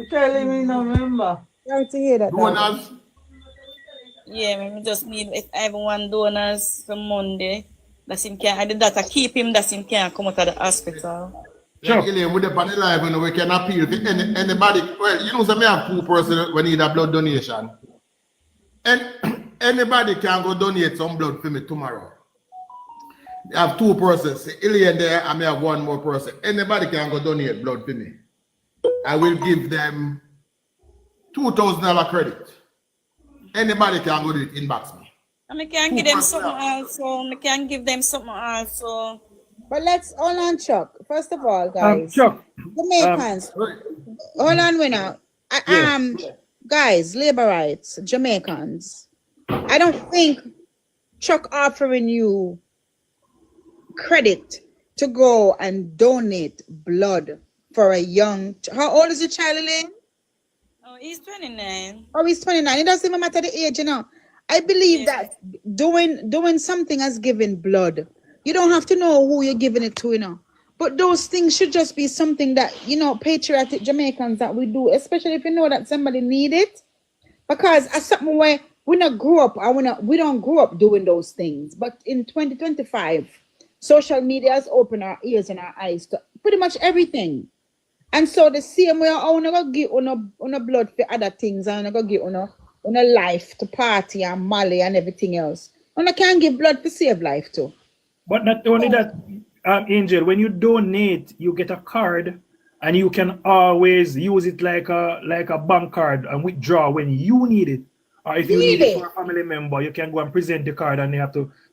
telling me no remember. Sorry to hear that. Donors. Yeah, we just need if everyone donors for Monday. That's him can I did that I keep him that's him can come out of the hospital. Sure. Like, with the panel live, you know, we can appeal to anybody. Well, you know, so me have 2 persons when need a blood donation. And anybody can go donate some blood for me tomorrow. I have 2 persons, Alien there, and me have 1 more person. Anybody can go donate blood for me. I will give them $2,000 credit. Anybody can go do it, inbox me. And we can give them something also. We can give them something also. But let's hold on, Chuck. First of all, guys. Chuck. Jamaicans. Hold on, winner. Guys, labor rights, Jamaicans. I don't think Chuck offering you credit to go and donate blood for a young. How old is your child, Elaine? Oh, he's 29. Oh, he's 29. It doesn't even matter the age, you know. I believe that doing something as giving blood, you don't have to know who you're giving it to, you know. But those things should just be something that, you know, patriotic Jamaicans that we do, especially if you know that somebody need it. Because as something where we not grew up, we don't grow up doing those things. But in 2025, social media has opened our ears and our eyes to pretty much everything. And so the same way I want to give on a blood for other things, and I go give on a life to party and Mali and everything else. And I can give blood to save life too. But not only that, Angel, when you donate, you get a card and you can always use it like a bank card and withdraw when you need it. Or if you need it for a family member, you can go and present the card and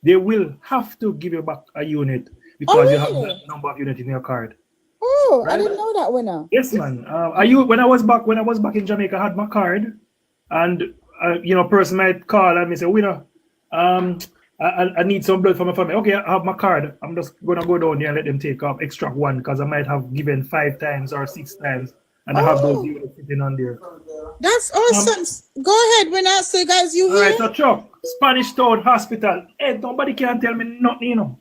they will have to give you back a unit because you have the number of units in your card. Oh, right? I didn't know that, winner. Yes, man. When I was back in Jamaica, I had my card, and you know, person might call and me say, winner, I need some blood for my family. Okay, I have my card. I'm just gonna go down there and let them take up extract 1 because I might have given 5 times or 6 times, and I have those units sitting on there. That's awesome. Go ahead, winner. So guys, you all hear? right, so Chuck, Spanish Town Hospital. Hey, nobody can tell me nothing, you know.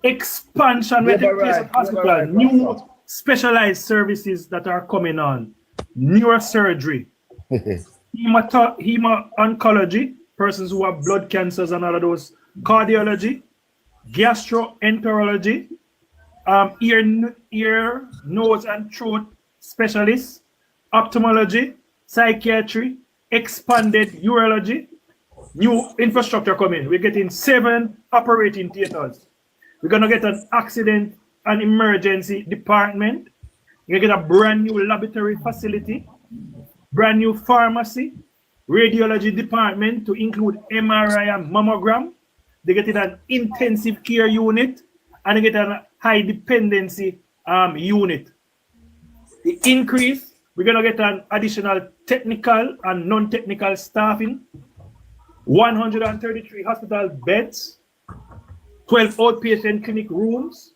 Expansion with the place of hospital, new specialized services that are coming on, neurosurgery, hemo-oncology, persons who have blood cancers and all of those, cardiology, gastroenterology, ear, nose and throat specialists, ophthalmology, psychiatry, expanded urology, new infrastructure coming. We're getting 7 operating theaters. We're going to get an accident and emergency department. You're going to get a brand new laboratory facility, brand new pharmacy, radiology department to include MRI and mammogram. They get an intensive care unit and they get a high dependency unit. The increase, we're going to get an additional technical and non-technical staffing, 133 hospital beds, 12 outpatient clinic rooms,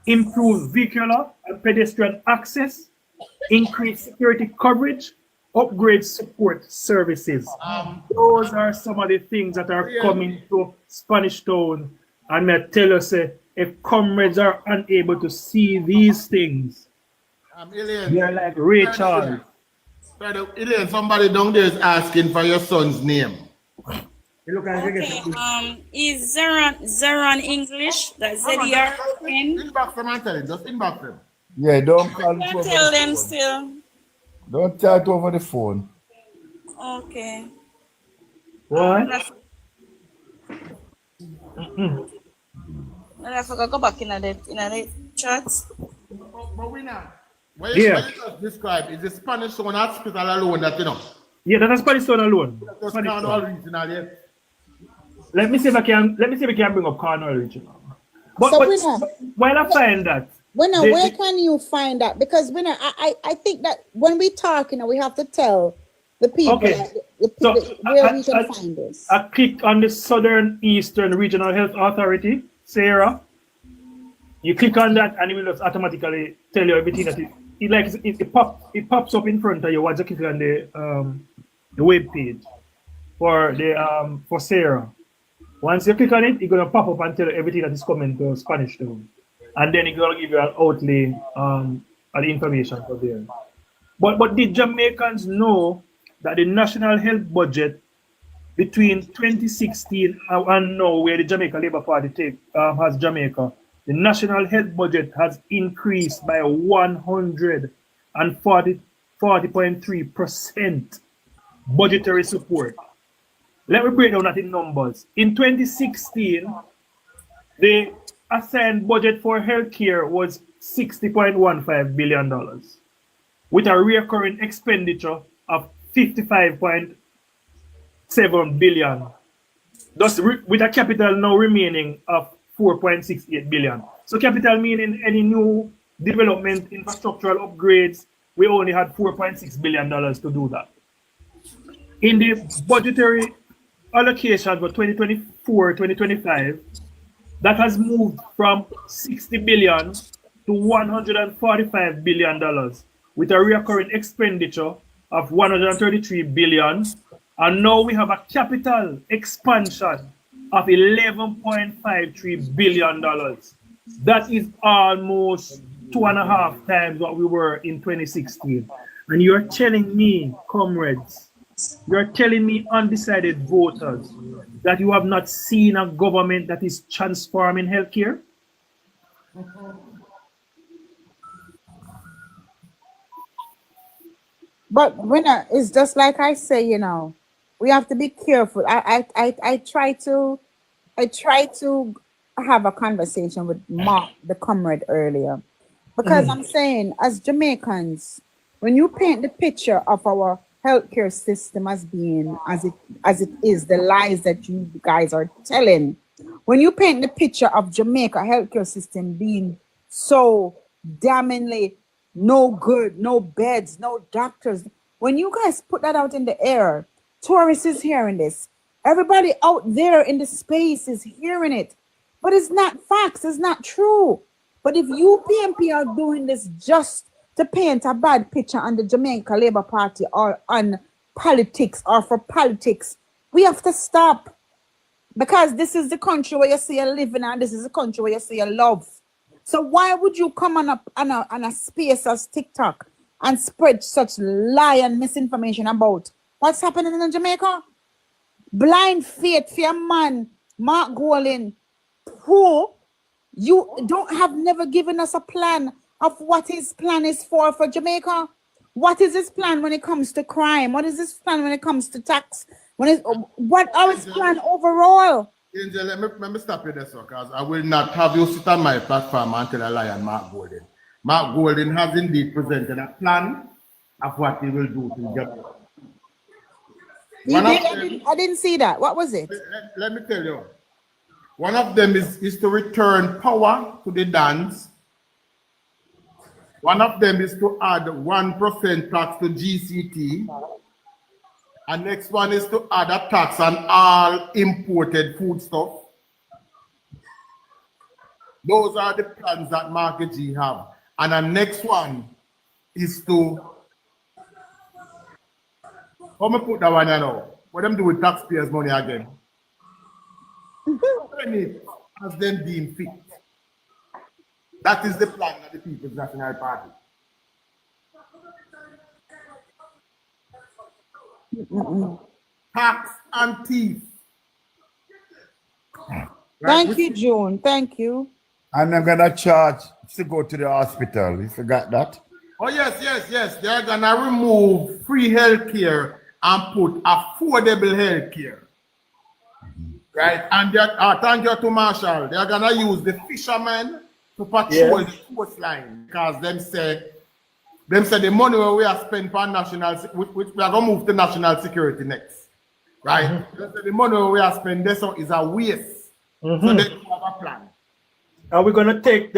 improved vehicular and pedestrian access, increased security coverage, upgrade support services. Those are some of the things that are coming to Spanish Town. And I tell you, say, if comrades are unable to see these things, they're like Ray Charles. Somebody down there is asking for your son's name. Okay, is Zeron English? That's Z-E-R-N. Inbox them and tell him. Just inbox them. Yeah, don't call Can't tell them still. Don't chat over the phone. Okay. What? I forgot to go back in the chat. But we now. What you just described is the Spanish Town Hospital alone that you know. Yeah, that's Spanish Town alone. Let me see if I can bring up Cornwall Regional. But while I find that. Where can you find that? Because I think that when we talk, you know, we have to tell the people where we can find this. I click on the Southern Eastern Regional Health Authority, Sarah. You click on that and it will just automatically tell you everything that it pops up in front of you once you click on the web page for Sarah. Once you click on it, it's gonna pop up and tell you everything that is coming to Spanish Town. And then it's gonna give you an outlay of the information for there. But did Jamaicans know that the national health budget between 2016 and now, where the Jamaica Labour Party has Jamaica, the national health budget has increased by 140.3% budgetary support. Let me break down that in numbers. In 2016, the assigned budget for healthcare was $60.15 billion, with a recurring expenditure of 55.7 billion, thus with a capital now remaining of 4.68 billion. So capital meaning any new development, infrastructural upgrades, we only had $4.6 billion to do that. In the budgetary allocation for 2024-2025, that has moved from 60 billion to $145 billion, with a recurring expenditure of 133 billion. And now we have a capital expansion of $11.53 billion. That is almost 2.5 times what we were in 2016. And you're telling me, comrades, you're telling me, undecided voters, that you have not seen a government that is transforming healthcare? But when it's just like I say, we have to be careful. I try to have a conversation with Mark, the comrade, earlier, because I'm saying, as Jamaicans, when you paint the picture of our healthcare system as being as it is, the lies that you guys are telling, when you paint the picture of Jamaica healthcare system being so damningly no good, no beds, no doctors, when you guys put that out in the air, tourists is hearing this, everybody out there in the space is hearing it, but it's not facts, it's not true. But if you PMP are doing this just to paint a bad picture on the Jamaica Labour Party or on politics or for politics, we have to stop. Because this is the country where you see a living and this is the country where you see a love. So why would you come on a space as TikTok and spread such lie and misinformation about what's happening in Jamaica? Blind faith for a man, Mark Golding, who you don't have never given us a plan of what his plan is for Jamaica. What is his plan when it comes to crime? What is his plan when it comes to tax? What are his plan overall? Angel, let me stop you there, sir, because I will not have you sit on my platform and tell a lie on Mark Golding. Mark Golding has indeed presented a plan of what he will do to Jamaica. I didn't see that. What was it? Let me tell you. One of them is to return power to the dance. One of them is to add 1% tax to GCT. And next one is to add a tax on all imported foodstuff. Those are the plans that Market G have. And the next one is to, how me put that one now? What them do with taxpayers' money again? Spend it as them deem fit. That is the plan of the People's National Party. Tax and thief. Right? Thank you, June. Thank you. And I'm gonna charge to go to the hospital. You forgot that? Oh yes. They're gonna remove free health care and put affordable health care. Right? And thank you to Marshall. They're gonna use the fishermen to patrol the coastline because them say the money where we are spent for national, which we are gonna move to national security next, right? They say the money where we are spent this is a waste. So they don't have a plan. And they're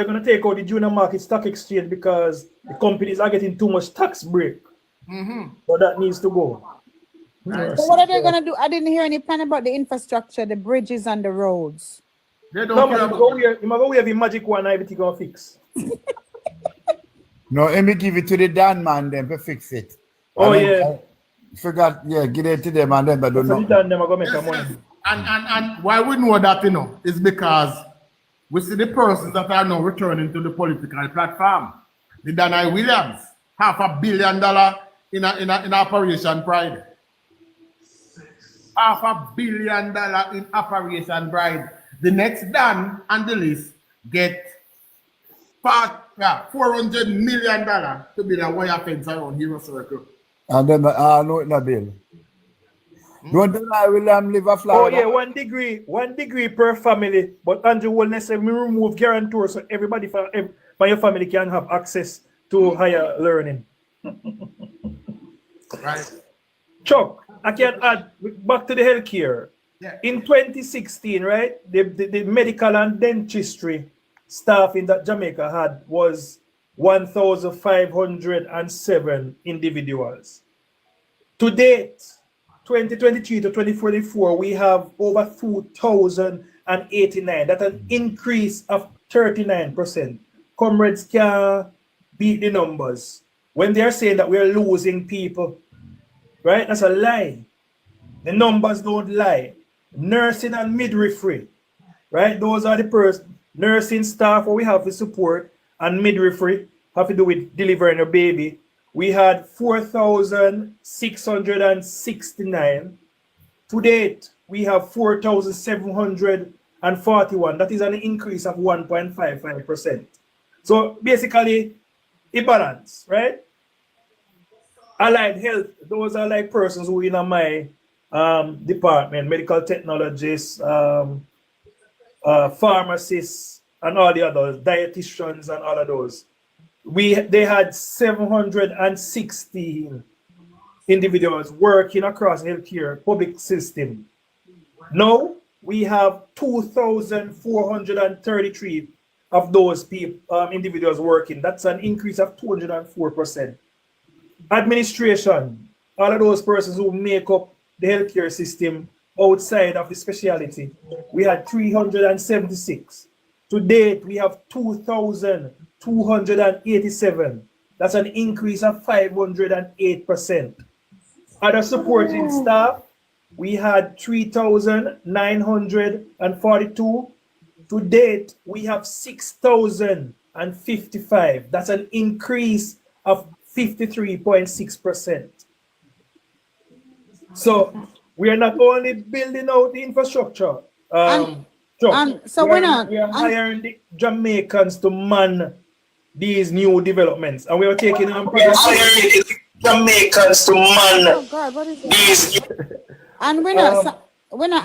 gonna take out the junior market stock exchange because the companies are getting too much tax break. So that needs to go. Right. So what are they gonna do? I didn't hear any plan about the infrastructure, the bridges and the roads. They don't care about you might go have the magic one and everything gonna fix. No, let me give it to the Dan man then to fix it. Oh, And yeah. I forgot, give it to them and then I don't So the know. Dan them are gonna make yes, some money. yes. And why we know that, is because we see the persons that are now returning to the political platform. The Danai Williams $500 million in Operation Pride. $500 million in Operation Pride. The next Dan on the list get $400 million to build a wire fence around Hero Circle. And then I know it not bill. Don't deny William live a Oh Florida. yeah, 1 degree per family. But Andrew will necessarily remove guarantors so everybody from your family can have access to higher learning. Right. Chuck, I can add back to the healthcare. Yeah. In 2016, right, the medical and dentistry staff in that Jamaica had was 1,507 individuals. To date, 2023 to 2044, we have over 2,089. That's an increase of 39%. Comrades can beat the numbers. When they're saying that we're losing people, right? That's a lie. The numbers don't lie. Nursing and midwifery, right? Those are the nursing staff where we have the support, and midwifery have to do with delivering a baby. We had 4,669. To date, we have 4,741. That is an increase of 1.55%. So basically, a balance, right? Allied health, those are like persons who in my department, medical technologists, pharmacists, and all the others, dietitians and all of those. They had 716 individuals working across healthcare public system. Now we have 2,433 of those people, individuals working. That's an increase of 204%. Administration, all of those persons who make up the healthcare system outside of the specialty, we had 376. To date, we have 2,287. That's an increase of 508%. Other supporting staff, we had 3,942. To date, we have 6,055. That's an increase of 53.6%. So we are not only building out the infrastructure. So we we're are hiring the Jamaicans to man these new developments, and we are taking on Jamaicans to man oh God, what is it? And we're not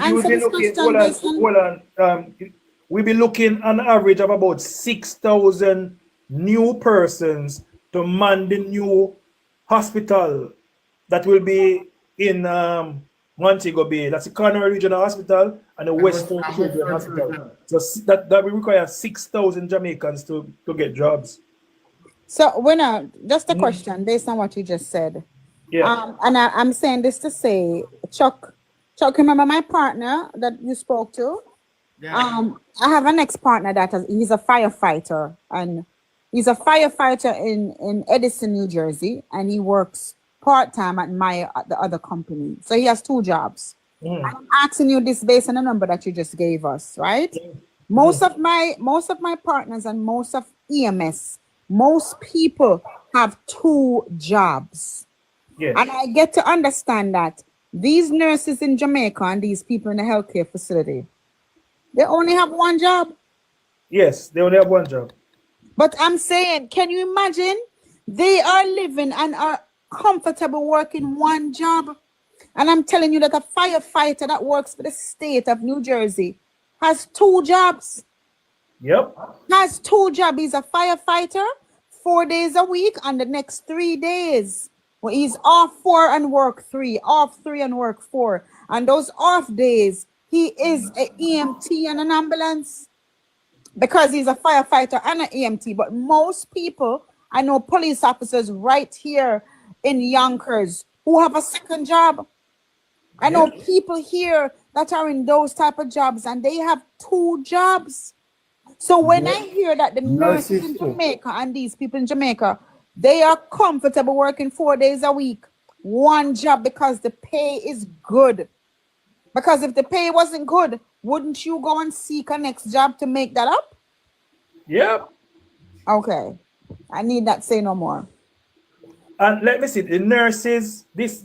answering this question. We'll be looking on average of about 6,000 new persons to man the new hospital that will be in Montego Bay. That's the Corner Regional Hospital and the Western Children's Hospital. So that will require 6,000 Jamaicans to get jobs. So just a question based on what you just said. Yeah. And I'm saying this to say, Chuck, remember my partner that you spoke to? Yeah. I have an ex-partner he's a firefighter, and he's a firefighter in Edison, New Jersey, and he works part-time at the other company. So he has 2 jobs. I'm asking you this based on the number that you just gave us, right? Most of my partners and most of EMS, most people have 2 jobs. Yes. And I get to understand that these nurses in Jamaica and these people in the healthcare facility, they only have 1 job. Yes, they only have 1 job. But I'm saying, can you imagine? They are living and are comfortable working 1 job. And I'm telling you that a firefighter that works for the state of New Jersey has 2 jobs. Yep. Has 2 jobs. He's a firefighter 4 days a week, and the next 3 days, well, he's off 4 and work 3, off 3 and work 4. And those off days, he is an EMT and an ambulance because he's a firefighter and an EMT. But most people, I know police officers right here in Yonkers who have a 2nd job. I know people here that are in those type of jobs and they have 2 jobs. So when I hear that the nurses in Jamaica and these people in Jamaica, they are comfortable working 4 days a week, 1 job because the pay is good. Because if the pay wasn't good, wouldn't you go and seek a next job to make that up? Yep. Okay. I need that say no more. And let me see, the nurses, this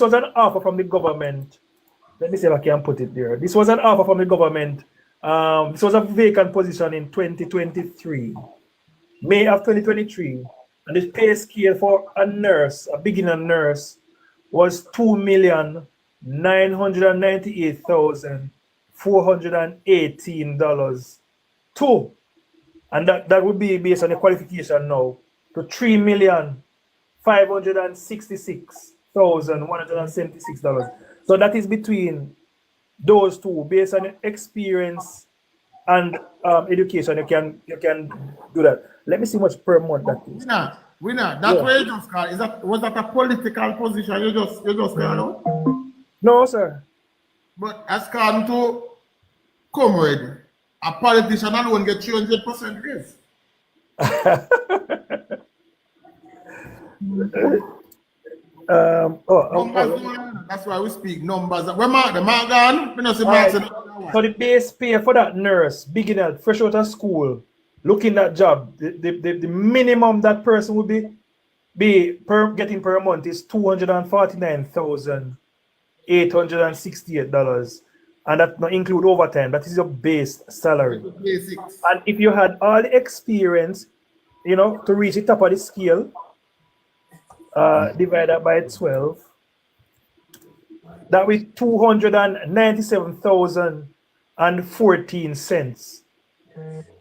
was an offer from the government. Let me see if I can put it there. This was an offer from the government. This was a vacant position in 2023, May of 2023. And the pay scale for a nurse, a beginner nurse, was $2,998,418. Two. And that would be based on the qualification now to $3,566,176. So that is between those two, based on experience and education. You can do that. Let me see much per month that is. Winner. That's where you just called. Was that a political position you just called out? No, sir. But as come to comrade, a politician alone get 300% raise. That's why we speak numbers. Where Mark the Mark gone? So the base pay for that nurse, beginner, fresh out of school, looking that job, the minimum that person would be getting per month is $249,868, and that not include overtime. That is your base salary. Basics. And if you had all the experience, to reach the top of the scale, divided by 12, that was $297,014.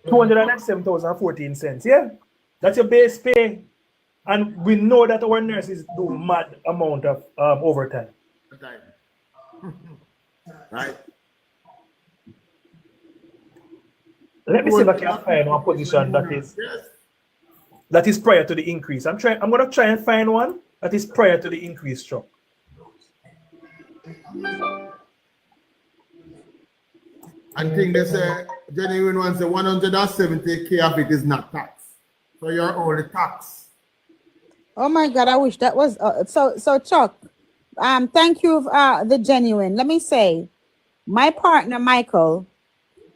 $297,014. Yeah, that's your base pay, and we know that our nurses do mad amount of overtime. Right. Let me see if I can find one position that is prior to the increase. I'm gonna try and find one that is prior to the increase, Chuck. I think they say genuine ones say 170K of it is not tax. So you're only tax. Oh my God, I wish that was so Chuck. Thank you, the genuine. Let me say, my partner Michael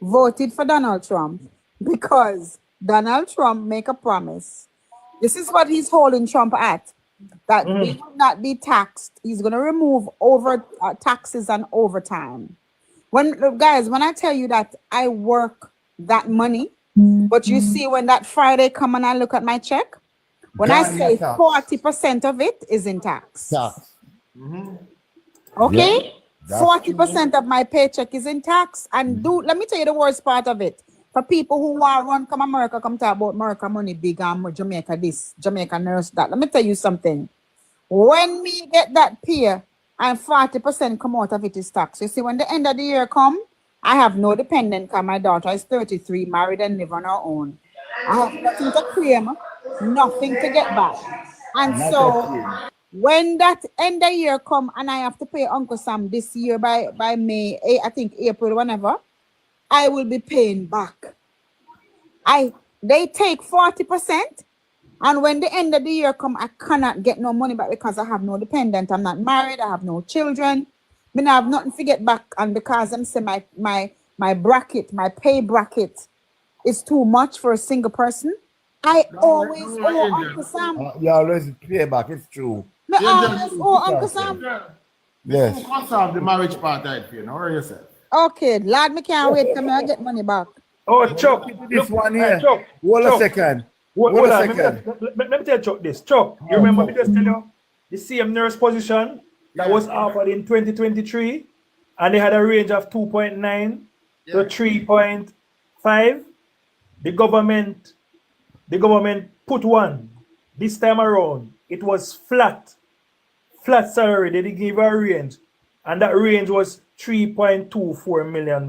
voted for Donald Trump because Donald Trump make a promise. This is what he's holding Trump at, that we will not be taxed. He's going to remove taxes and overtime. When I tell you that I work that money, but you see when that Friday come and I look at my check, when I say 40% of it is in tax. Okay? 40% of my paycheck is in tax. And let me tell you the worst part of it. For people who want to run come America, come talk about America money big and Jamaica this, Jamaica nurse that. Let me tell you something. When me get that pay and 40% come out of it is tax. You see, when the end of the year come, I have no dependent because my daughter is 33, married and live on her own. I have nothing to claim, nothing to get back. And when that end of year come and I have to pay Uncle Sam this year by May, I think April, whenever, I will be paying back. They take 40%, and when the end of the year come, I cannot get no money back because I have no dependent. I'm not married. I have no children. I have nothing to get back, and because I'm saying my bracket, my pay bracket, is too much for a single person. I always owe Uncle Sam. You always pay back. It's true. I always owe Uncle Sam. Yes. You can't solve the marriage part of it, or yourself. Okay, Lord, me can't wait till I get money back. Oh, Chuck, This one here. Chuck, Hold a second. Let me tell Chuck this. Chuck, you remember me just tell you the same nurse position that was offered in 2023, and they had a range of 2.9 to 3.5. The government put one. This time around, it was flat salary. They didn't give a range, and that range was $3.24 million.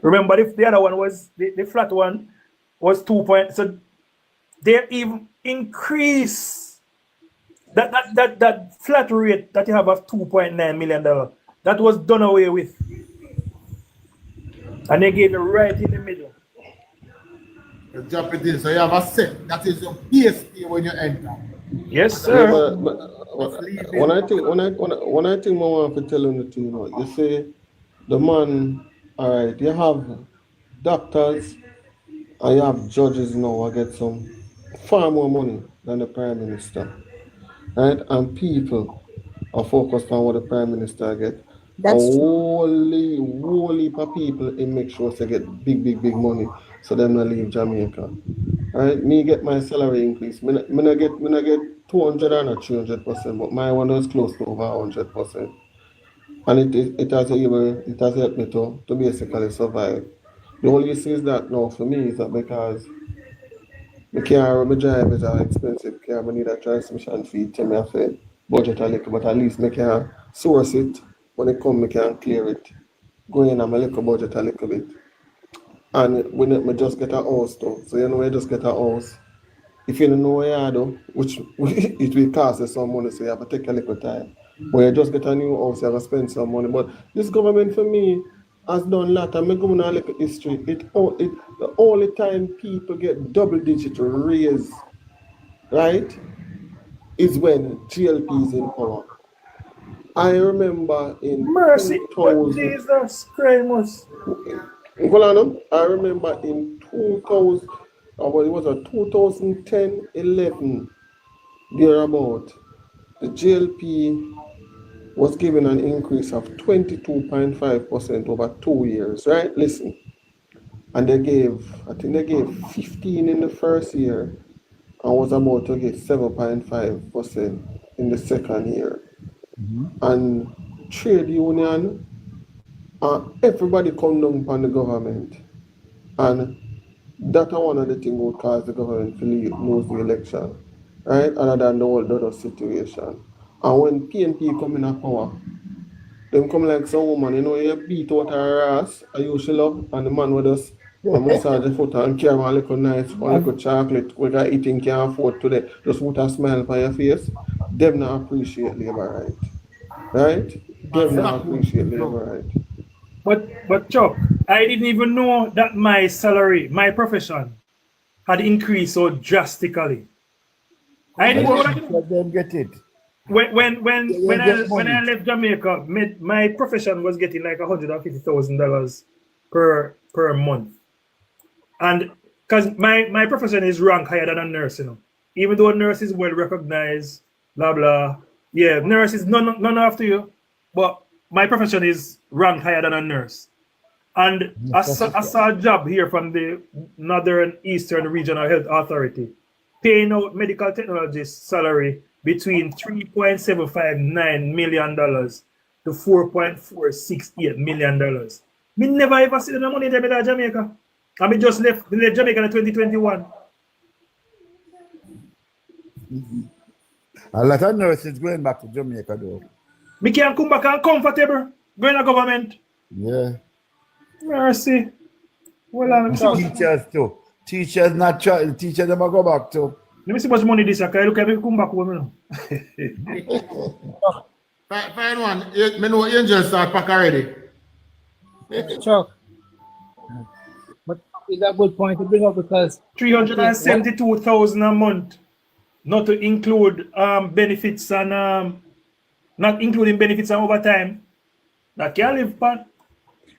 Remember, if the other one was the flat one was 2 point, so they even increase that flat rate that you have of $2.9 million. That was done away with, and they gave it right in the middle. You drop it in, so you have a set. That is your PSP when you enter. Yes, sir. Yeah, but when I think I want to tell you the thing, you say the man, all right, you have doctors and you have judges now. I get some far more money than the Prime Minister, right? And people are focused on what the Prime Minister get. That's true. Whole heap of people in make sure they get big money so them not leave Jamaica. Right? Me get my salary increase. Me not get 200 or not 300%, but my one was close to over 100%. And it has helped me to basically survive. The only issue is that now for me is that because my car, my drive is an expensive car, I need a transmission fee to me have to budget a little, but at least I can source it. When it come, I can clear it. Go in and my little budget a little bit. And when I just get a house though. So you know I just get a house. If you don't know where you are though, which it will cost you some money, so you have to take a little time. When you just get a new house, you have to spend some money. But this government for me has done a lot. I'm going to look at history. The only time people get double-digit raise, right, is when GLP is in power. I remember in Mercy, but 2000. Jesus Christ. I remember in 2000, or it was a 2010, 11, thereabout, the GLP was given an increase of 22.5% over 2 years, right? Listen. And I think they gave 15 in the first year and was about to get 7.5% in the second year. And trade union, everybody come down upon the government. And that's one of the things would cause the government to lose the election, right? Other than the whole other situation. And when PNP come in power, them come like some woman, you beat out her ass, I usually love, and the man with us, massage the foot and carry one little nice, one little chocolate, we got eating can't afford today, just put a smile on your face. Them not appreciate labor right? Them not appreciate labor But Chuck, I didn't even know that my salary, my profession, had increased so drastically. I didn't know that. Let them get it. When I left Jamaica, my profession was getting like $150,000 per month, and because my profession is ranked higher than a nurse, even though a nurse is well recognized, blah blah. Yeah, nurse is none after you, but my profession is ranked higher than a nurse. And I saw a job here from the Northern Eastern Regional Health Authority, paying out medical technologists salary between $3.759 million to $4.468 million. Me never ever see the money in Jamaica. And me just left Jamaica in 2021. A lot of nurses going back to Jamaica though. Me can't come back and comfortable going to government. Yeah. Mercy. Well, Teachers too. Teachers not try. Teachers never go back too. let me see much money this year. Look at me come back home. Fine one. Me know angels start pack already. Chuck. But it's a good point to bring up because 372,000 a month, not to include benefits and not including benefits and overtime. That can't live pan.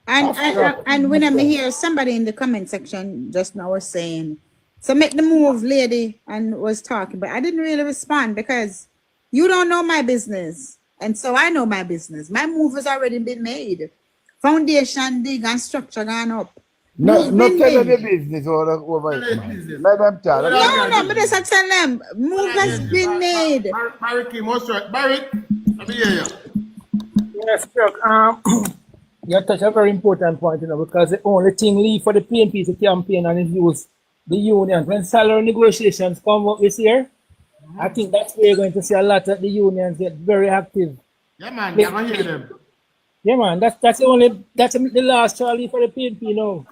And when I hear somebody in the comment section just now was saying, so make the move, lady, and was talking, but I didn't really respond because you don't know my business. And so I know my business. My move has already been made. Foundation dig and structure gone up. No tell them the business over it, man. Let them tell. No, but just tell them, move has been made. Barrick, most right. Barrick, let me hear you. yes, Chuck, you touch a very important point, because the only thing leave for the PNP to campaign and use the unions. When salary negotiations come up this year, I think that's where you're going to see a lot of the unions get very active. Yeah, man, I can hear them. Yeah, man, that's the last Charlie for the PNP now.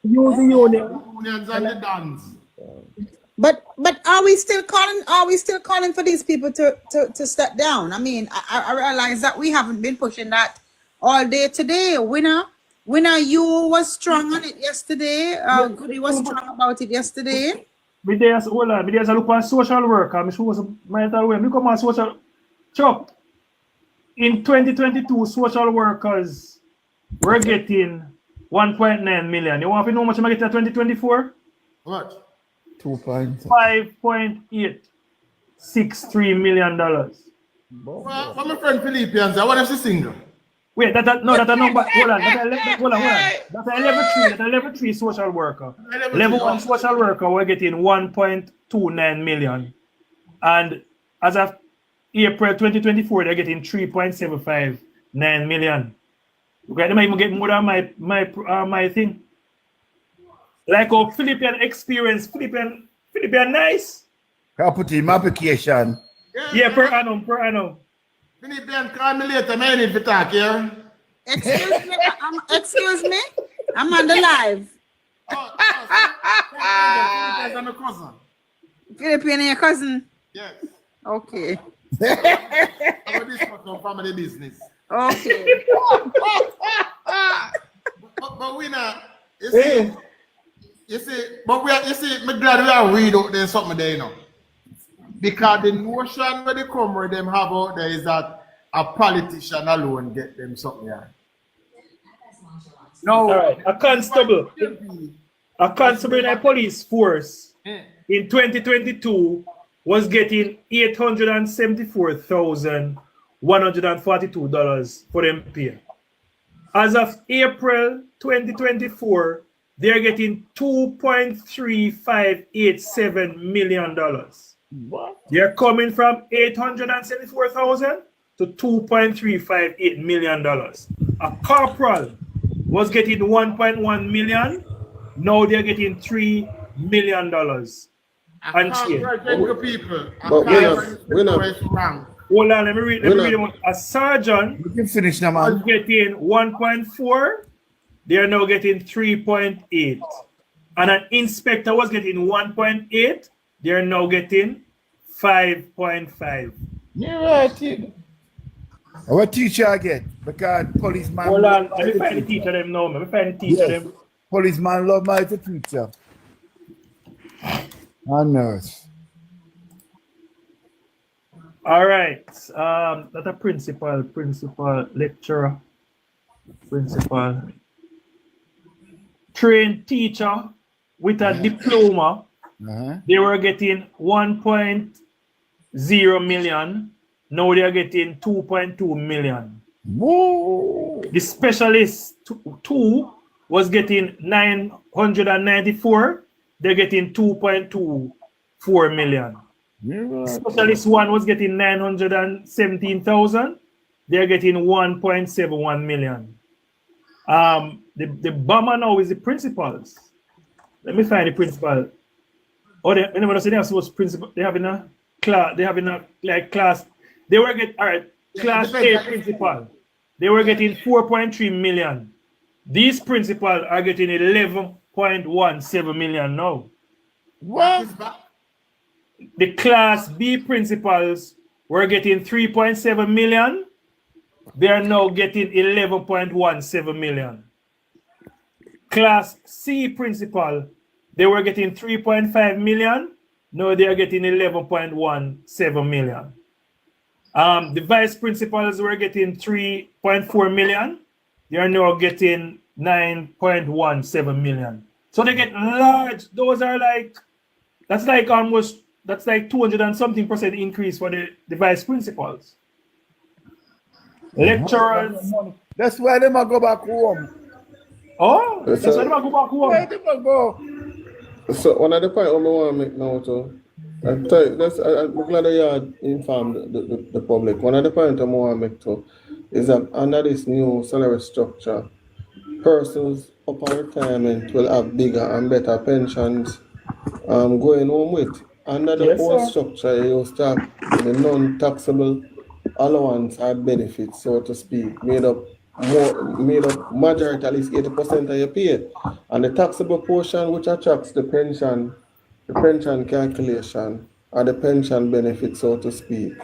Use the union. Unions and the dance. But are we still calling for these people to step down? I mean, I realize that we haven't been pushing that all day today. Winner, you was strong on it yesterday. Goody was strong about it yesterday. Me there's look on social work. I'm sure mental way. Me come on social. Chuck, in 2022, social workers were getting 1.9 million. You want to know how much I'm getting in 2024? What? $5.863 million. Well, what my friend Philippians, what if she's single? Wait, that a number. Hold on. Hold on. That's a level 3. That's a level 3 social worker. Level 1 social worker, we're getting 1.29 million. And as of April 2024, they're getting 3.759 million. Okay, they might even get more than my thing. Like our Philippine experience, Philippine nice. I put in my application. Yeah, per annum. Philippian, call me later, man, if you talk here. Excuse me. I'm on the live. Philippians are my cousin. Philippine and your cousin. Yes. Okay. I'm this from family business. Okay. But we not, you see, me glad we are read out there something there, you know. Because the notion where they come where them have out there is that a politician alone get them something here. No. All right. A constable in a police force in 2022 was getting $874,142 for them pay. As of April 2024, they're getting $2.3587 million. What? They're coming from $874,000 to $2.358 million. A corporal was getting $1.1 million. Now they're getting $3 million. And people. Hold on, let me read them. A sergeant You can finish now, was man. getting 1.4. They are now getting 3.8. And an inspector was getting 1.8. They are now getting 5.5. You're right. Our teacher I get because policeman. Hold on, let me find the teacher them now. Let me find the teacher them. Policeman love my teacher. And nurse. All right. That's a principal, lecturer, principal, trained teacher with a diploma. They were getting 1.0 million. Now they are getting 2.2 million. Whoa. The specialist 2 was getting 994. They're getting 2.24 million. Right. Specialist 1 was getting 917,000. They're getting 1.71 million. The bomber now is the principals. Let me find the principal. Oh, they never say they have supposed principal. They have in a class. They have in a class. They were getting class A principal. They were getting 4.3 million. These principals are getting 11.17 million now. What? The class B principals were getting 3.7 million. They are now getting 11.17 million. Class C principal, they were getting 3.5 million. Now they are getting 11.17 million. The vice principals were getting 3.4 million. They are now getting 9.17 million. So they get large. Those are like, that's like 200 and something % increase for the vice principals. Lecturers. That's why they might go back home. Oh, that's why they might go back Where home. they might go? So one of the point I want to make now too, I'm glad that you are informed the public. One of the points I want to make too is that under this new salary structure, persons upon retirement will have bigger and better pensions going home with. Under the old structure, you start the non-taxable allowance or benefits, so to speak, made up majority at least 80% of your pay. And the taxable portion which attracts the pension calculation or the pension benefit, so to speak,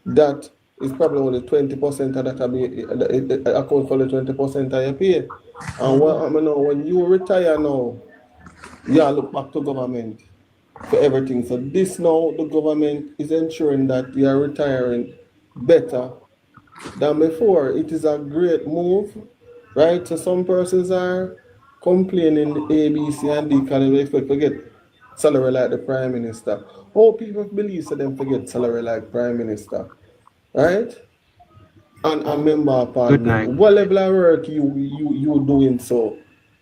that is probably only 20% of that account for the 20% of your pay. And when you retire now, you look back to government for everything. So this now, the government is ensuring that you are retiring better than before. It is a great move, right? So some persons are complaining A, B, C, and D because they expect to get salary like the Prime Minister. How people believe so them forget salary like Prime Minister. Right? And a member of parliament. What level of work you doing so?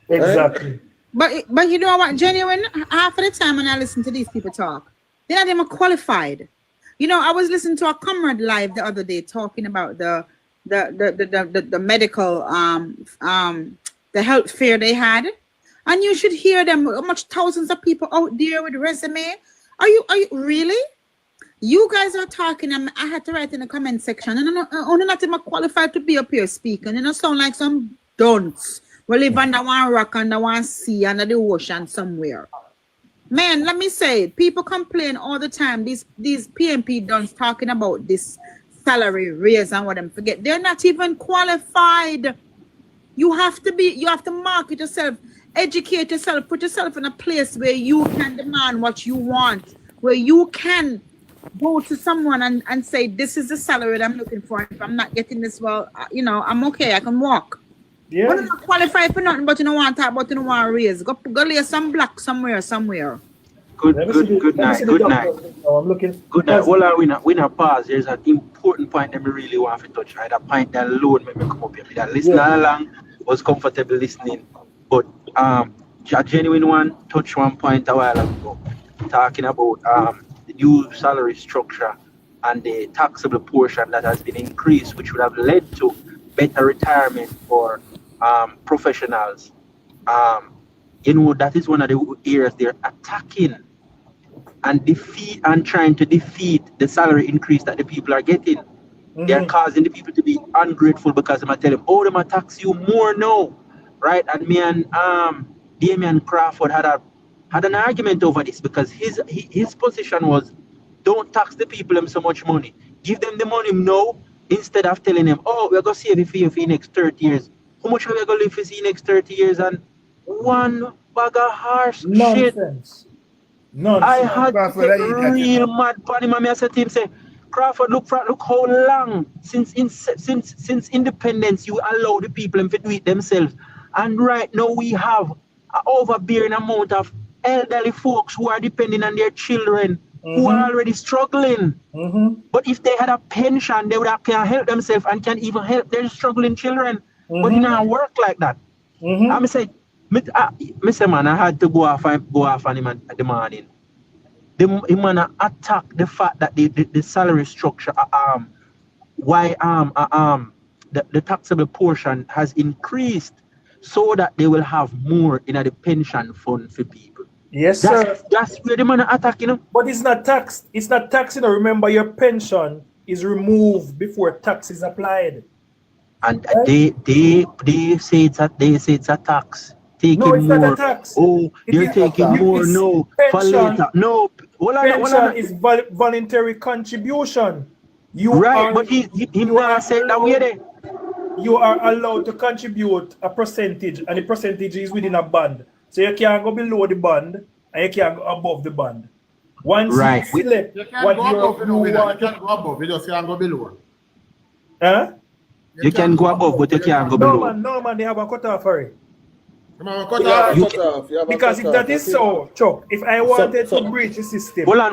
Right? Exactly. But you know what, genuine, half of the time when I listen to these people talk, they're not even qualified. You know, I was listening to a comrade live the other day talking about the medical the health fair they had. And you should hear them, how much thousands of people out there with resume. Are you really? You guys are talking, and I had to write in the comment section, and I'm not even qualified to be up here speaking. You know, sound like some dunce. We live under one rock, under one sea, under the ocean somewhere. Man, let me say, people complain all the time. These PMP dons talking about this salary raise and what them forget. They're not even qualified. You have to market yourself, educate yourself, put yourself in a place where you can demand what you want, where you can go to someone and say, this is the salary that I'm looking for. If I'm not getting this, well, you know, I'm okay, I can walk. Yeah. But I'm not qualified for nothing, but you don't want to talk about, you don't want to raise. Go lay some block somewhere. Good night. I'm looking. Good night. Hold on, we not pause. There's an important point that we really want to touch. Right? That point that alone made me come up here. That listening along was comfortable listening. But a genuine one touched one point a while ago, talking about the new salary structure and the taxable portion that has been increased, which would have led to better retirement for professionals. You know, that is one of the areas they're attacking and trying to defeat the salary increase that the people are getting. Mm-hmm. They're causing the people to be ungrateful because they might tell them, oh, they might tax you more now, right? And me and Damian Crawford had an argument over this because his position was, don't tax the people them so much money. Give them the money now instead of telling them, oh, we're going to save it for you for the next 30 years. How much are we going to live for the next 30 years? And one bag of harsh Nonsense. shit. I had to get real mad on him. I said to him, say, Crawford, look how long since independence you allow the people to do it themselves. And right now we have an overbearing amount of elderly folks who are depending on their children, who are already struggling. But if they had a pension, they would have can help themselves and can even help their struggling children. But it don't work like that. I'm saying, Mr. Man, I had to go off on him at the morning. The man attack the fact that the salary structure, the taxable portion has increased so that they will have more in the pension fund for people. Yes, sir. That's where the man attack, you know. But it's not taxed. It's not taxed, you know. Remember, your pension is removed before tax is applied. And they say it's a tax. Taking no, it's more. Not a tax. Oh, they're taking more. No, for later. No, pension is voluntary contribution. But he never said that way there. You are allowed to contribute a percentage, and the percentage is within a band. So you can't go below the band, and you can't go above the band. Once you select what you want, you can't go above. You just can't go below. Huh? You can go above, but you can't go below. No man, they have a cutoff for it. Cutoff. Because if that is so, Chuck, if I wanted to breach the system, hold on.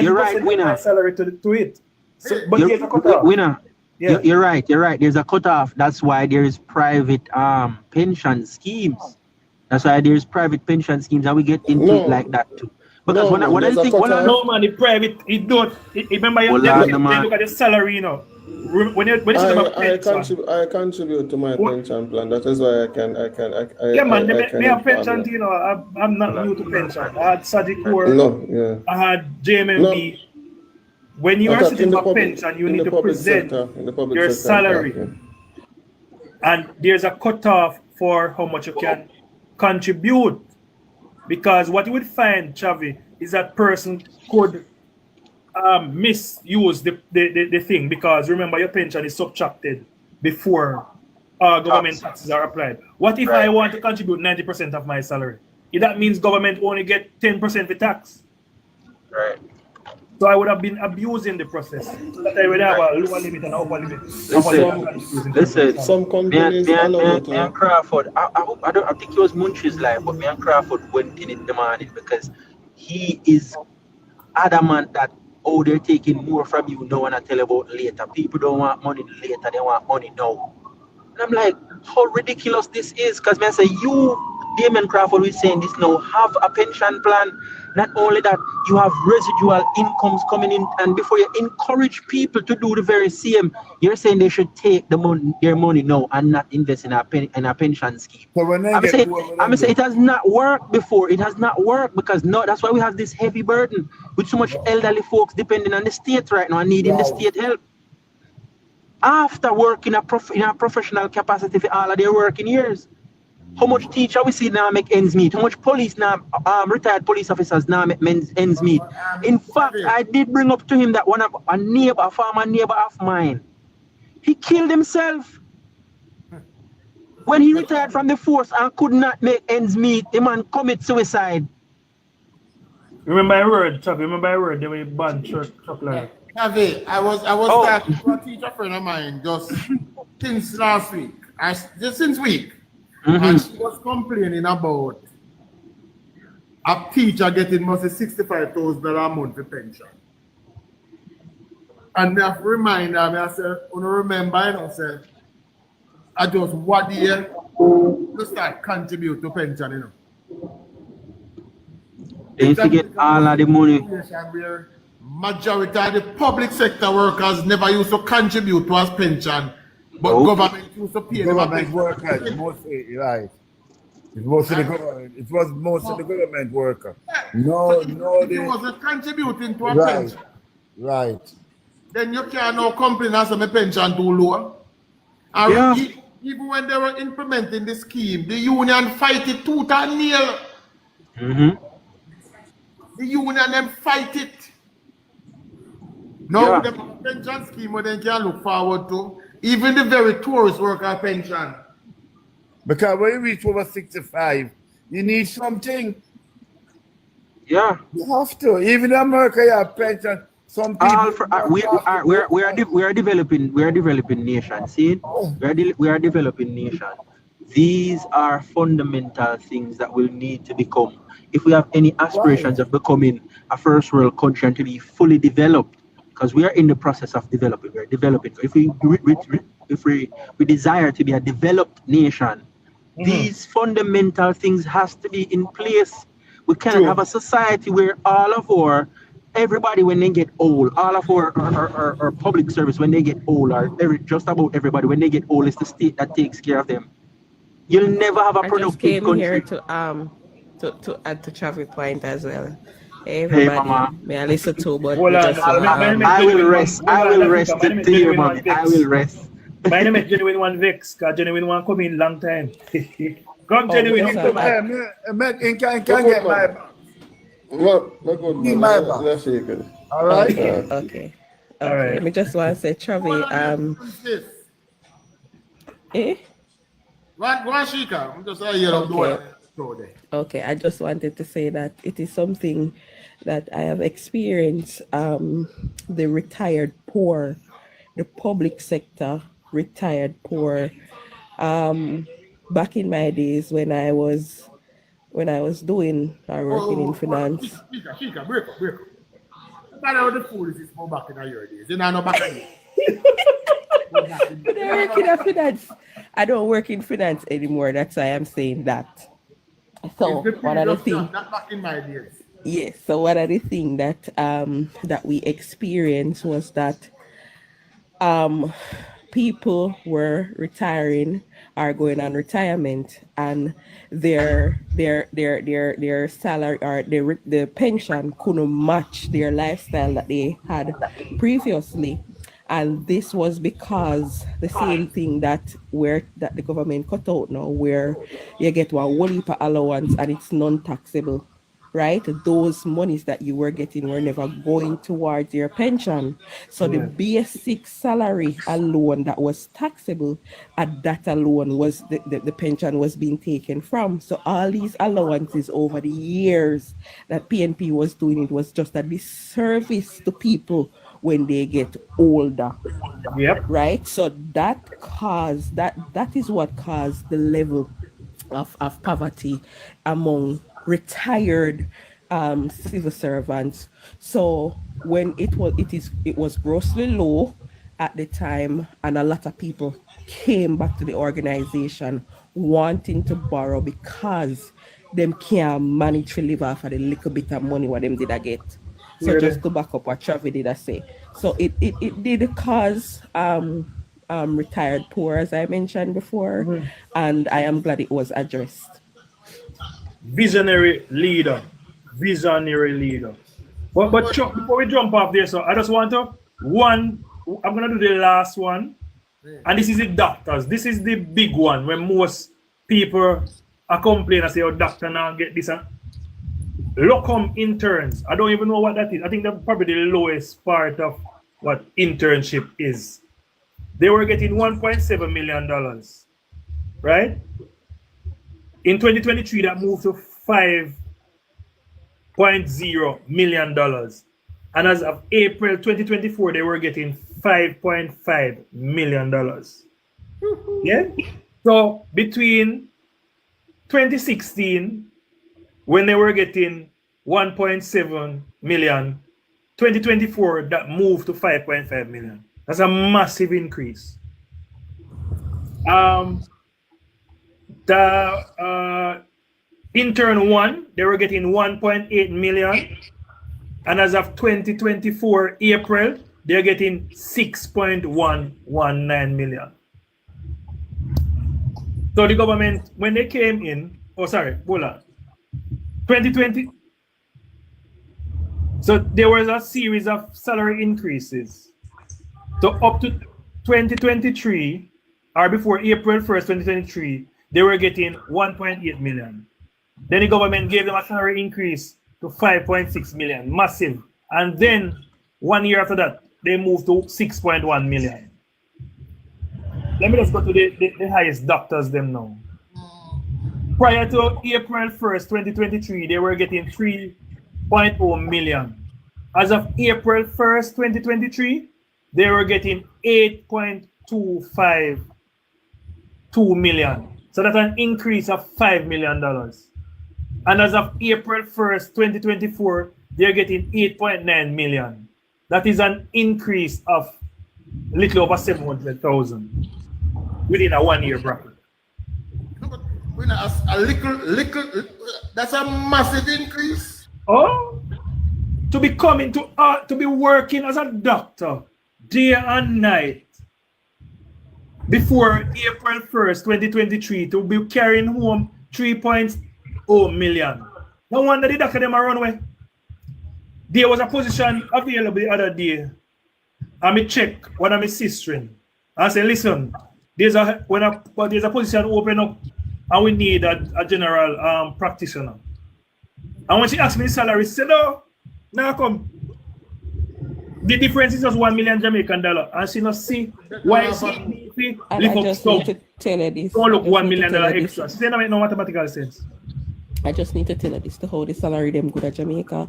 You're right, winner. My salary to it. So, but there's a cutoff. Winner. Yeah. You're right. There's a cutoff. That's why there's private pension schemes. That's why there's private pension schemes, and we get into it like that too. Because when I think, no man, the private, it don't. Remember, you look at the salary, you know. I contribute to my pension plan. That is why I can. Yeah, man. They have pension. You know, I'm not new to pension. I had Sadikor. No, yeah. I had JMMB. No. When you are sitting for pension, you need to present your salary, and there's a cutoff for how much you can contribute. Because what you would find, Chavi, is that person could misuse the thing, because remember your pension is subtracted before government taxes are applied. What if I want to contribute 90% of my salary? That means government only get 10% for tax. Right. So I would have been abusing the process. So that I would have a lower limit and an upper limit. Listen, Some companies allow you me and to. Crawford, I think it was Munchi's live, but me and Crawford went in it demanding because he is adamant that, oh, they're taking more from you now and I tell about later. People don't want money later, they want money now. And I'm like, how ridiculous this is. Because man say, you, Damon Crawford, is saying this now, have a pension plan. Not only that, you have residual incomes coming in. And before you encourage people to do the very same, you're saying they should take their money now and not invest in a pension scheme. So when they I'm get saying, poor, it has not worked before. It has not worked because no, that's why we have this heavy burden with so much elderly folks depending on the state right now and needing the state help. After working in a professional capacity for all of their working years. How much teacher we see now make ends meet? How much police now, retired police officers now make ends meet? In fact, I did bring up to him that a former neighbor of mine, he killed himself. When he retired from the force and could not make ends meet, the man commit suicide. Remember my word, Chuck. Remember my word. They were banned Chuck like. Javi, I was talking to a teacher friend of mine just since last week. Since week. And she was complaining about a teacher getting mostly $65,000 a month for pension. And I have to remind her, I said, remember, I said, I just what year to start contribute to pension, They forget all of the money. Where majority of the public sector workers never used to contribute to us pension, but government used to pay them. Government workers, mostly, right. It was the government. It was most of the government worker. No, they wasn't contributing to a right, pension. Right. Then you can't now complain as my pension too low. And even when they were implementing the scheme, the union fight it tooth and nail. The union them fight it. Now the pension scheme where they can look forward to, even the very tourist worker pension. Because when you reach over 65, you need something. Yeah. You have to. Even in America, you have pension. Some people we are developing nation. See, we are developing nation. These are fundamental things that will need to become. If we have any aspirations of becoming a first world country and to be fully developed, because we are in the process of developing. We are developing. If we desire to be a developed nation, these fundamental things has to be in place. We cannot have a society where everybody when they get old, all of our public service when they get old, or just about everybody when they get old, is the state that takes care of them. You'll never have a productive country. Here to add to Travis' point as well. Hey, everybody, mama. May I listen to, but I will rest. I will rest to you, mommy. I will rest. My name is Genuine One Vex, because Genuine One come in long time. Come, Genuine. Can get my back. What? Need my back. Let's shake it. All right? Okay. All right. Let me just want to say, Travis, Shika. I'm just here. Okay, I just wanted to say that it is something that I have experienced. The retired poor, the public sector retired poor. Back in my days when I was doing or working in finance. Shika, break up. That's how the fool is more back in your days. You know, back in I don't work in finance anymore. That's why I'm saying that. So one of the things, not back in my days. yes. So one of the things that we experienced was that people were retiring or going on retirement, and their salary or the pension couldn't match their lifestyle that they had previously. And this was because the same thing that the government cut out now, where you get one whole heap of allowance and it's non-taxable, right? Those monies that you were getting were never going towards your pension. So the basic salary alone that was taxable, at that alone was the pension was being taken from. So all these allowances over the years that PNP was doing, it was just a disservice to people when they get older. Yep. Right? So that is what caused the level of poverty among retired civil servants. So when it was grossly low at the time, and a lot of people came back to the organization wanting to borrow because them can't manage to live off of the little bit of money what them did I get. So Really? just to back up what Travis did I say. So it did cause retired poor, as I mentioned before, and I am glad it was addressed. Visionary leader. But Chuck, before we jump off there, so I just want to I'm gonna do the last one. And this is the doctors. This is the big one when most people are complaining and say, oh, doctor now get this. Locum interns. I don't even know what that is. I think that's probably the lowest part of what internship is. They were getting $1.7 million, right? In 2023, that moved to $5.0 million. And as of April 2024, they were getting $5.5 million. Yeah? So between 2016, when they were getting 1.7 million, 2024, that moved to 5.5 million. That's a massive increase. The intern one, they were getting 1.8 million. And as of 2024, April, they're getting 6.119 million. So the government, when they came in, 2020, so there was a series of salary increases. So up to 2023, or before April 1st, 2023, they were getting 1.8 million. Then the government gave them a salary increase to 5.6 million, massive. And then 1 year after that, they moved to 6.1 million. Let me just go to the highest doctors them now. Prior to April 1st, 2023, they were getting 3.0 million. As of April 1st, 2023, they were getting 8.252 million. So that's an increase of $5 million. And as of April 1st, 2024, they're getting 8.9 million. That is an increase of a little over 700,000 within a 1 year bracket. That's a massive increase. Oh, to be coming to be working as a doctor day and night before April 1st, 2023, to be carrying home 3.0 million. No wonder the doctor them are run away. There was a position available the other day. I check one of my sisters. I said, listen, there's a position open up and we need a general practitioner. And when she asked me the salary, she said, no, now come. The difference is just $1 million Jamaican dollar. And she not see why she I just need to tell her this. Don't look $1 million extra. She said, no, make no mathematical sense. I just need to tell her this to how the salary them good at Jamaica.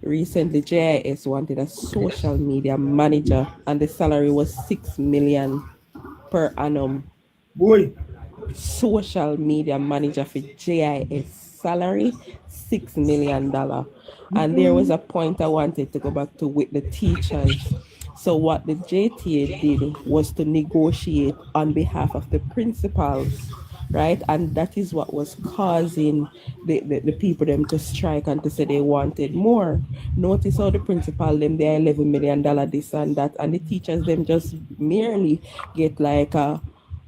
Recently, JIS wanted a social media manager, and the salary was $6 million per annum. Boy. Social media manager for JIS salary, $6 million. And there was a point I wanted to go back to with the teachers. So what the JTA did was to negotiate on behalf of the principals, right? And that is what was causing the people them to strike and to say they wanted more. Notice how the principal them, they're $11 million this and that, and the teachers them just merely get like a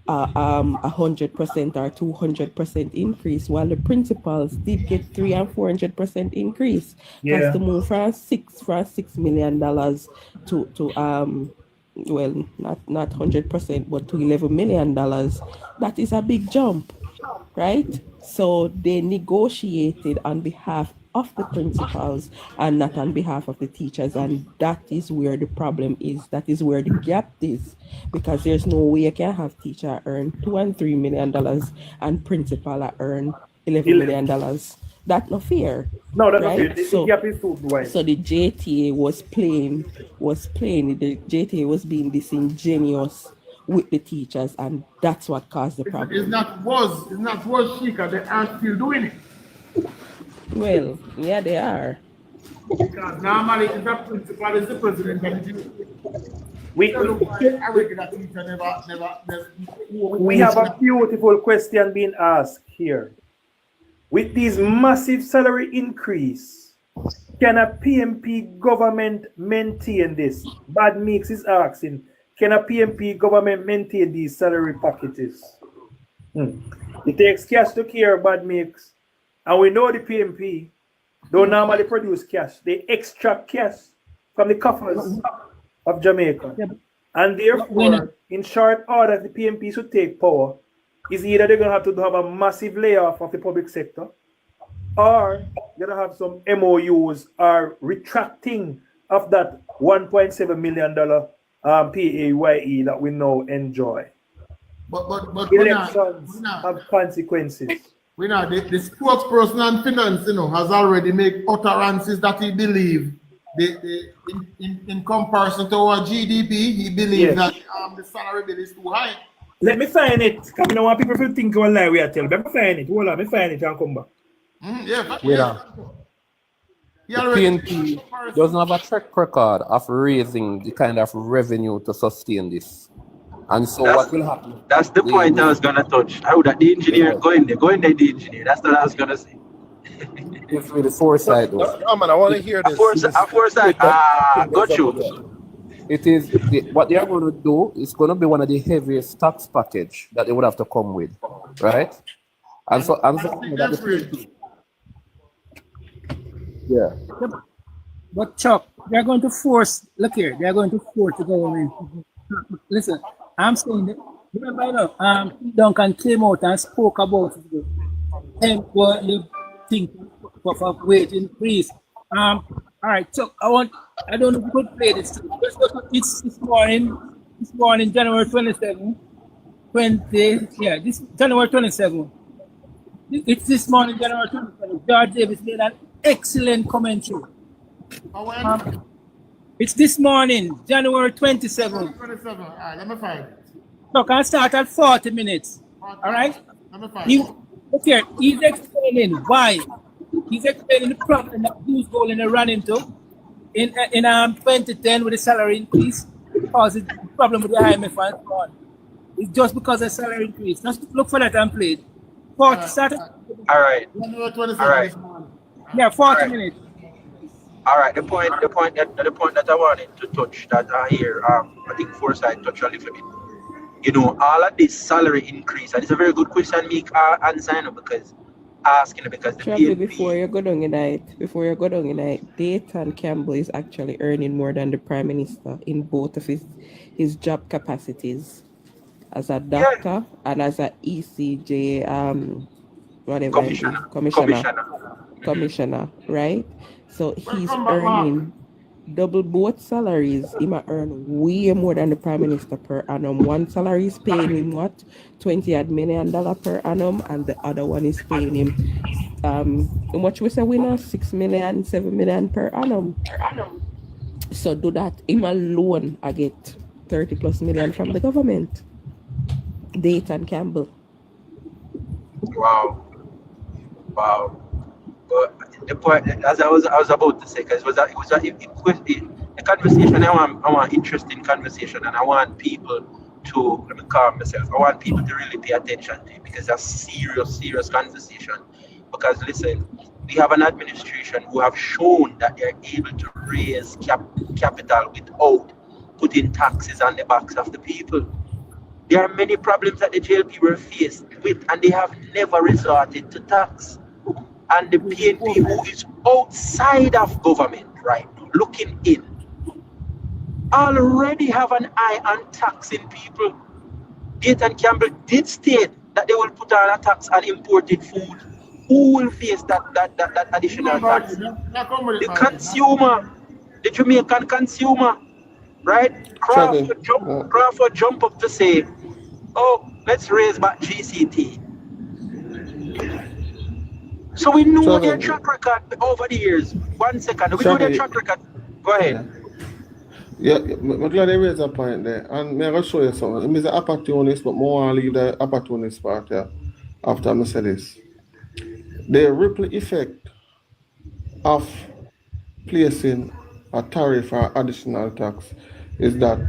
100% or 200% increase, while the principals did get 300% and 400% increase. Because to move from $6 million to well, not 100%, but to $11 million, that is a big jump, right? So they negotiated on behalf of the principals and not on behalf of the teachers. And that is where the problem is. That is where the gap is. Because there's no way you can have teacher earn $2 and $3 million and principal earn $11 million. That's not fair. No, that's not right? fair. The gap is too wide. So the JTA was playing. The JTA was being disingenuous with the teachers, and that's what caused the problem. It's not was Shika. They are still doing it. Well, yeah, they are. Because normally it's the principal is the president of the We have a beautiful question being asked here. With these massive salary increase, can a PMP government maintain this? Bad Mix is asking, can a PMP government maintain these salary packages? It takes cash to care, Bad Mix. And we know the PMP don't normally produce cash. They extract cash from the coffers of Jamaica. And therefore, in short order, the PMP should take power. Is either they're going to have a massive layoff of the public sector, or they're going to have some MOUs or retracting of that $1.7 million PAYE that we now enjoy. But elections have consequences. We know the spokesperson on finance, has already made utterances that he believes in comparison to our GDP, he believes that the salary bill is too high. Let me find it. Because I don't want people to think one lie we are telling. Let me find it. Hold on, let me find it and come back. The PNP doesn't have a track record of raising the kind of revenue to sustain this. And so what will happen? That's the point I was going to touch. How that the engineer go in there, the engineer. That's what I was going to say. It's really foresight. No, man, I want to hear this. Foresight. Got you. It is what they are going to do is going to be one of the heaviest tax package that they would have to come with, right? And so yeah. But Chuck, they're going to force. Look here, they're going to force the government. Listen, I'm saying that. Remember, Duncan came out and spoke about what you think of wage increase. All right, so I don't know if you could play this. It's this morning, January 27, this January 27. It's this morning, January 27. George Davis made an excellent commentary. It's this morning, January 27. 27. All right, let me find it. So can start at 40 minutes. All right? Let me find it. Look here, he's explaining why. He's explaining the problem that who's going to run into in 2010 with the salary increase, because it's the problem with the IMF and so on. It's just because of salary increase. Just look for that and play it. 40 start. All right. All right. Yeah, 40 minutes. All right. The point that I wanted to touch that I hear, I think Foresight touched a little bit. All of this salary increase, and it's a very good question, Meek, answer, because asking because the PNP, before you go down in it, Dayton Campbell is actually earning more than the Prime Minister in both of his job capacities as a doctor and as a ECJ commissioner, right? So he's earning double both salaries. He might earn way more than the Prime Minister per annum. One salary is paying him what? $20 million per annum, and the other one is paying him how much we say winner? $6 million, $7 million per annum. So do that. Him alone I get 30+ million from the government. Dayton Campbell. Wow. But the point, as I was about to say, because a conversation. I want interesting conversation, and I want people to, let me calm myself. I want people to really pay attention to it, because that's serious conversation. Because listen, we have an administration who have shown that they're able to raise capital without putting taxes on the backs of the people. There are many problems that the JLP were faced with, and they have never resorted to tax. And the PNP, who is outside of government right now, looking in, already have an eye on taxing people. Dayton Campbell did state that they will put on a tax on imported food. who will face that additional tax? The consumer, the Jamaican consumer, right? Crawford jump up to say, oh, let's raise back GCT. So we know their track record over the years. 1 second, we know their track record. Go ahead. Yeah, I'm glad they raised a point there. And I'm going to show you something. I'm an opportunist, but more I leave the opportunist part here after I say this. The ripple effect of placing a tariff or additional tax is that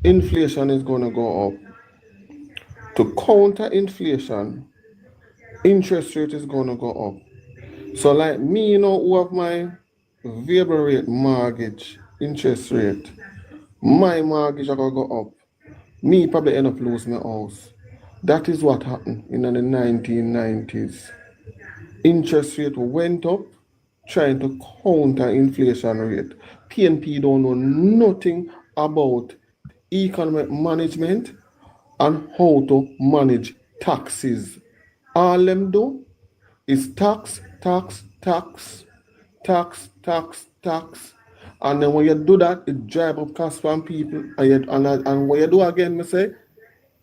inflation is going to go up. To counter inflation, interest rate is going to go up. So like me, who have my variable rate mortgage interest rate, my mortgage are going to go up. Me probably end up losing my house. That is what happened in the 1990s. Interest rate went up, trying to counter inflation rate. PNP don't know nothing about economic management and how to manage taxes. All them do is tax. And then when you do that, it drive up costs from people. And what you do again, I say,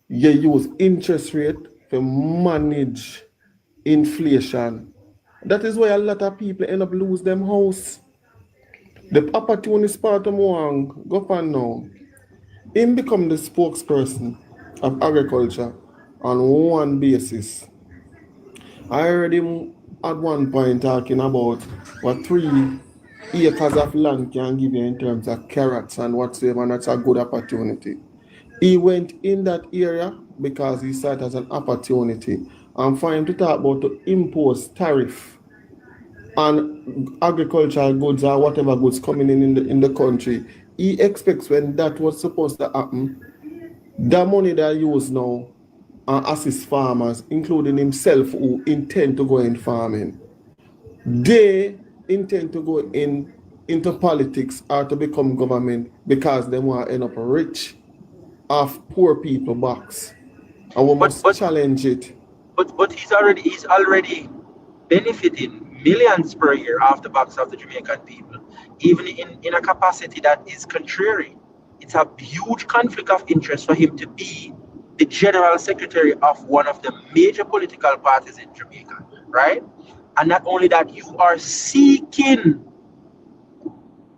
you use interest rate to manage inflation. That is why a lot of people end up lose them house. The opportunist part of Mwang, go on now. Him become the spokesperson of agriculture on one basis. I heard him at one point talking about what 3 acres of land can give you in terms of carrots and whatsoever, and that's a good opportunity. He went in that area because he saw it as an opportunity. And for him to talk about to impose tariff on agricultural goods or whatever goods coming in the country, he expects when that was supposed to happen, the money they use now and assist farmers, including himself who intend to go in farming, they intend to go into politics or to become government because they want to end up rich off poor people backs. And we must challenge it. But he's already benefiting millions per year off the backs of the Jamaican people, even in a capacity that is contrary. It's a huge conflict of interest for him to be the general secretary of one of the major political parties in Jamaica, right? And not only that, you are seeking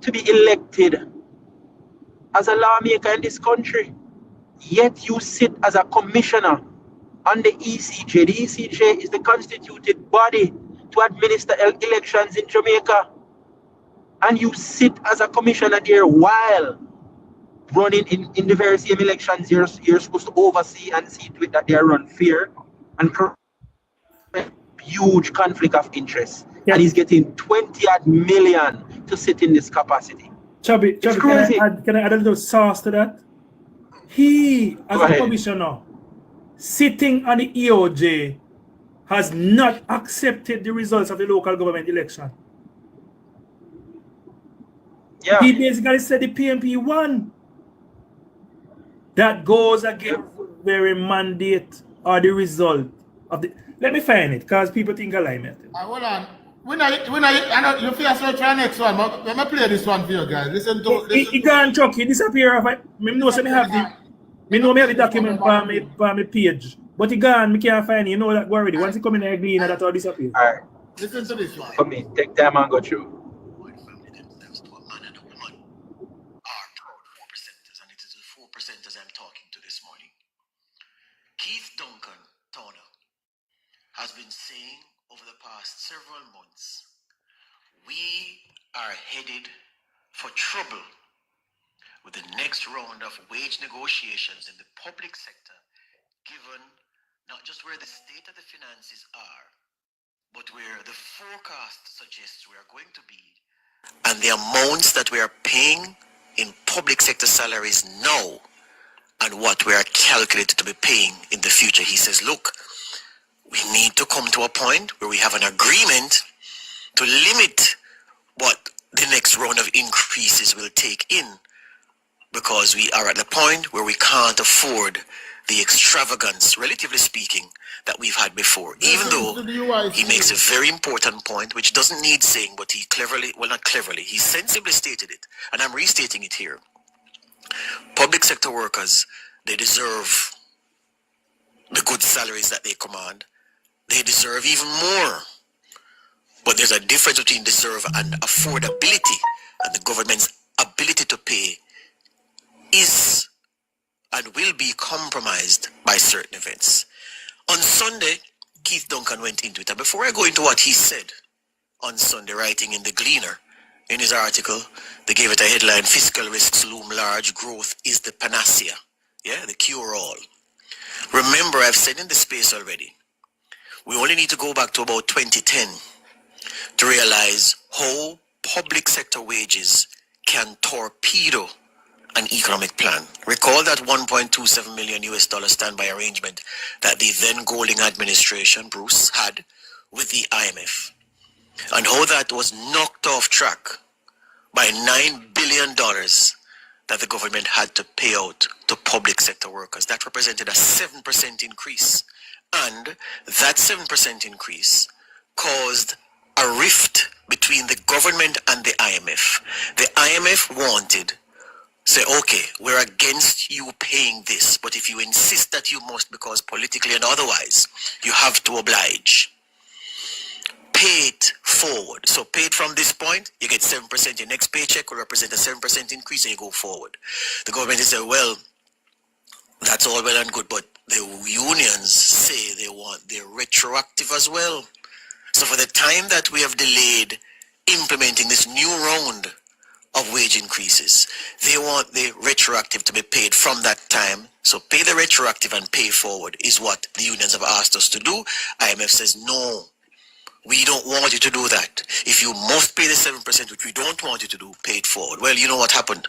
to be elected as a lawmaker in this country, yet you sit as a commissioner on the ECJ. The ECJ is the constituted body to administer elections in Jamaica. And you sit as a commissioner there while running in the very same elections you're supposed to oversee and see to it that they are run fair and huge conflict of interest. Yes. And he's getting 20 million to sit in this capacity. Chubby, can I add a little sauce to that? He, as a commissioner, sitting on the EOJ, has not accepted the results of the local government election. Yeah. He basically said the PNP won. That goes against the very mandate or the result of the. Let me find it, because people think I lie. Hold on. When I know you feel so try next one. Let me play this one for you guys. Listen. He can't chuck. He disappear. I know me have the document for my page. But he gone, me can't find it. You know that already. Once he come in and agree, that all disappear. Alright. Listen to this one. Come in, take time and go through. I'm talking to this morning. Keith Duncan Turner has been saying over the past several months, we are headed for trouble with the next round of wage negotiations in the public sector, given not just where the state of the finances are, but where the forecast suggests we are going to be, and the amounts that we are paying in public sector salaries now, and what we are calculated to be paying in the future. He says, look, we need to come to a point where we have an agreement to limit what the next round of increases will take in because we are at the point where we can't afford the extravagance, relatively speaking, that we've had before. Even though he makes a very important point, which doesn't need saying, but he cleverly, well, not cleverly, he sensibly stated it, and I'm restating it here. Public sector workers, they deserve the good salaries that they command. They deserve even more. But there's a difference between deserve and affordability, and the government's ability to pay is and will be compromised by certain events. On Sunday, Keith Duncan went into it. And before I go into what he said on Sunday, writing in the Gleaner, in his article, they gave it a headline, Fiscal Risks Loom Large, Growth is the Panacea. Yeah, the cure-all. Remember, I've said in the space already, we only need to go back to about 2010 to realize how public sector wages can torpedo an economic plan. Recall that 1.27 million US dollar standby arrangement that the then Golding administration, Bruce, had with the IMF, and how that was knocked off track by $9 billion that the government had to pay out to public sector workers. That represented a 7% increase. And that 7% increase caused a rift between the government and the IMF. The IMF wanted say, okay, we're against you paying this, but if you insist that you must, because politically and otherwise, you have to oblige, pay it forward. So pay it from this point, you get 7%, your next paycheck will represent a 7% increase, and you go forward. The government is saying, well, that's all well and good, but the unions say they want their retroactive as well. So for the time that we have delayed implementing this new round of wage increases, they want the retroactive to be paid from that time. So pay the retroactive and pay forward is what the unions have asked us to do. IMF says, no, we don't want you to do that. If you must pay the 7%, which we don't want you to do, pay it forward. Well, you know what happened?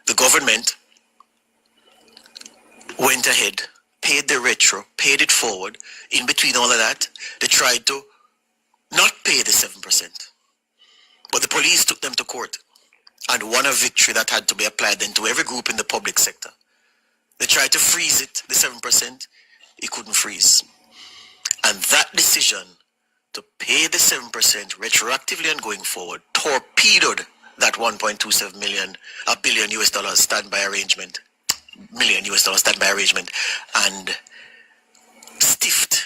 The government went ahead, paid the retro, paid it forward. In between all of that, they tried to not pay the 7%. But the police took them to court and won a victory that had to be applied then to every group in the public sector. They tried to freeze it, the 7%, it couldn't freeze. And that decision to pay the 7% retroactively and going forward torpedoed that 1.27 billion US dollars standby arrangement, and stiffed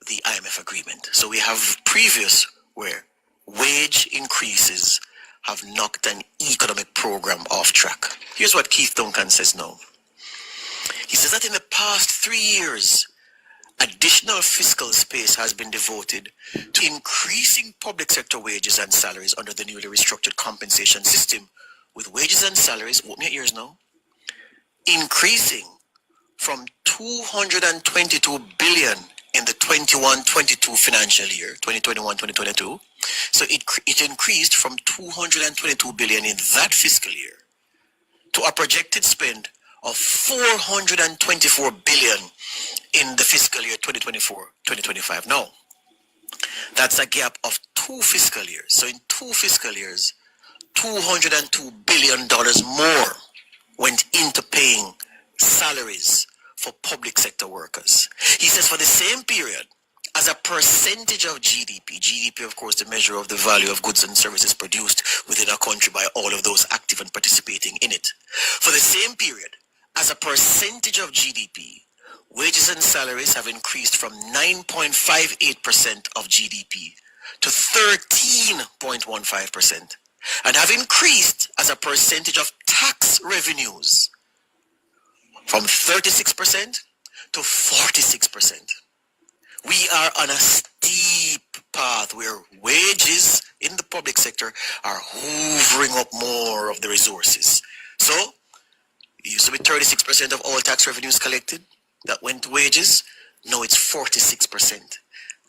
the IMF agreement. So we have previous where wage increases have knocked an economic program off track. Here's what Keith Duncan says now. He says that in the past 3 years, additional fiscal space has been devoted to increasing public sector wages and salaries under the newly restructured compensation system, with wages and salaries, open your ears now, increasing from 222 billion in the 21-22 financial year, 2021-2022. So it increased from 222 billion in that fiscal year to a projected spend of 424 billion in the fiscal year 2024-2025. Now, that's a gap of 2 fiscal years. So in 2 fiscal years, $202 billion more went into paying salaries for public sector workers. He says for the same period, as a percentage of GDP, of course, the measure of the value of goods and services produced within a country by all of those active and participating in it. For the same period, as a percentage of GDP, wages and salaries have increased from 9.58% of GDP to 13.15%, and have increased as a percentage of tax revenues from 36% to 46%. We are on a steep path where wages in the public sector are hoovering up more of the resources. So, it used to be 36% of all tax revenues collected that went to wages. Now it's 46%.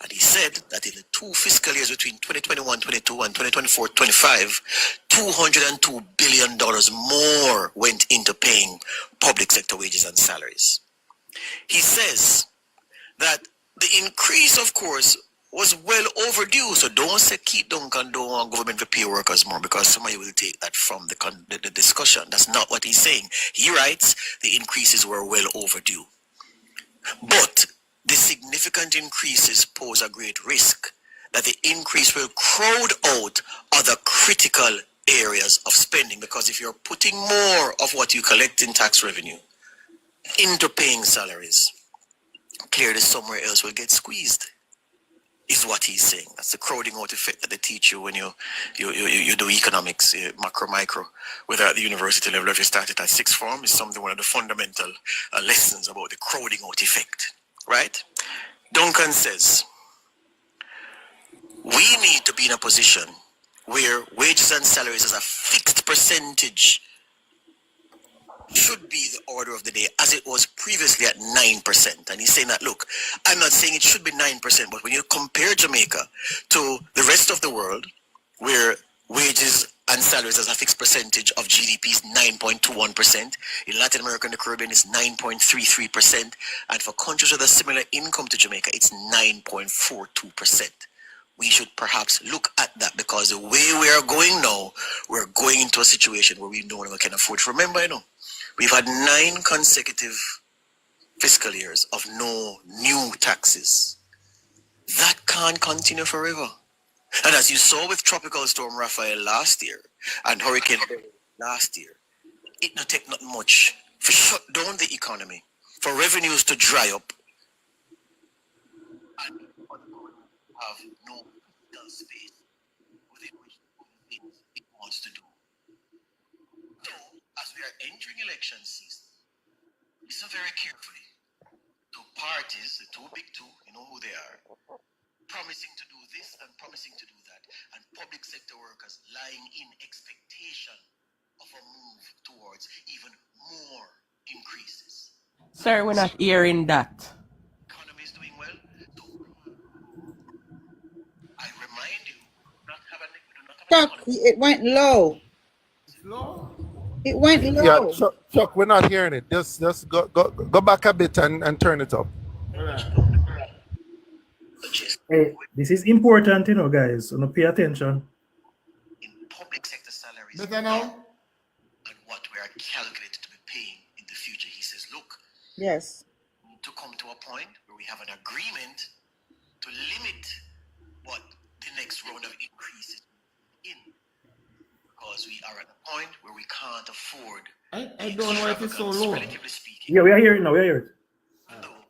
And he said that in the 2 fiscal years between 2021-22 and 2024-25, $202 billion more went into paying public sector wages and salaries. He says that the increase, of course, was well overdue. So don't say Keith Duncan don't want government to pay workers more, because somebody will take that from the discussion. That's not what he's saying. He writes the increases were well overdue. But the significant increases pose a great risk that the increase will crowd out other critical areas of spending, because if you're putting more of what you collect in tax revenue into paying salaries, clearly somewhere else will get squeezed, is what he's saying. That's the crowding out effect that they teach you when you do economics, macro, micro, whether at the university level, if you started at sixth form, is something, one of the fundamental lessons about the crowding out effect, right? Duncan says, we need to be in a position where wages and salaries as a fixed percentage should be the order of the day, as it was previously at 9%. And he's saying that, look, I'm not saying it should be 9%, but when you compare Jamaica to the rest of the world, where wages and salaries as a fixed percentage of GDP is 9.21%, in Latin America and the Caribbean it's 9.33%, and for countries with a similar income to Jamaica, it's 9.42%. We should perhaps look at that, because the way we are going now, we're going into a situation where we no longer can afford to. Remember, we've had 9 consecutive fiscal years of no new taxes. That can't continue forever. And as you saw with Tropical Storm Raphael last year and Hurricane last year, it not take not much for shut down the economy, for revenues to dry up, and have no fiscal space within which it wants to do. So, as we are entering election season, listen very carefully to parties, the two big two, you know who they are, promising to do this and promising to do that, and public sector workers lying in expectation of a move towards even more increases. Sir, we're not hearing that. Economy is doing well. So I remind you, we do not have Chuck, it went low. Slow. It went low. Yeah, Chuck, we're not hearing it. Just go back a bit and turn it up. Hey, this is important, guys. So pay attention. in public sector salaries Better now? and what we are calculated to be paying in the future. He says, look, Yes. we need to come to a point where we have an agreement to limit what the next round of increases in, because we are at a point where we can't afford. I don't know if it's so low. Relatively speaking. Yeah, we are hearing now. We are hearing. Though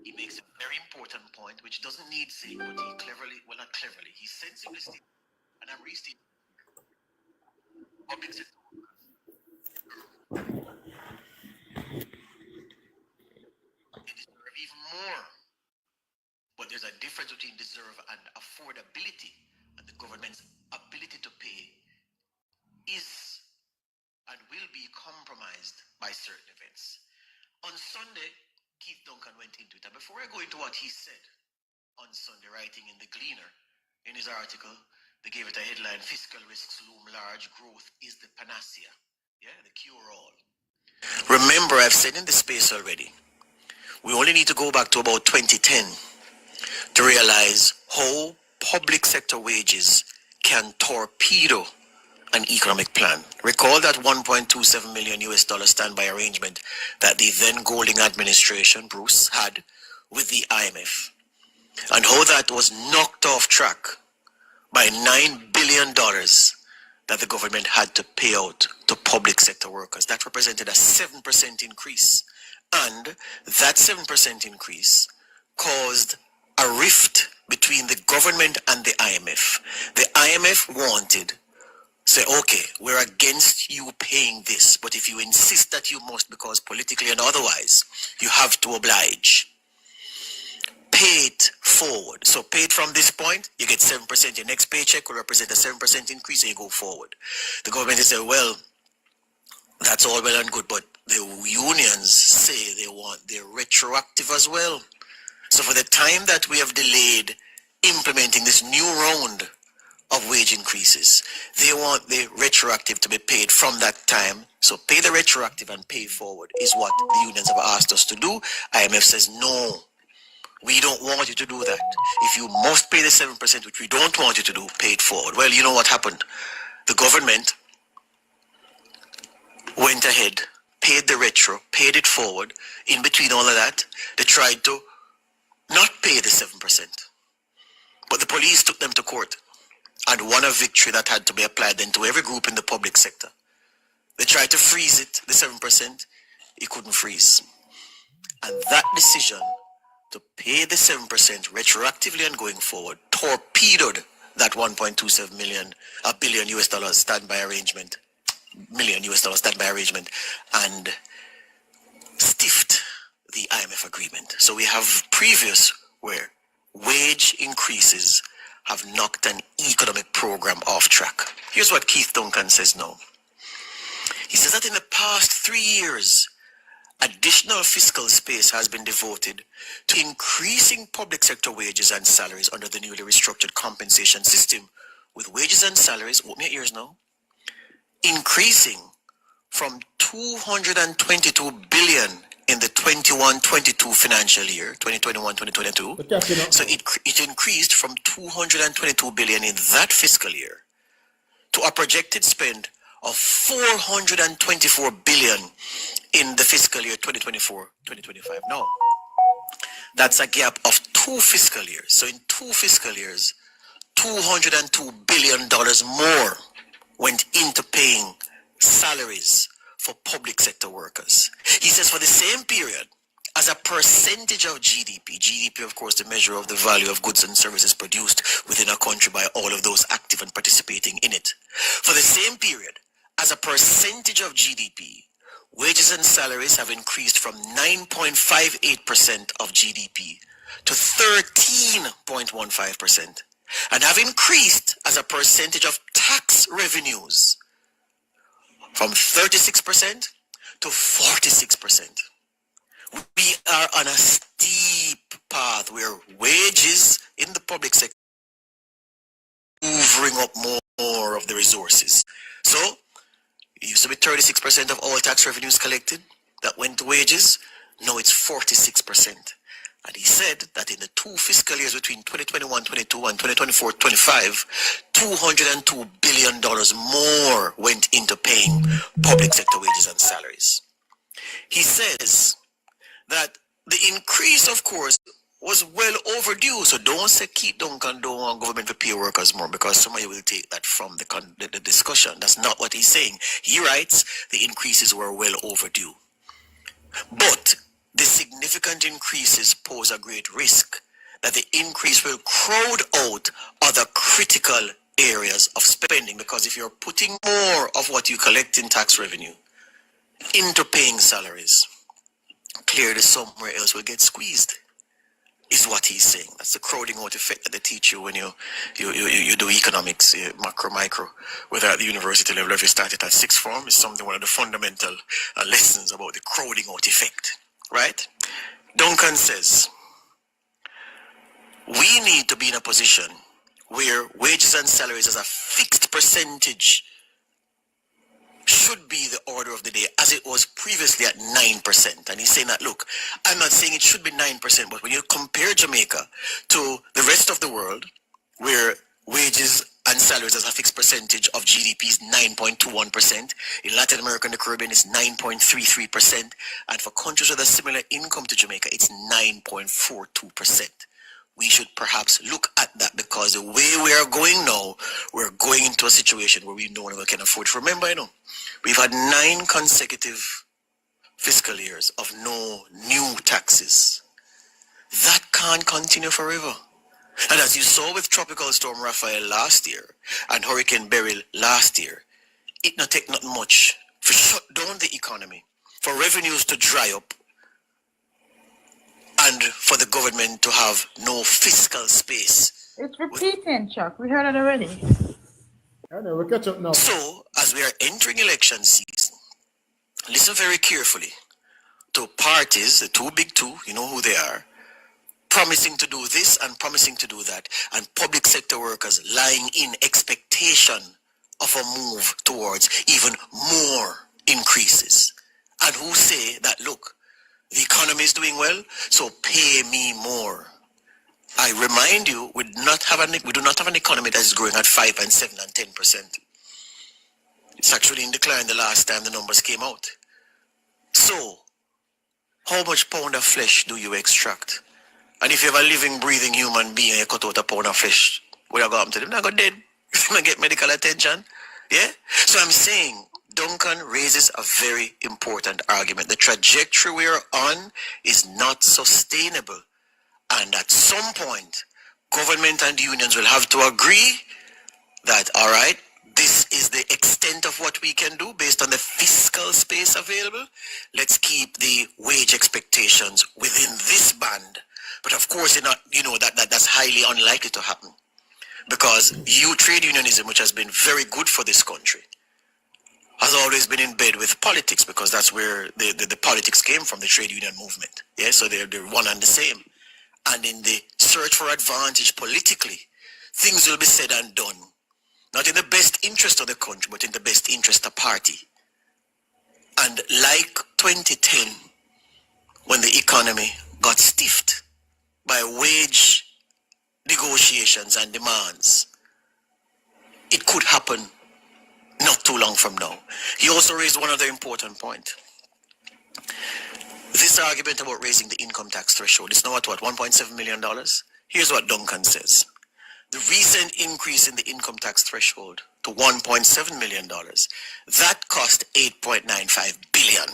he makes a very important point, which doesn't need saying, but he cleverly, well, not cleverly, he sensibly stated, and I'm restating, public sector they deserve even more. But there's a difference between deserve and affordability, and the government's ability to pay is and will be compromised by certain events. On Sunday, Keith Duncan went into it. And before I go into what he said on Sunday, writing in The Gleaner, in his article, they gave it a headline, Fiscal Risks Loom Large, Growth is the Panacea. Yeah, the cure-all. Remember, I've said in the space already, we only need to go back to about 2010 to realize how public sector wages can torpedo an economic plan. Recall that $1.27 million standby arrangement that the then Golding administration, Bruce, had with the IMF, and how that was knocked off track by $9 billion that the government had to pay out to public sector workers. That represented a 7% increase. And that 7% increase caused a rift between the government and the IMF. The IMF wanted say, okay, we're against you paying this, but if you insist that you must, because politically and otherwise, you have to oblige, pay it forward. So pay it from this point, you get 7%, your next paycheck will represent a 7% increase and you go forward. The government is saying, well, that's all well and good, but the unions say they're retroactive as well. So for the time that we have delayed implementing this new round of wage increases, they want the retroactive to be paid from that time. So pay the retroactive and pay forward is what the unions have asked us to do. IMF says no, We don't want you to do that. If you must pay the 7%, which we don't want you to do, pay it forward. Well, you know what happened? The government went ahead, paid the retro, paid it forward. In between all of that, they tried to not pay the 7%. But the police took them to court and won a victory that had to be applied then to every group in the public sector. They tried to freeze it, the 7%. It couldn't freeze. And that decision to pay the 7% retroactively and going forward torpedoed that 1.27 billion US dollars standby arrangement, million US dollars standby arrangement, and stiffed the IMF agreement. So we have previous where wage increases have knocked an economic program off track. Here's what Keith Duncan says now. He says that in the past 3 years, additional fiscal space has been devoted to increasing public sector wages and salaries under the newly restructured compensation system, with wages and salaries, open your ears now, increasing from 222 billion in the 21-22 financial year, 2021-2022. So it increased from 222 billion in that fiscal year to a projected spend of 424 billion in the fiscal year 2024-2025. No, that's a gap of 2 fiscal years. So in 2 fiscal years, $202 billion more went into paying salaries for public sector workers. He says for the same period, as a percentage of GDP, of course, the measure of the value of goods and services produced within a country by all of those active and participating in it. For the same period, as a percentage of GDP, wages and salaries have increased from 9.58% of GDP to 13.15%, and have increased as a percentage of tax revenues from 36% to 46%. We are on a steep path where wages in the public sector are hoovering up more of the resources. So, it used to be 36% of all tax revenues collected that went to wages. Now it's 46%. And he said that in the 2 fiscal years between 2021-22 and 2024-25, $202 billion more went into paying public sector wages and salaries. He says that the increase, of course, was well overdue. So don't say Keith Duncan don't want government to pay workers more, because somebody will take that from the discussion. That's not what he's saying. He writes the increases were well overdue. But the significant increases pose a great risk that the increase will crowd out other critical areas of spending, because if you're putting more of what you collect in tax revenue into paying salaries, clearly somewhere else will get squeezed, is what he's saying. That's the crowding out effect that they teach you when you do economics, macro, micro, whether at the university level or if you started at sixth form. Is something, one of the fundamental lessons about the crowding out effect, right? Duncan says, we need to be in a position where wages and salaries as a fixed percentage should be the order of the day, as it was previously at 9%. And he's saying that, look, I'm not saying it should be 9%, but when you compare Jamaica to the rest of the world, where wages and salaries as a fixed percentage of GDP is 9.21%, in Latin America and the Caribbean it's 9.33%, and for countries with a similar income to Jamaica, it's 9.42%. We should perhaps look at that, because the way we are going now, we're going into a situation where we no longer can afford to. Remember, we've had 9 consecutive fiscal years of no new taxes. That can't continue forever. And as you saw with Tropical Storm Raphael last year and Hurricane Beryl last year, it not take not much to shut down the economy, for revenues to dry up, and for the government to have no fiscal space. It's repeating, Chuck. We heard it already. I know, we'll catch up now. So, as we are entering election season, listen very carefully to parties, the 2 big 2, you know who they are, promising to do this and promising to do that, and public sector workers lying in expectation of a move towards even more increases, and who say that, look, the economy is doing well, so pay me more. I remind you, we do not have an economy that is growing at 5 and 7 and 10%. It's actually in decline the last time the numbers came out. So, how much pound of flesh do you extract? And if you have a living, breathing human being and you cut out a pound of flesh, what you go to them? They're not dead. They're not get medical attention. Yeah? So I'm saying, Duncan raises a very important argument. The trajectory we're on is not sustainable. And at some point, government and unions will have to agree that, all right, this is the extent of what we can do based on the fiscal space available. Let's keep the wage expectations within this band. But of course, that's highly unlikely to happen because trade unionism, which has been very good for this country, has always been in bed with politics because that's where the politics came from, the trade union movement. Yeah, so they're one and the same. And in the search for advantage politically, things will be said and done. Not in the best interest of the country, but in the best interest of party. And like 2010, when the economy got stiffed by wage negotiations and demands, it could happen not too long from now. He also raised one other important point. This argument about raising the income tax threshold is now at what, $1.7 million? Here's what Duncan says. The recent increase in the income tax threshold to $1.7 million, that cost $8.95 billion.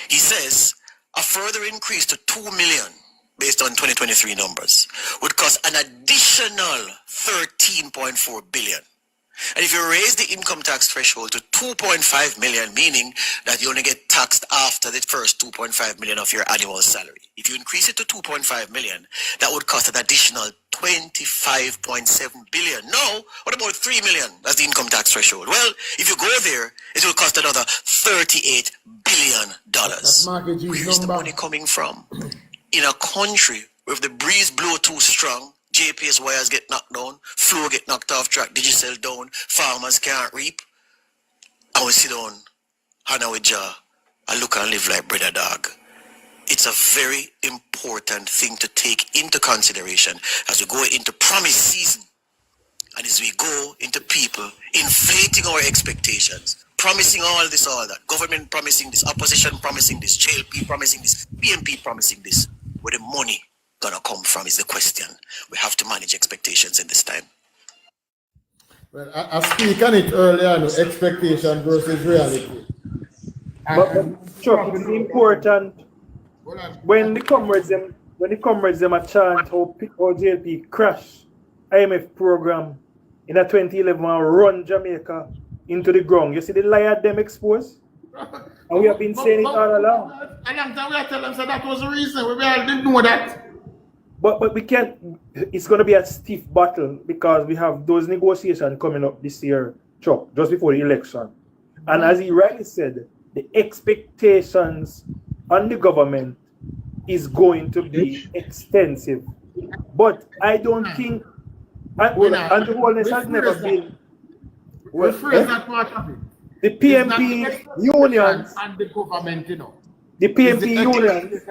He says a further increase to $2 million, based on 2023 numbers, would cost an additional $13.4 billion. And if you raise the income tax threshold to 2.5 million, meaning that you only get taxed after the first 2.5 million of your annual salary. If you increase it to 2.5 million, that would cost an additional 25.7 billion. No, what about 3 million? That's the income tax threshold. Well, if you go there, it will cost another $38 billion. Where's the money coming from? In a country where if the breeze blow too strong, JPS wires get knocked down, flow get knocked off track, digital down, farmers can't reap. I will sit down, hand with jaw, and look and live like brother dog. It's a very important thing to take into consideration as we go into promise season and as we go into people inflating our expectations, promising all this, all that. Government promising this, opposition promising this, JLP promising this, PMP promising this. Where the money gonna come from is the question. We have to manage expectations in this time. Well, I speak on it earlier, expectation versus reality. But Chuck, it's important when the comrades them a chant how JLP crash IMF program in a 2011 and run Jamaica into the ground. You see the lie them exposed? And we have been saying it all along. And I'm telling them so that was the reason. We didn't know that. But we can't, it's going to be a stiff battle because we have those negotiations coming up this year, Chuck, just before the election. And as he rightly said, the expectations on the government is going to be extensive. But I don't think, and the wholeness has never been. That part of it. The PMP unions and the government, the PMP unions,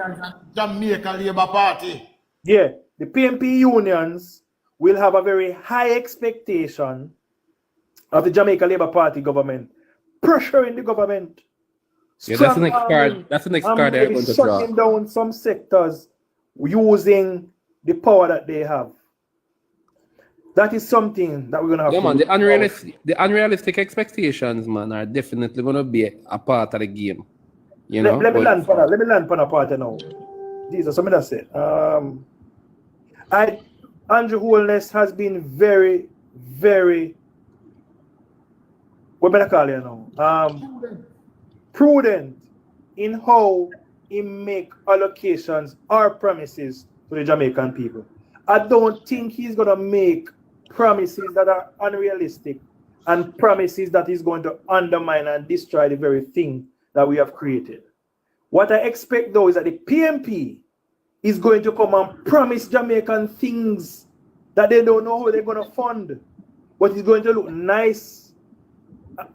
Jamaica Labour Party. Yeah, the PMP unions will have a very high expectation of the Jamaica Labour Party government, pressuring the government. Yeah, that's the next card. That's the next card they're going to draw. Shutting down some sectors using the power that they have. That is something that we're gonna have. Yeah, to man. do. The unrealistic expectations, man, are definitely gonna be a part of the game. You know. Let me land for a part now. These are something that said. Andrew Holness has been very, very. What better call you now? Prudent in how he make allocations or promises to the Jamaican people. I don't think he's gonna make promises that are unrealistic and promises that is going to undermine and destroy the very thing that we have created. What I expect though is that the PMP is going to come and promise Jamaican things that they don't know how they're going to fund, but it's going to look nice,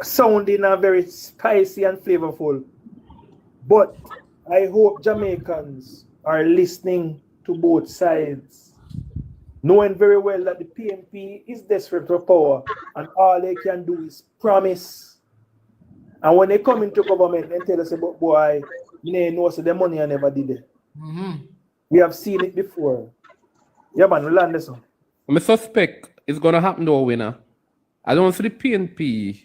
sounding and very spicy and flavorful. But I hope Jamaicans are listening to both sides knowing very well that the PNP is desperate for power and all they can do is promise. And when they come into government and tell us about boy, you know, so the money I never did it. We have seen it before. Yeah, man, we learn this one. I suspect it's gonna happen though, winner. I don't see the PNP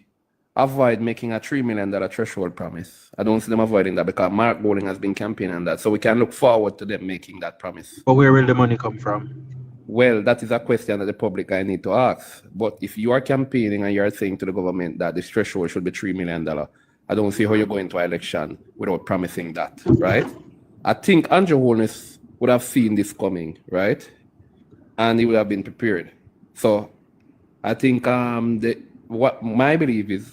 avoid making a $3 million threshold promise. I don't see them avoiding that because Mark Bowling has been campaigning on that. So we can look forward to them making that promise. But where will the money come from? Well, that is a question that the public I need to ask. But if you are campaigning and you are saying to the government that this threshold should be $3 million, I don't see how you're going to an election without promising that, right? I think Andrew Holness would have seen this coming, right? And he would have been prepared. So I think what my belief is,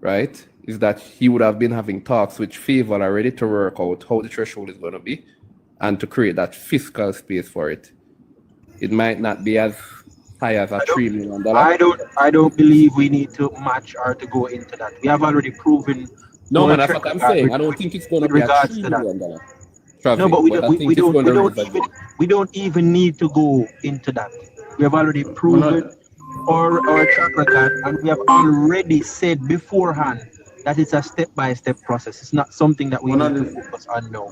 right, is that he would have been having talks with Favor already to work out how the threshold is going to be and to create that fiscal space for it. It might not be as high as a $3 million. I don't believe we need to match or to go into that. We have already proven. No, man, that's what I'm saying. I don't think it's going to be a $3 million. No, but we don't even need to go into that. We have already proven our track record, and we have already said beforehand that it's a step-by-step process. It's not something that we need to focus on now.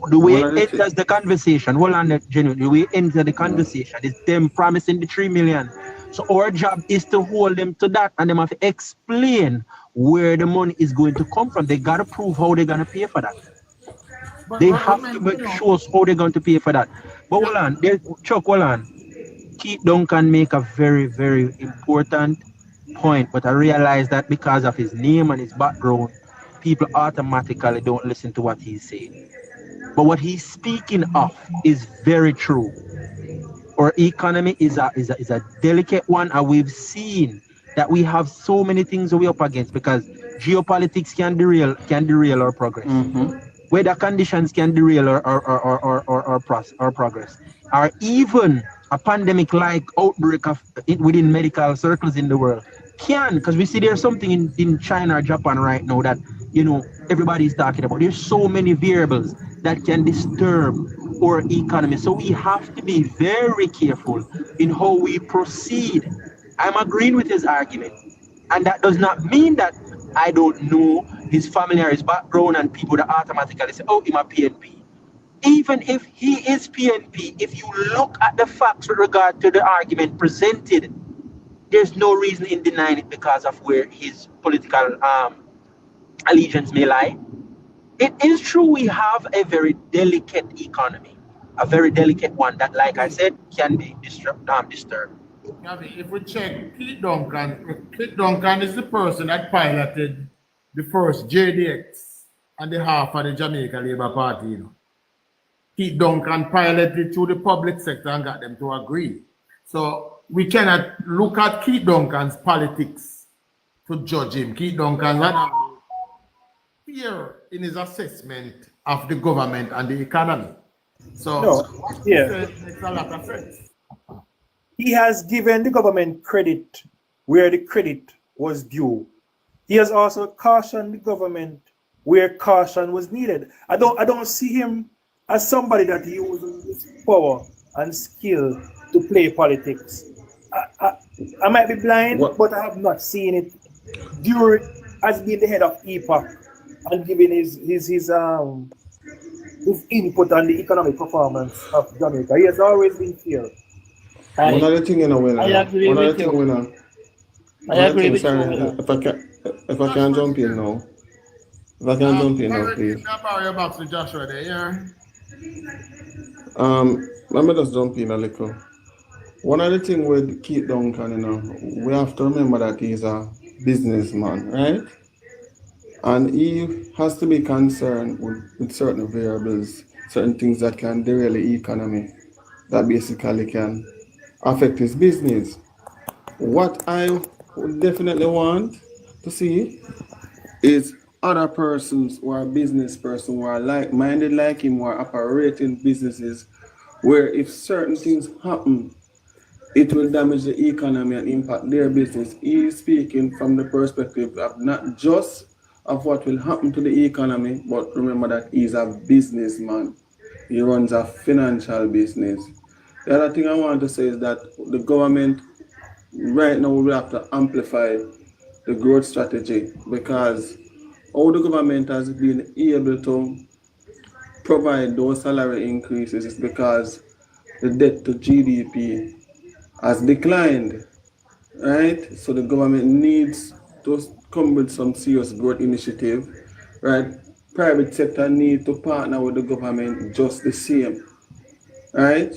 The way it enters the conversation, hold on, genuinely, the way it enters the conversation is them promising the 3 million. So our job is to hold them to that, and them have to explain where the money is going to come from. They got to prove how they're going to pay for that. They have to make sure how they're going to pay for that. But hold on, Chuck, hold on. Keith Duncan make a very, very important point, but I realize that because of his name and his background, people automatically don't listen to what he's saying. But what he's speaking of is very true. Our economy is a delicate one, and we've seen that we have so many things we're up against because geopolitics can derail our progress. Weather conditions can derail our progress, or even a pandemic-like outbreak within medical circles in the world can, because we see there's something in China or Japan right now that, you know, everybody's talking about. There's so many variables that can disturb our economy. So we have to be very careful in how we proceed. I'm agreeing with his argument. And that does not mean that I don't know his family or his background and people that automatically say, oh, he's a PNP. Even if he is PNP, if you look at the facts with regard to the argument presented, there's no reason in denying it because of where his political allegiance may lie. It is true we have a very delicate economy, a very delicate one that, like I said, can be disturbed. If we check Keith Duncan is the person that piloted the first JDX on behalf of the Jamaica Labour Party, you know. Keith Duncan piloted through the public sector and got them to agree. So we cannot look at Keith Duncan's politics to judge him. Keith Duncan had fear in his assessment of the government and the economy. So it makes a lot of sense. He has given the government credit where the credit was due. He has also cautioned the government where caution was needed. I don't see him as somebody that uses his power and skill to play politics. I might be blind, but I have not seen it as being the head of EPAC and giving his input on the economic performance of Jamaica. He has always been fair. One other thing in a winner. I agree with you. If I can jump in now. Please. Let me just jump in a little. One of the things with Keith Duncan, you know, we have to remember that he's a businessman, right? And he has to be concerned with certain variables, certain things that can derail the economy, that basically can affect his business. What I would definitely want to see is other persons who are business persons who are like-minded like him, who are operating businesses, where if certain things happen, it will damage the economy and impact their business. He is speaking from the perspective of not just of what will happen to the economy, but remember that he's a businessman. He runs a financial business. The other thing I want to say is that the government right now will have to amplify the growth strategy, because how the government has been able to provide those salary increases is because the debt to GDP has declined, right? So the government needs to come with some serious growth initiative, right? Private sector need to partner with the government just the same, right?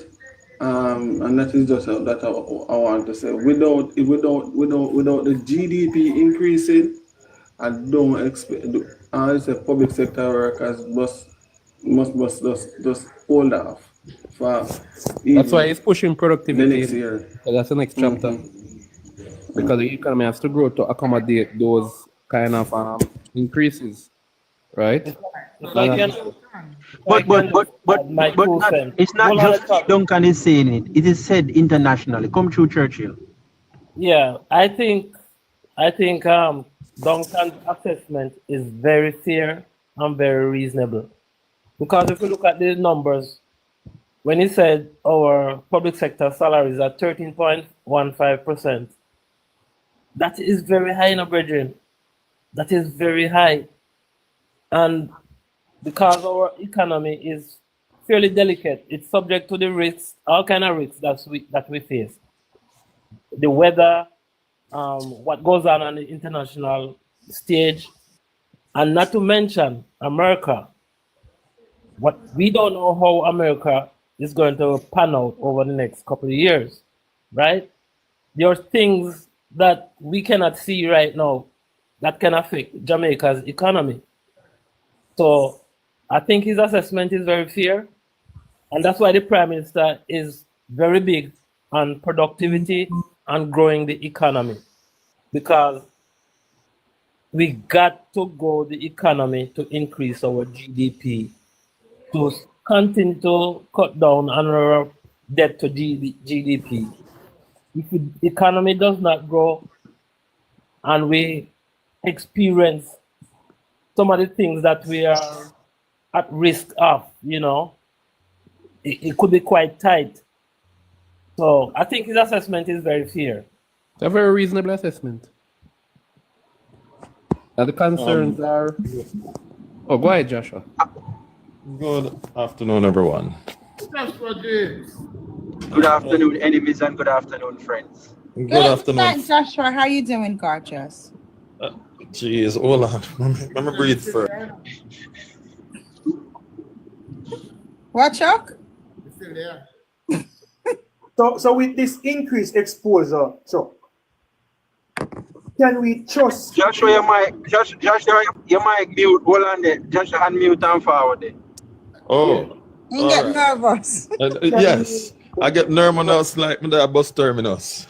And that is just that I want to say. Without the GDP increasing, I don't expect. I say public sector workers must just hold off for That's why even he's pushing the productivity. next year. So that's the next chapter. Because the economy has to grow to accommodate those kind of increases, right? But My two cents. it's not Hold on, just let's talk. Duncan is saying it. It is said internationally. Come through Churchill. Yeah, I think Duncan's assessment is very fair and very reasonable. Because if you look at the numbers, when he said our public sector salaries are 13.15%, that is very high in a brethren. That is very high. And because our economy is fairly delicate, it's subject to the risks, all kind of risks that we face. The weather, what goes on the international stage, and not to mention America. What we don't know how America is going to pan out over the next couple of years, right? There are things that we cannot see right now that can affect Jamaica's economy. So I think his assessment is very fair, and that's why the Prime Minister is very big on productivity and growing the economy, because we got to grow the economy to increase our GDP, to continue to cut down on our debt to GDP. If the economy does not grow and we experience some of the things that we are at risk of, it could be quite tight. So I think his assessment is very fair. It's a very reasonable assessment. And the concerns are... Oh, go ahead, Joshua. Good afternoon, everyone. Good afternoon, enemies, and good afternoon, friends. Good afternoon. Joshua. How you doing, gorgeous? Jeez, hold on. Let me breathe first. What, Chuck? Still there. So with this increased exposure, so can we trust Joshua, your mic mute. Hold on there. Joshua, unmute and forward there. Oh, You get nervous. yes. I get nervous like me that bus terminus.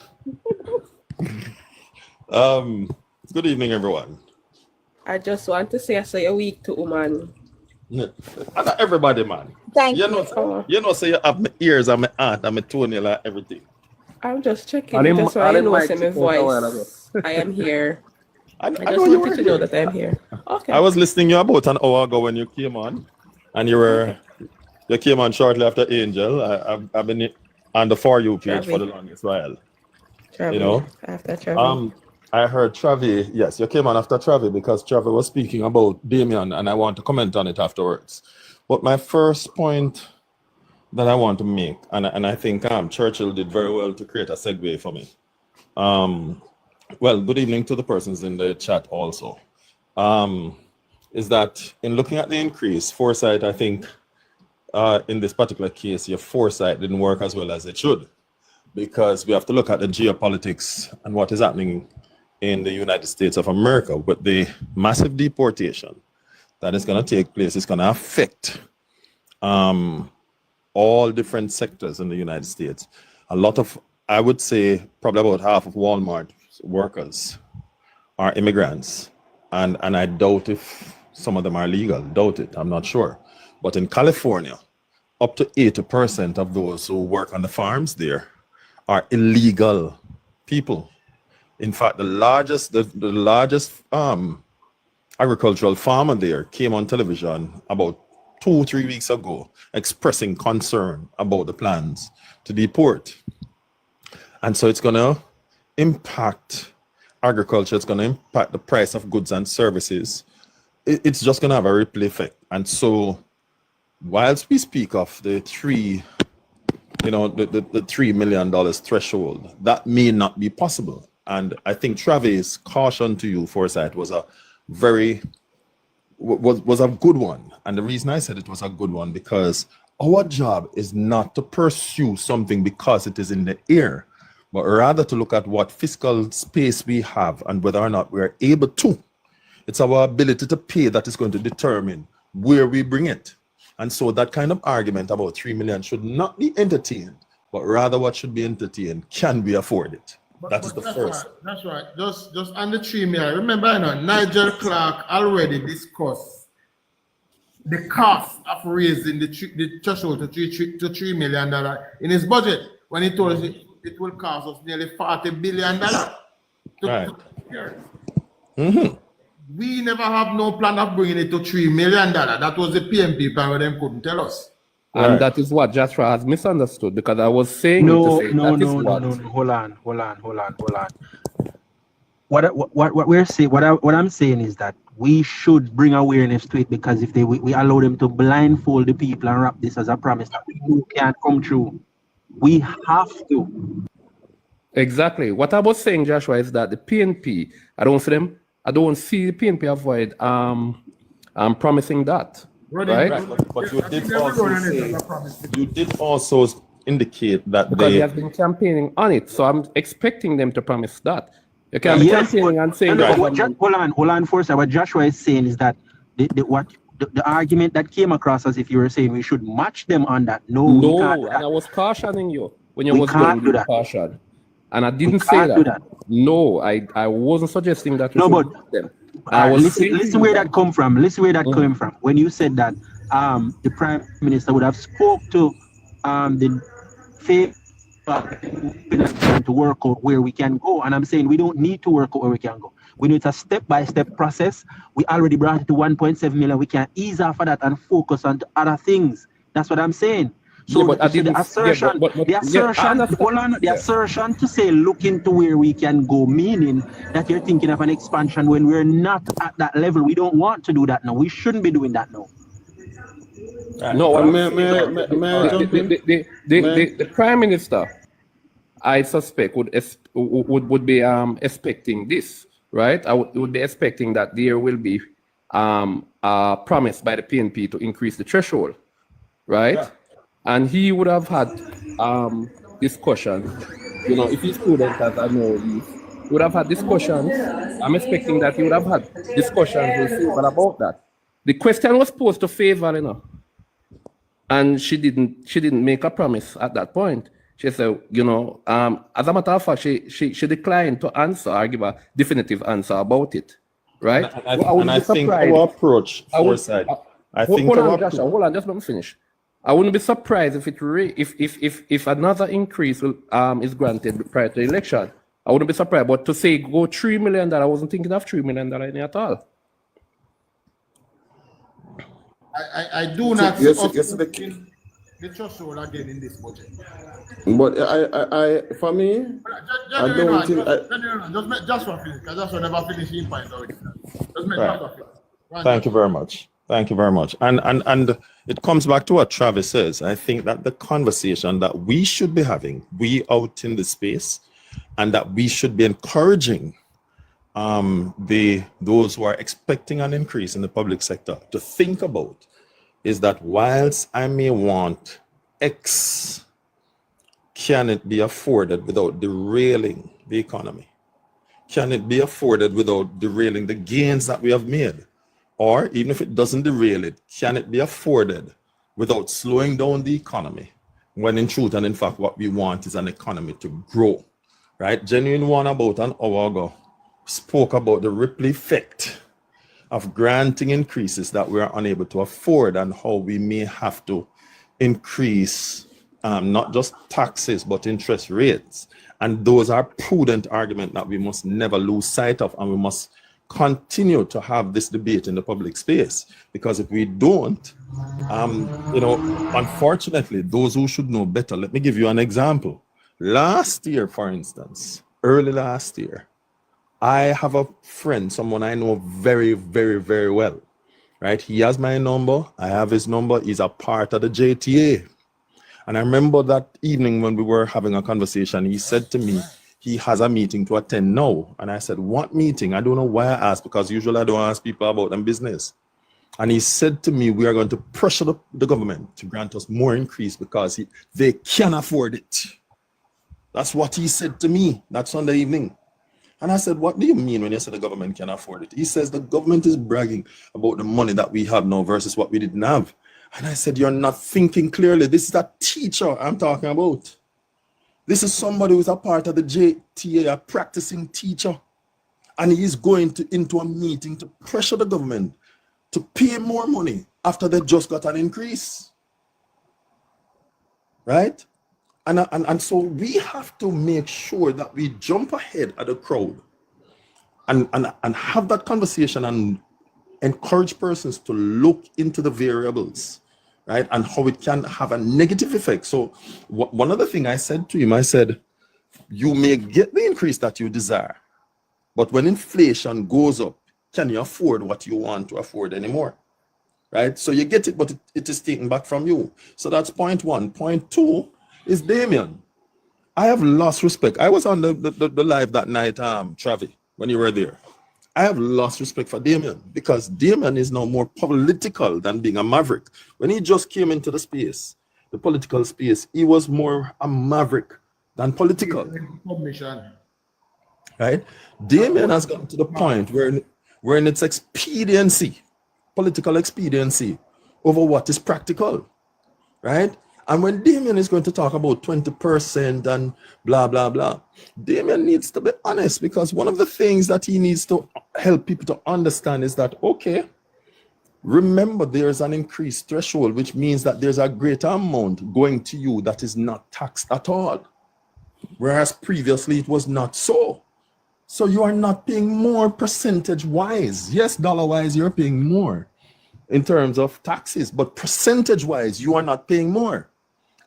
Good evening, everyone. I just want to say I saw you weak to woman. Everybody, man. Thank you. you. So you have my ears and my heart and my toenail and everything. I'm just checking. Just so you know, my voice. I am here. I just wanted to know that I'm here. Okay. I was listening to you about an hour ago when you came on, and you came on shortly after Angel. I've been on the For You page for the longest while. After Travi. I heard Travi. Yes, you came on after Travi because Travi was speaking about Damien, and I want to comment on it afterwards. But my first point that I want to make, and I think Churchill did very well to create a segue for me. Well, good evening to the persons in the chat also. Is that in looking at the increase, foresight, I think in this particular case, your foresight didn't work as well as it should, because we have to look at the geopolitics and what is happening in the United States of America with the massive deportation that is going to take place. It's going to affect all different sectors in the United States. A lot of, I would say, probably about half of Walmart workers are immigrants. And I doubt if some of them are legal. Doubt it. I'm not sure. But in California, up to 80% of those who work on the farms there are illegal people. In fact, the largest agricultural farmer there came on television about 2-3 weeks ago expressing concern about the plans to deport. And so it's going to impact agriculture. It's going to impact the price of goods and services. It's just going to have a ripple effect. And so whilst we speak of the $3 million threshold, that may not be possible. And I think Travis' caution to you, Forsyth, was a good one. And the reason I said it was a good one, because our job is not to pursue something because it is in the air, but rather to look at what fiscal space we have and whether or not we're able to. It's our ability to pay that is going to determine where we bring it. And so that kind of argument about 3 million should not be entertained, but rather what should be entertained, can we afford it? That's the first. Right, that's right. Just on the 3 million. Remember, Nigel Clark already discussed the cost of raising the threshold to $3 million in his budget when he told us it will cost us nearly $40 billion. Right. We never have no plan of bringing it to $3 million. That was the PMP plan where them couldn't tell us. And that is what Joshua has misunderstood, because I was saying No. Hold on. What I'm saying is that we should bring awareness to it, because if we allow them to blindfold the people and wrap this as a promise that we know can't come true, we have to. Exactly. What I was saying, Joshua, is that the PNP, I don't see the PNP avoid promising that. Right? But you did also indicate that because he has been campaigning on it, so I'm expecting them to promise that. You can't be campaigning and saying that. Hold on first. What Joshua is saying is that the argument that came across as if you were saying we should match them on that. No, and I was cautioning you when you was going to caution. And I didn't say that. No, I wasn't suggesting that. Listen where that come from. Listen where that came from. When you said that the Prime Minister would have spoke to the favor to work out where we can go. And I'm saying we don't need to work out where we can go. We need a step-by-step process. We already brought it to 1.7 million. We can ease off of that and focus on other things. That's what I'm saying. So the assertion to say look into where we can go, meaning that you're thinking of an expansion when we're not at that level. We don't want to do that now. We shouldn't be doing that now. No, the Prime Minister, I suspect, would be expecting this, right? I would be expecting that there will be a promise by the PNP to increase the threshold, right? Yeah. And he would have had discussions, if he's student, as I know he would have had discussions. I'm expecting that he would have had discussions with Favor about that. The question was posed to Favor, and she didn't make a promise at that point. She said, as a matter of fact, she declined to answer or give a definitive answer about it, right? And I think our approach, hold on, just let me finish. I wouldn't be surprised if another increase is granted prior to the election. I wouldn't be surprised, but to say go $3 million, I wasn't thinking of $3 million at all. I do not see the threshold again in this budget. But for me, I don't think. Just for finish, because that's never finishing point already. Thank you very much. Thank you very much. And it comes back to what Travis says. I think that the conversation that we should be having, we out in the space, and that we should be encouraging those who are expecting an increase in the public sector to think about is that whilst I may want X, can it be afforded without derailing the economy? Can it be afforded without derailing the gains that we have made? Or even if it doesn't derail it, can it be afforded without slowing down the economy? When in truth and in fact, what we want is an economy to grow, right? Genuine One about an hour ago spoke about the ripple effect of granting increases that we are unable to afford and how we may have to increase not just taxes, but interest rates. And those are prudent arguments that we must never lose sight of, and we must continue to have this debate in the public space, because if we don't, unfortunately, those who should know better, let me give you an example. Last year, for instance, early last year, I have a friend, someone I know very, very, very well, right? He has my number. I have his number. He's a part of the JTA. And I remember that evening when we were having a conversation, he said to me, he has a meeting to attend now. And I said, what meeting? I don't know why I asked, because usually I don't ask people about them business. And he said to me, we are going to pressure the government to grant us more increase because they can't afford it. That's what he said to me that Sunday evening. And I said, what do you mean when you say the government can afford it? He says the government is bragging about the money that we have now versus what we didn't have. And I said, you're not thinking clearly. This is a teacher I'm talking about. This is somebody who's a part of the JTA, a practicing teacher. And he's going into a meeting to pressure the government to pay more money after they just got an increase. Right? And so we have to make sure that we jump ahead of the crowd and have that conversation and encourage persons to look into the variables, right? And how it can have a negative effect. So one other thing I said to him, I said, you may get the increase that you desire, but when inflation goes up, can you afford what you want to afford anymore? Right? So you get it, but it is taken back from you. So that's point one. Point two is Damien. I have lost respect. I was on the live that night, Travi, when you were there. I have lost respect for Damien because Damien is now more political than being a maverick. When he just came into the space, the political space, he was more a maverick than political. Right? Damien has gotten to the point where in its expediency, political expediency, over what is practical. Right? And when Damien is going to talk about 20% and blah, blah, blah, Damien needs to be honest, because one of the things that he needs to help people to understand is that, okay, remember there's an increased threshold, which means that there's a greater amount going to you that is not taxed at all. Whereas previously it was not so. So you are not paying more percentage-wise. Yes, dollar-wise, you're paying more in terms of taxes, but percentage-wise, you are not paying more.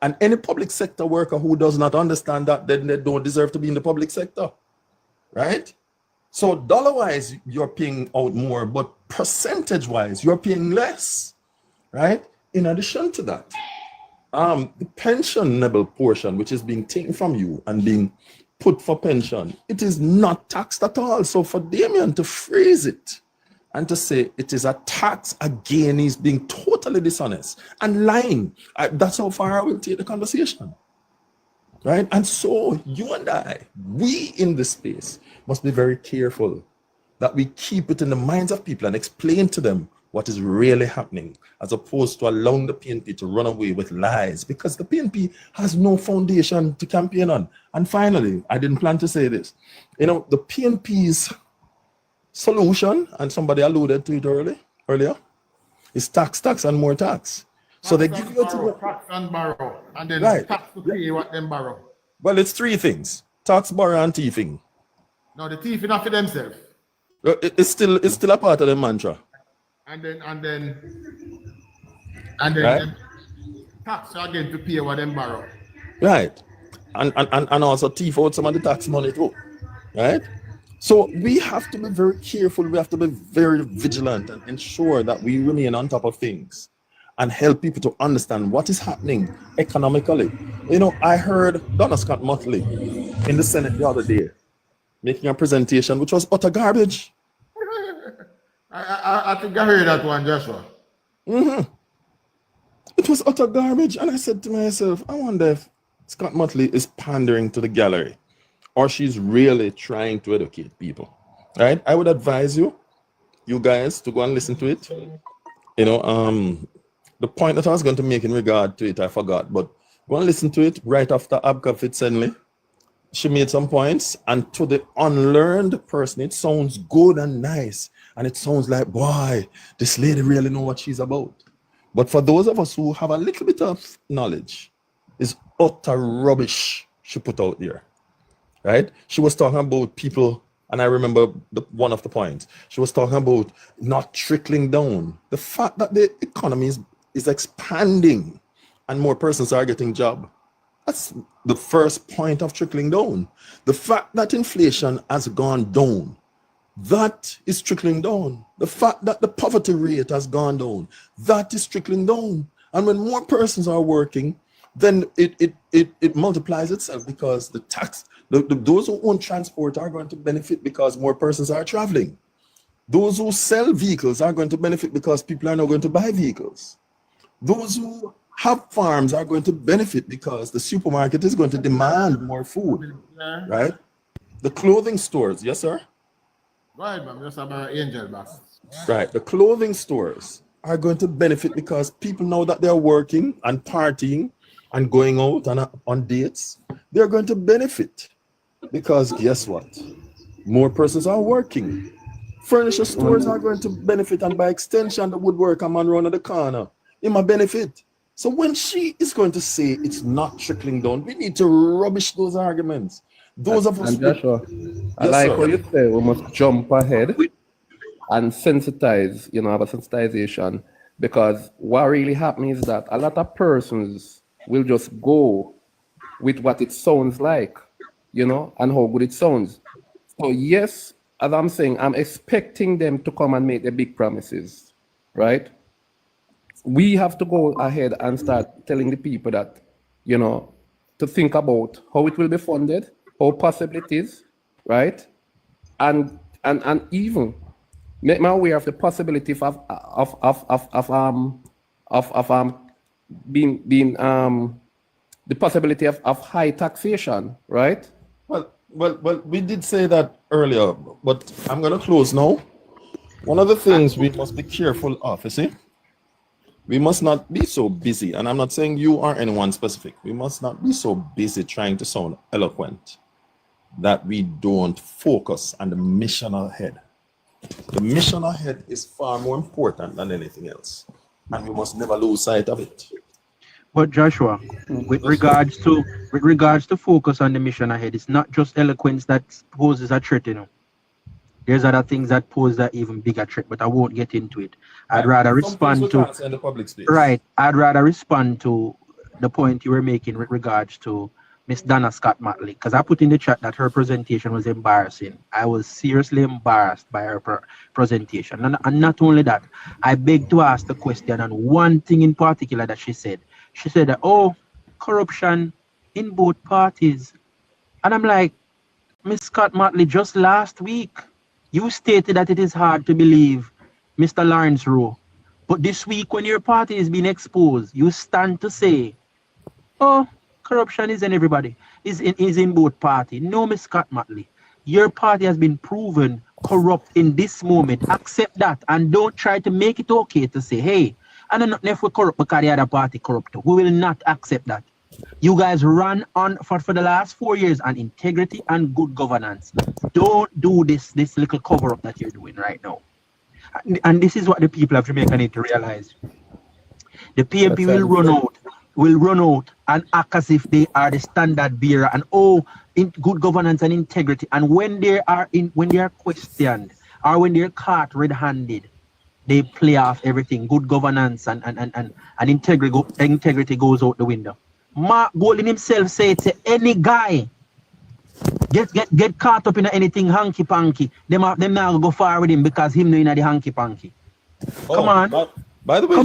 And any public sector worker who does not understand that, then they don't deserve to be in the public sector, right? So dollar-wise, you're paying out more, but percentage-wise, you're paying less, right? In addition to that, the pensionable portion, which is being taken from you and being put for pension, it is not taxed at all. So for Damien to phrase it and to say it is a tax, again, he's being totally dishonest and lying. That's how far I will take the conversation, right? And so you and I, we in this space must be very careful that we keep it in the minds of people and explain to them what is really happening, as opposed to allowing the PNP to run away with lies, because the PNP has no foundation to campaign on. And finally, I didn't plan to say this, the PNP's solution, and somebody alluded to it earlier, is tax, and more tax. So they give you tax and borrow, and then right. Tax to pay what them borrow. Well, it's three things: tax, borrow, and thieving. No, the thief enough for themselves. It's still a part of the mantra. And then right? Tax again to pay what them borrow. Right. And also thief out some of the tax money too. Right? So we have to be very careful. We have to be very vigilant and ensure that we remain on top of things and help people to understand what is happening economically. I heard Donna Scott Motley in the Senate the other day making a presentation which was utter garbage. I think I heard that one, Joshua. It was utter garbage. And I said to myself, I wonder if Scott Motley is pandering to the gallery, or she's really trying to educate people, right? I would advise you guys, to go and listen to it. The point that I was going to make in regard to it, I forgot, but go and listen to it right after Abka Fitzenley. She made some points, and to the unlearned person, it sounds good and nice, and it sounds like, boy, this lady really knows what she's about. But for those of us who have a little bit of knowledge, it's utter rubbish she put out there. Right? She was talking about people And I remember one of the points. She was talking about not trickling down. The fact that the economy is expanding and more persons are getting job. That's the first point of trickling down. The fact that inflation has gone down, that is trickling down. The fact that the poverty rate has gone down, that is trickling down. And when more persons are working, then it multiplies itself, because the tax, those who own transport are going to benefit because more persons are traveling. Those who sell vehicles are going to benefit because people are now going to buy vehicles. Those who have farms are going to benefit because the supermarket is going to demand more food, right? The clothing stores, yes, sir? Go ahead, man. Just have an angel back. Right. The clothing stores are going to benefit because people know that they're working and partying and going out and on dates. They're going to benefit because guess what? More persons are working. Furniture stores are going to benefit, and by extension, the woodworker man around the corner, it might benefit. So when she is going to say it's not trickling down, we need to rubbish those arguments. Those of us. And Joshua, I like how you say we must jump ahead and sensitize, have a sensitization, because what really happens is that a lot of persons will just go with what it sounds like, and how good it sounds. So yes, as I'm saying, I'm expecting them to come and make the big promises, right? We have to go ahead and start telling the people that, to think about how it will be funded, how possible it is, right? And even make me aware of the possibility of being the possibility of high taxation, right? Well, we did say that earlier, but I'm going to close now. One of the things we must be careful of, you see, we must not be so busy, and I'm not saying you or anyone specific, we must not be so busy trying to sound eloquent that we don't focus on the mission ahead. The mission ahead is far more important than anything else, and we must never lose sight of it. But Joshua, with regards to focus on the mission ahead, it's not just eloquence that poses a threat, There's other things that pose that even bigger threat, but I won't get into it. I'd rather respond to the public space. Right. I'd rather respond to the point you were making with regards to Miss Donna Scott Matley, because I put in the chat that her presentation was embarrassing. I was seriously embarrassed by her presentation. And not only that, I beg to ask the question on one thing in particular that she said. She said that, corruption in both parties. And I'm like, Miss Scott Matley, just last week, you stated that it is hard to believe Mr. Lawrence Rowe. But this week, when your party is being exposed, you stand to say, corruption is in everybody, is in both parties. No, Miss Scott Matley, your party has been proven corrupt in this moment. Accept that and don't try to make it okay to say, hey, I don't know if we're corrupt because the other party corrupt. We will not accept that. You guys run on for the last 4 years on integrity and good governance. Don't do this little cover-up that you're doing right now. And this is what the people of Jamaica need to realize. The PMP will run out and act as if they are the standard bearer and in good governance and integrity. And when they are questioned or when they're caught red-handed, they play off everything. Good governance and integrity goes out the window. Mark Golding himself said to any guy get caught up in anything hanky panky, them now go far with him because him knowing the hanky panky. Come on. By the way,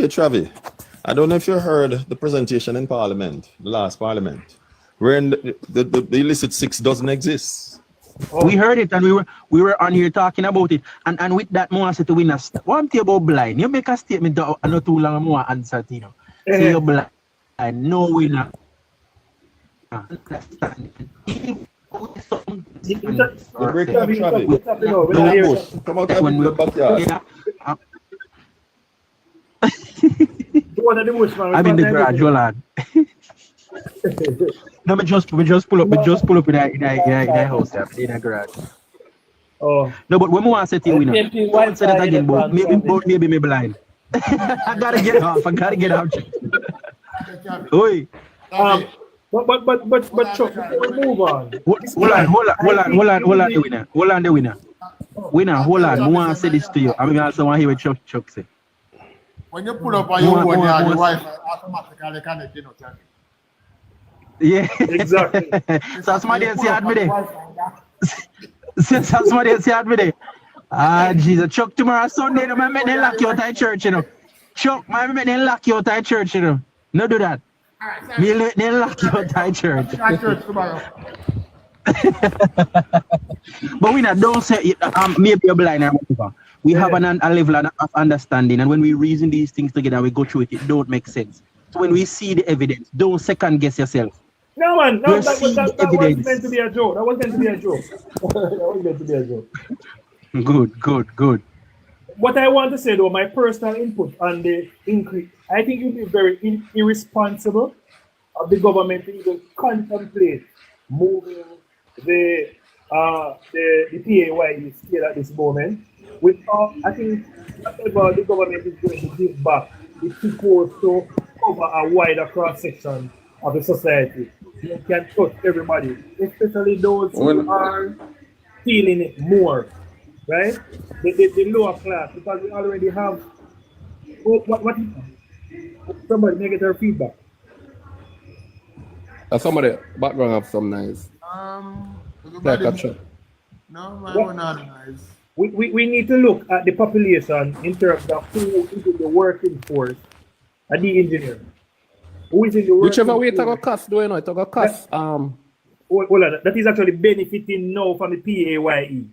Travi, I don't know if you heard the presentation in Parliament, the last Parliament, wherein the illicit six doesn't exist. We heard it and we were on here talking about it. And with that, more said to win us. One thing about blind, you make a statement that not too long more answer, So you're blind. No winner. I'm in the garage, lad. No, we just pull up in the house in the garage. Oh. No, but when we want to say winner, I say that again, but maybe me blind. I gotta get off. But But Chuck, before we move on. Hold on, the winner. Winner, hold on. I want to say this to you. I mean, I also want to hear what Chuck say. When you pull up on your phone, your wife automatically connect, you know, Chuck. Yeah, exactly. So somebody else had me there. Somebody else had me there. Ah, Jesus. Chuck, tomorrow Sunday, no, man, they lock you out of church, you know. Chuck, man, they lock you out of church, you know. No do that. They lock you out of church. But we not don't say it, maybe you're blind or whatever. We have a level of understanding, and when we reason these things together, we go through it. It don't make sense. So when we see the evidence, don't second guess yourself. No, man, no, that was evidence. meant to be a joke. That was meant to be a joke. That was meant to be a joke. Good. What I want to say, though, my personal input on the increase, I think it would be very irresponsible of the government to even contemplate moving the PAYE scale at this moment. I think whatever the government is going to give back is supposed to cover a wider cross section of the society. It can touch everybody, especially those who are feeling it more, right? The lower class, because we already have. What somebody negative feedback. Somebody background have some nice. No, we're not nice. We need to look at the population in terms of who is in the working force and the engineer. Who is in the working Whichever way it force. got cost, do you know? It got cost. Hold on, that is actually benefiting now from the PAYE.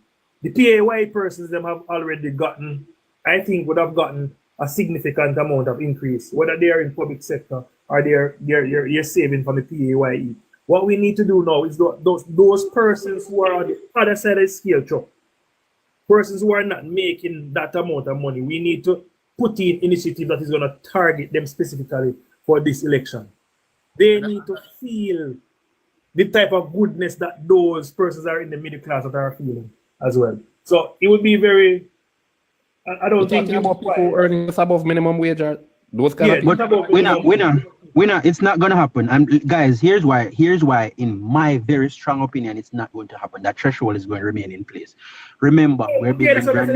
The PAYE persons them have already gotten, I think, would have gotten a significant amount of increase, whether they are in public sector or they're saving from the PAYE. What we need to do now is those persons who are on the other side of the scale, Chuck, persons who are not making that amount of money, we need to put in initiative that is going to target them specifically for this election. They need to feel the type of goodness that those persons are in the middle class that are feeling as well. So it would be very, I don't think about people earning above minimum wage or those kind of but winner, it's not gonna happen. And guys, here's why, in my very strong opinion, it's not going to happen. That threshold is going to remain in place. Remember, we're building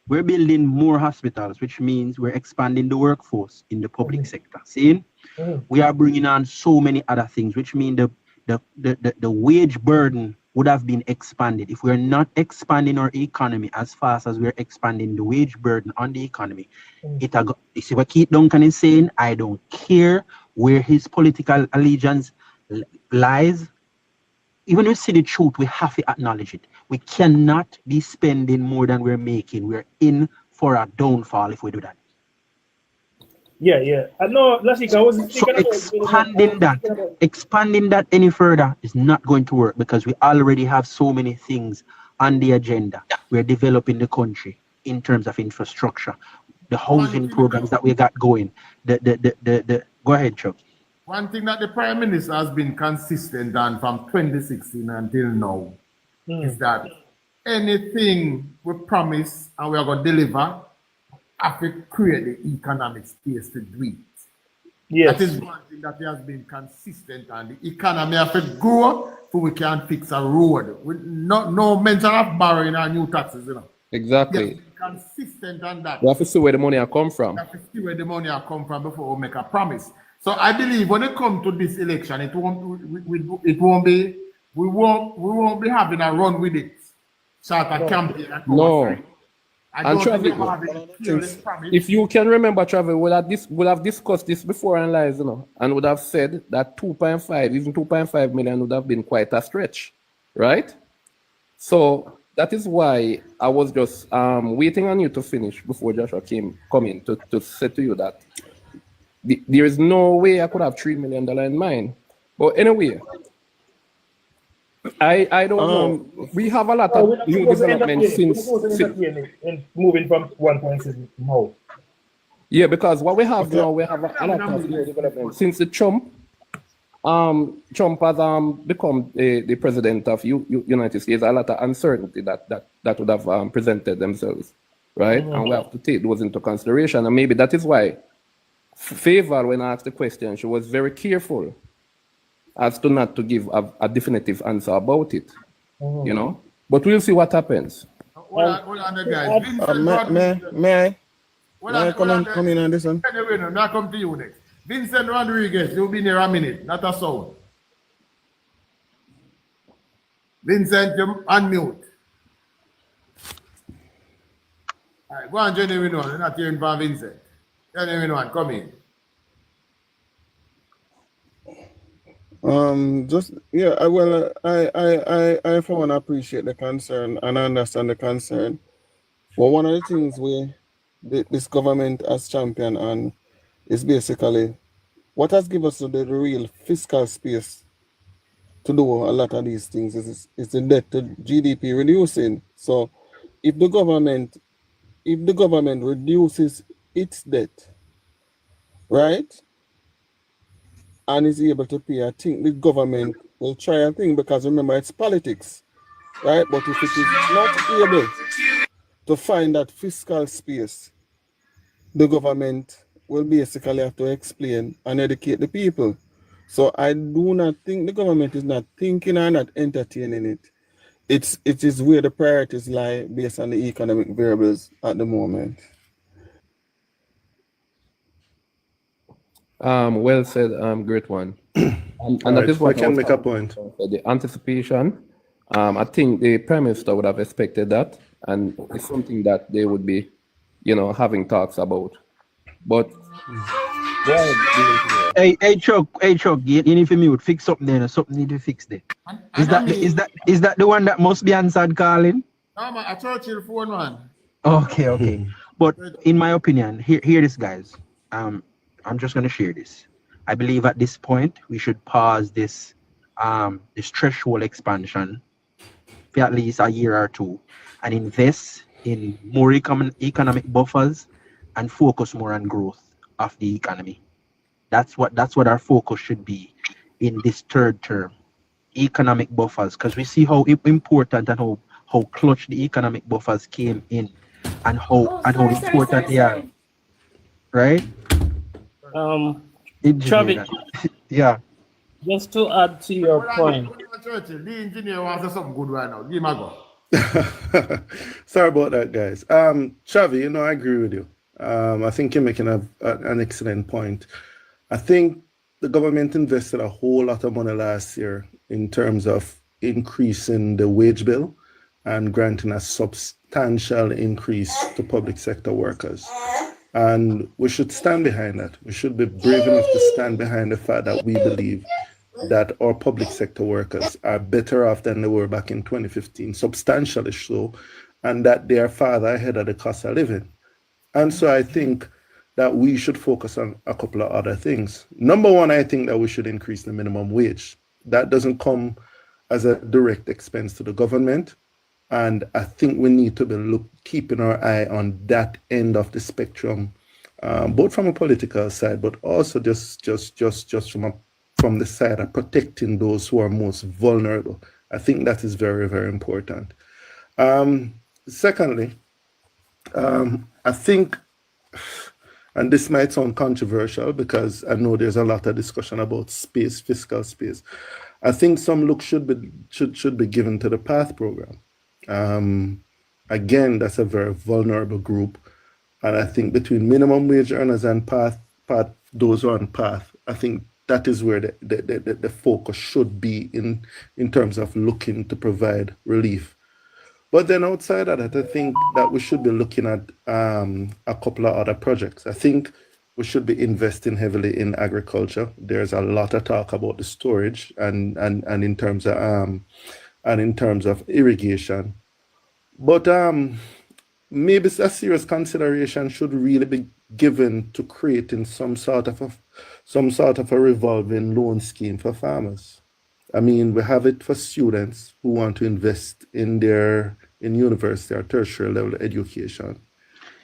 we're building more hospitals, which means we're expanding the workforce in the public sector. See? We are bringing on so many other things, which means the wage burden would have been expanded. If we're not expanding our economy as fast as we're expanding the wage burden on the economy, you see what Keith Duncan is saying? I don't care where his political allegiance lies. Even if we see the truth, we have to acknowledge it. We cannot be spending more than we're making. We're in for a downfall if we do that. Yeah. I know, Lashik, I was expanding that any further is not going to work because we already have so many things on the agenda. We're developing the country in terms of infrastructure, the housing programs that we got going. Go ahead, Chuck. One thing that the Prime Minister has been consistent on from 2016 until now is that anything we promise and we are going to deliver, have to create the economic space to do it. Yes. That is one thing that he has been consistent on. The economy have to grow so we can fix a road. With no mention of borrowing or new taxes, you know. Exactly. Consistent on that. We have to see where the money will come from. We have to see where the money will come from before we make a promise. So I believe when it comes to this election, it won't be having a run with it. Sort of campaign. No. And Travis, if you can remember, Travis, would have discussed this before and lies, you know, and would have said that 2.5, even 2.5 million would have been quite a stretch, right? So that is why I was just waiting on you to finish before Joshua come in to say to you that there is no way I could have $3 million in mind. But anyway, I don't know. We have a lot of new developments since moving from 1.6 now. Yeah, because what we have now, we have a lot of new developments since the Trump has become the president of United States. A lot of uncertainty that would have presented themselves, right? And we have to take those into consideration, and maybe that is why Favor, when I asked the question, she was very careful as to not to give a definitive answer about it, you know. But we'll see what happens. Hold on, guys. May I come in on this one? Anyway, now come to you next. Vincent Rodriguez, you'll be near a minute, not a sound. Vincent, you unmute. All right, go on, genuine one. You're not hearing from Vincent. Genuine one, come in. I for one appreciate the concern and I understand the concern. Well, one of the things this government has championed on is basically what has given us the real fiscal space to do a lot of these things is the debt to GDP reducing. So if the government reduces its debt, right, and is able to pay, I think the government will try a thing, because remember, it's politics, right? But if it is not able to find that fiscal space, the government will basically have to explain and educate the people. So I do not think the government is not thinking or not entertaining it. It is where the priorities lie based on the economic variables at the moment. Well said, great one. And that Right, is what I can make a point. The anticipation. I think the Prime Minister would have expected that, and it's something that they would be, you know, having talks about. But Hey Chuck, you need to mute. Fix something there. Something need to fix there. Is that the one that must be answered, Colin? No, man, I Churchill phone, man. Okay. But in my opinion, here this, guys. I'm just gonna share this. I believe at this point we should pause this threshold expansion for at least a year or two and invest in more economic buffers and focus more on growth of the economy. That's what our focus should be in this third term. Economic buffers, because we see how important and how clutch the economic buffers came in and how important they are. Right? Travis, yeah. Just to add to your point. Churchill, the engineer wants to something good right now. Give him a go. Sorry about that, guys. Chavi, you know, I agree with you. I think you're making an excellent point. I think the government invested a whole lot of money last year in terms of increasing the wage bill and granting a substantial increase to public sector workers. And we should stand behind that. We should be brave enough to stand behind the fact that we believe that our public sector workers are better off than they were back in 2015, substantially so, and that they are farther ahead of the cost of living. And so I think that we should focus on a couple of other things. Number one, I think that we should increase the minimum wage. That doesn't come as a direct expense to the government. And I think we need to be keeping our eye on that end of the spectrum, both from a political side, but also just from the side of protecting those who are most vulnerable. I think that is very, very important. Secondly, I think, and this might sound controversial because I know there's a lot of discussion about space, fiscal space. I think some look should be given to the PATH program. Again, that's a very vulnerable group. And I think between minimum wage earners and PATH, those who are on PATH, I think that is where the focus should be in terms of looking to provide relief. But then outside of that, I think that we should be looking at a couple of other projects. I think we should be investing heavily in agriculture. There's a lot of talk about the storage and in terms of irrigation. But maybe a serious consideration should really be given to creating some sort of a revolving loan scheme for farmers. I mean, we have it for students who want to invest in university or tertiary level education.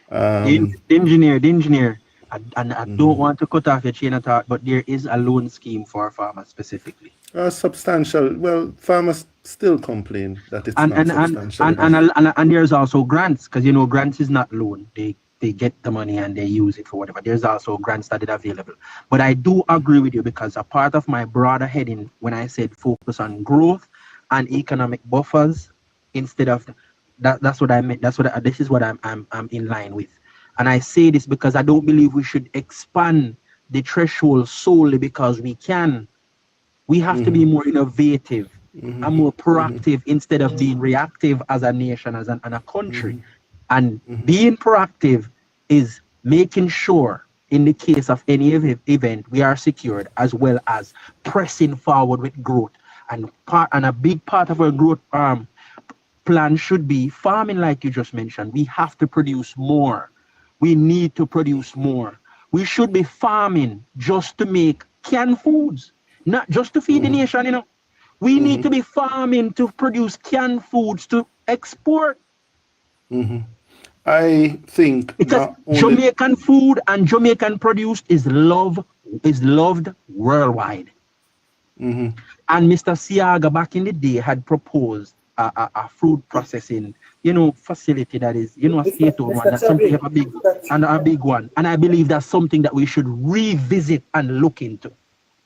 The engineer. I don't want to cut off your chain of thought, but there is a loan scheme for farmers specifically. Substantial. Well, farmers still complain that it's not substantial. And there's also grants, because grants is not loan. they get the money and they use it for whatever. There's also grants that are available. But I do agree with you, because a part of my broader heading when I said focus on growth and economic buffers instead of that's what I meant. This is what I'm in line with. And I say this because I don't believe we should expand the threshold solely because we can. We have to be more innovative and more proactive instead of being reactive as a nation, and a country. And being proactive is making sure, in the case of any event, we are secured, as well as pressing forward with growth. And a big part of our growth plan should be farming, like you just mentioned. We have to produce more. We need to produce more. We should be farming just to make canned foods, not just to feed the nation, you know. We need to be farming to produce canned foods to export. I think because Jamaican food and Jamaican produce is loved worldwide. And Mr. Siaga back in the day had proposed a fruit processing, facility that is, a state-owned one. That's something a big one. And I believe that's something that we should revisit and look into.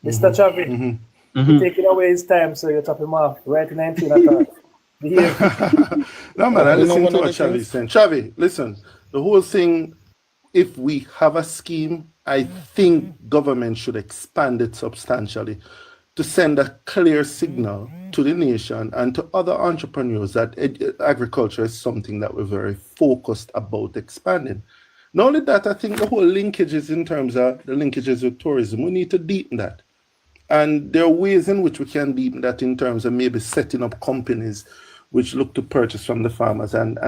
Mr. Chavi, you're taking away his time, so you're chopping him off. Right 19 o'clock. No, man, I listen to what Chavi's saying. Chavi, listen, the whole thing, if we have a scheme, I think government should expand it substantially to send a clear signal to the nation and to other entrepreneurs that agriculture is something that we're very focused about expanding. Not only that, I think the whole linkages in terms of the linkages with tourism, we need to deepen that. And there are ways in which we can deepen that in terms of maybe setting up companies which look to purchase from the farmers and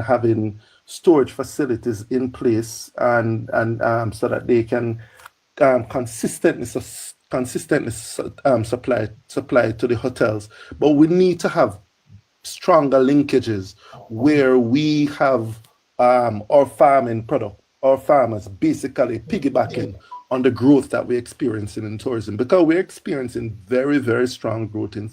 having storage facilities in place and so that they can consistently supply to the hotels. But we need to have stronger linkages where we have our farming product, our farmers basically piggybacking on the growth that we're experiencing in tourism, because we're experiencing very, very strong growth in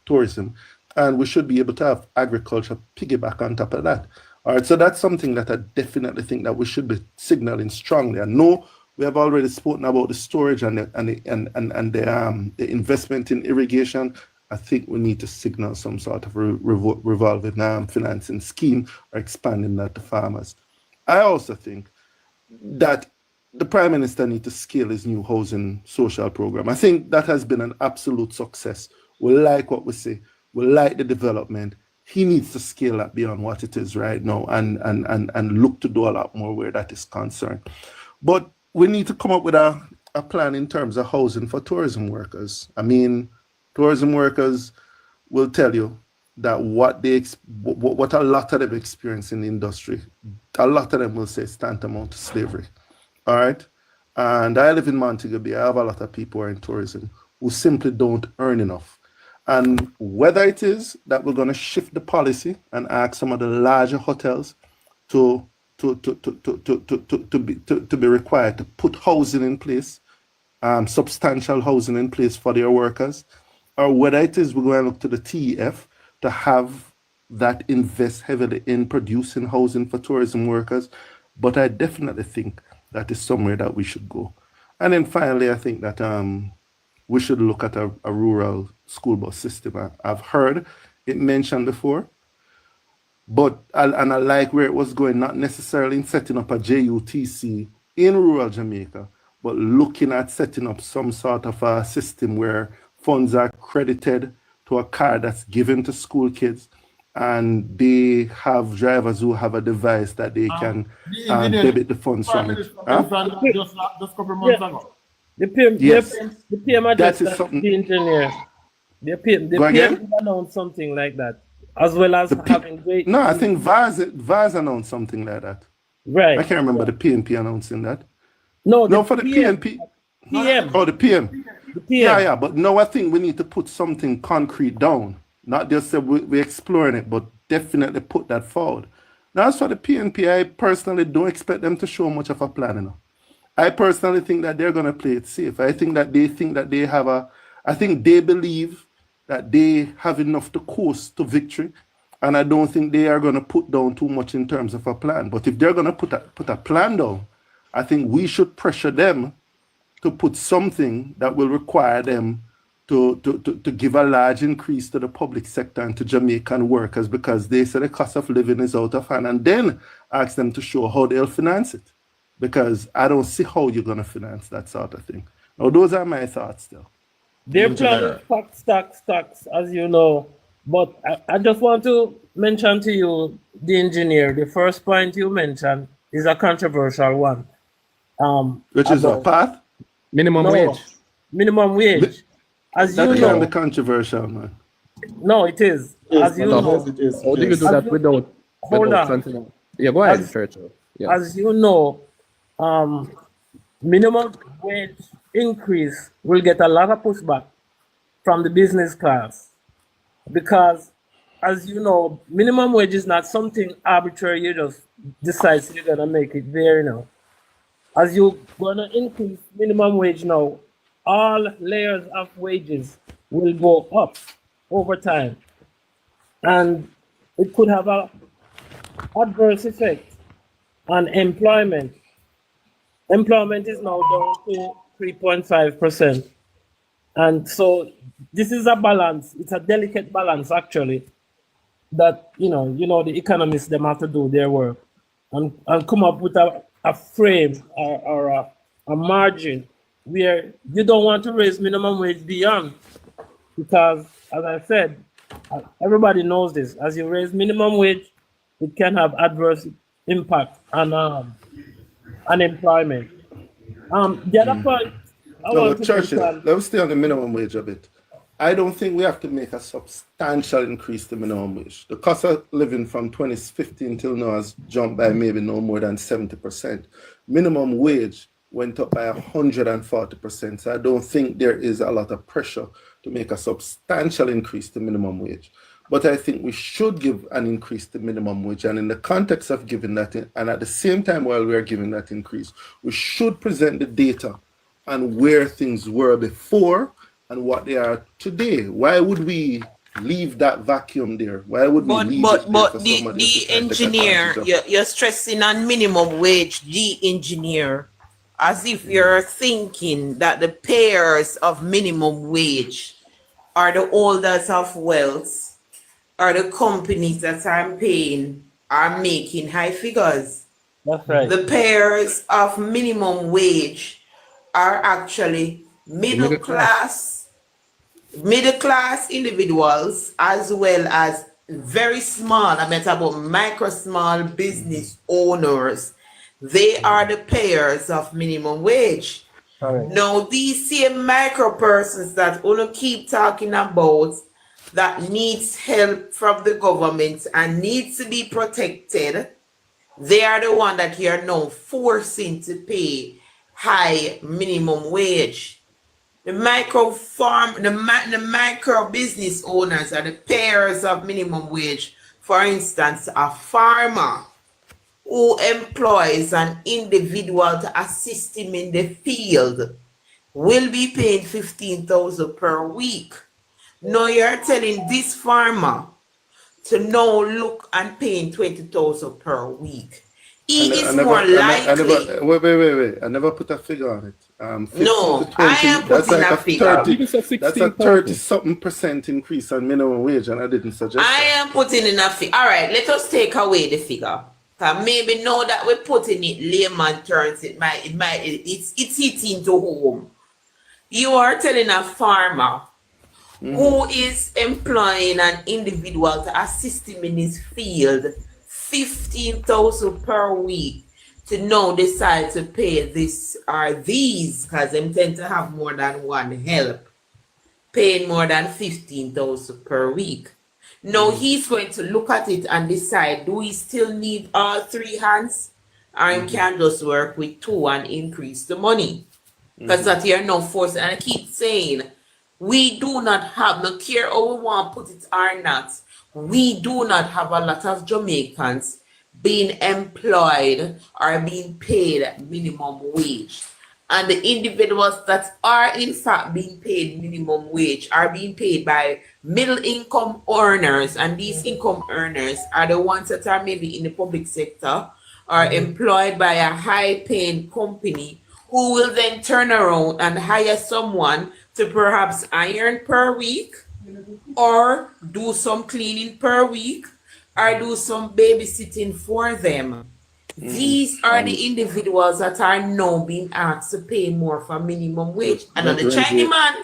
tourism, and we should be able to have agriculture piggyback on top of that. All right, so that's something that I definitely think that we should be signaling strongly. I know we have already spoken about the storage and the investment in irrigation. I think we need to signal some sort of revolving financing scheme or expanding that to farmers. I also think that the Prime Minister needs to scale his new housing social program. I think that has been an absolute success. We like what we see. We like the development. He needs to scale that beyond what it is right now and look to do a lot more where that is concerned. But we need to come up with a plan in terms of housing for tourism workers. I mean, tourism workers will tell you that what a lot of them experience in the industry, a lot of them will say it's tantamount to slavery. All right. And I live in Montego Bay. I have a lot of people who are in tourism who simply don't earn enough. And whether it is that we're going to shift the policy and ask some of the larger hotels to be required to put housing in place, substantial housing in place for their workers, or whether it is we're going to look to the TEF to have that invest heavily in producing housing for tourism workers. But I definitely think that is somewhere that we should go. And then finally, I think that we should look at a rural school bus system. I've heard it mentioned before, but I like where it was going, not necessarily in setting up a JUTC in rural Jamaica, but looking at setting up some sort of a system where funds are credited to a card that's given to school kids, and they have drivers who have a device that they can debit the funds from it. Just a couple months ago. The PM that is something. The engineer. The PM announced something like that, as well as having great. No, I think Vaz announced something like that. Right. I can't remember the PNP announcing that. No, for the PNP. PM. Oh, the PM. The PM. Yeah. But no, I think we need to put something concrete down. Not just say we're exploring it, but definitely put that forward. Now, as for the PNP, I personally don't expect them to show much of a plan, you know. I personally think that they're going to play it safe. I think that they have I think they believe that they have enough to coast to victory And I don't think they are going to put down too much in terms of a plan. But if they're going to put a plan down, I think we should pressure them to put something that will require them to give a large increase to the public sector and to Jamaican workers, because they say the cost of living is out of hand, and then ask them to show how they'll finance it. Because I don't see how you're going to finance that sort of thing. Now, those are my thoughts still. Their plan is tax, as you know. But I just want to mention to you, the engineer, the first point you mentioned is a controversial one. Which is a path? Minimum wage. Minimum wage. As that you know. can't be controversial, man. No, it is. Yes, as you know. How do you do that without? Hold on. Yeah, go ahead, Churchill. Yeah. As you know, minimum wage increase will get a lot of pushback from the business class. Because, as you know, minimum wage is not something arbitrary. You just decide you're going to make it there now. As you're going to increase minimum wage now, all layers of wages will go up over time. And it could have an adverse effect on employment. Employment is now down to 3.5%. And so this is a balance. It's a delicate balance, actually, that, you know, the economists, them have to do their work and come up with a frame or a margin where you don't want to raise minimum wage beyond, because, as I said, everybody knows this. As you raise minimum wage, it can have adverse impact on unemployment. The other point I want to Churchill, mention, let me stay on the minimum wage a bit. I don't think we have to make a substantial increase to minimum wage. The cost of living from 2015 till now has jumped by maybe no more than 70%. Minimum wage went up by 140%. So I don't think there is a lot of pressure to make a substantial increase to minimum wage. But I think we should give an increase to minimum wage. And in the context of giving that, and at the same time while we are giving that increase, we should present the data on where things were before and what they are today. Why would we leave that vacuum there? Why would we leave it there But for the somebody to try to take engineer, advantage of? you're stressing on minimum wage, the engineer, as if you're thinking that the payers of minimum wage are the holders of wealth, or the companies that are paying are making high figures. That's right. The payers of minimum wage are actually middle class individuals, as well as very small, I mean about micro small business owners. They are the payers of minimum wage. Correct. Now, these same micro persons that only keep talking about that needs help from the government and needs to be protected, they are the one that you are now forcing to pay high minimum wage. The micro business owners are the payers of minimum wage. For instance, a farmer who employs an individual to assist him in the field will be paying $15,000 per week. Now you're telling this farmer to now look and paying $20,000 per week. He is more likely. Wait. I never put a figure on it. 15 No, to 20, I am putting a figure. That's a 30-something% increase on minimum wage, and I didn't suggest I that. am putting in a figure. All right, let us take away the figure. Maybe now that we're putting it layman terms, it's hitting to home. You are telling a farmer who is employing an individual to assist him in his field $15,000 per week to now decide to pay this or these, because they tend to have more than one help, paying more than $15,000 per week. Now he's going to look at it and decide, do we still need all three hands, or he can just work with two and increase the money? Because that you're now forced. And I keep saying, we do not have, no care how we want to put it or not, we do not have a lot of Jamaicans being employed or being paid minimum wage. and the individuals that are in fact being paid minimum wage are being paid by middle income earners, and these income earners are the ones that are maybe in the public sector or employed by a high paying company who will then turn around and hire someone to perhaps iron per week or do some cleaning per week or do some babysitting for them. These are the individuals that are now being asked to pay more for minimum wage. And not the Chinese man.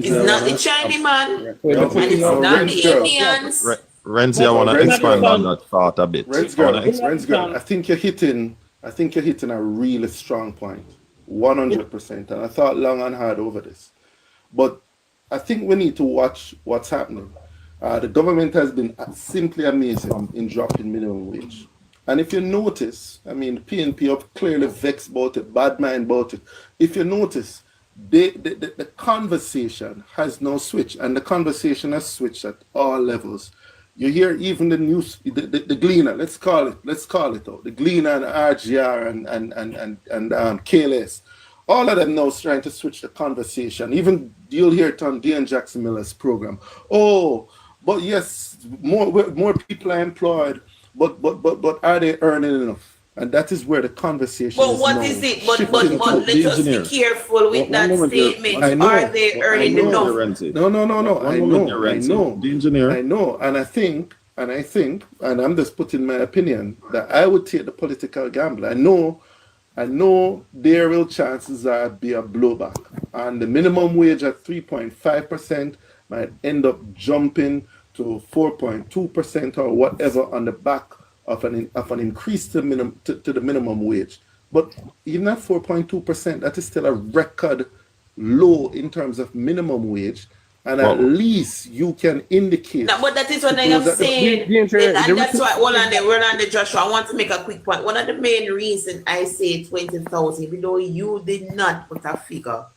It's not the Chinese man. And it's not the Indians. Renzi, I want to expand on that thought a bit. Renz girl, I think you're hitting a really strong point, 100%. And I thought long and hard over this, but I think we need to watch what's happening. The government has been simply amazing in dropping minimum wage. And if you notice, I mean, PNP are clearly vexed about it, bad mind about it. If you notice, the conversation has now switched, and the conversation has switched at all levels. You hear even the news, the Gleaner, let's call it out, the Gleaner and RGR and KLS, all of them now is trying to switch the conversation. Even you'll hear it on Dan Jackson Miller's program. Oh, but yes, more people are employed. But are they earning enough? And that is where the conversation is. But what is it? But let us be careful with that statement. Are they earning enough? No. I know. The engineer. I know. And I think, and I'm just putting my opinion, that I would take the political gamble. I know there will chances are be a blowback. And the minimum wage at 3.5% might end up jumping to 4.2% or whatever on the back of an increase to the minimum wage. But even at 4.2%, that is still a record low in terms of minimum wage. And at least you can indicate. No, but that is what I am saying. And that's why, hold on there, we're on the Joshua. I want to make a quick point. One of the main reasons I say 20,000, even though you did not put a figure,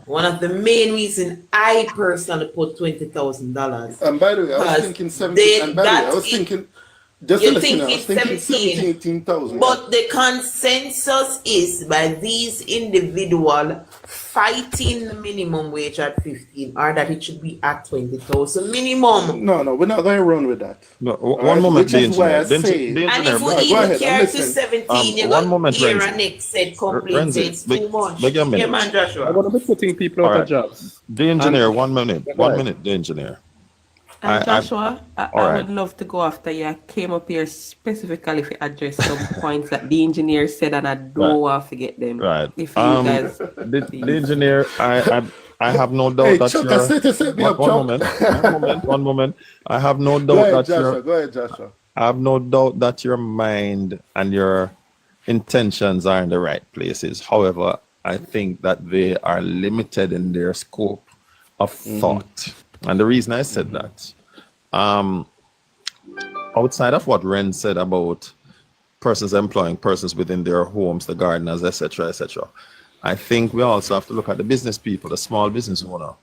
one of the main reasons I personally put $20,000. And by the way, I was thinking 17. And by the way, I was thinking, just you listen, think I was it's thinking 17, 18,000. but the consensus is by these individuals fighting minimum wage at 15, or that it should be at 20,000 minimum. No, we're not going to run with that. No, one moment, which is why I say. And if we even carry to 17, you're going to hear a next set complete. It's too much. Beg your minute. Yeah, man, Joshua. I'm going to be putting people out of jobs. The engineer, 1 minute. 1 minute, the engineer. And Joshua, I would love to go after you. I came up here specifically to address some points that the engineer said, and I don't want to forget them. Right. If you guys, the engineer, I have no doubt that one moment. I have no doubt Go ahead, Joshua. I have no doubt that your mind and your intentions are in the right places. However, I think that they are limited in their scope of thought. And the reason I said that, outside of what Ren said about persons employing persons within their homes, the gardeners, etc., I think we also have to look at the business people, the small business owner,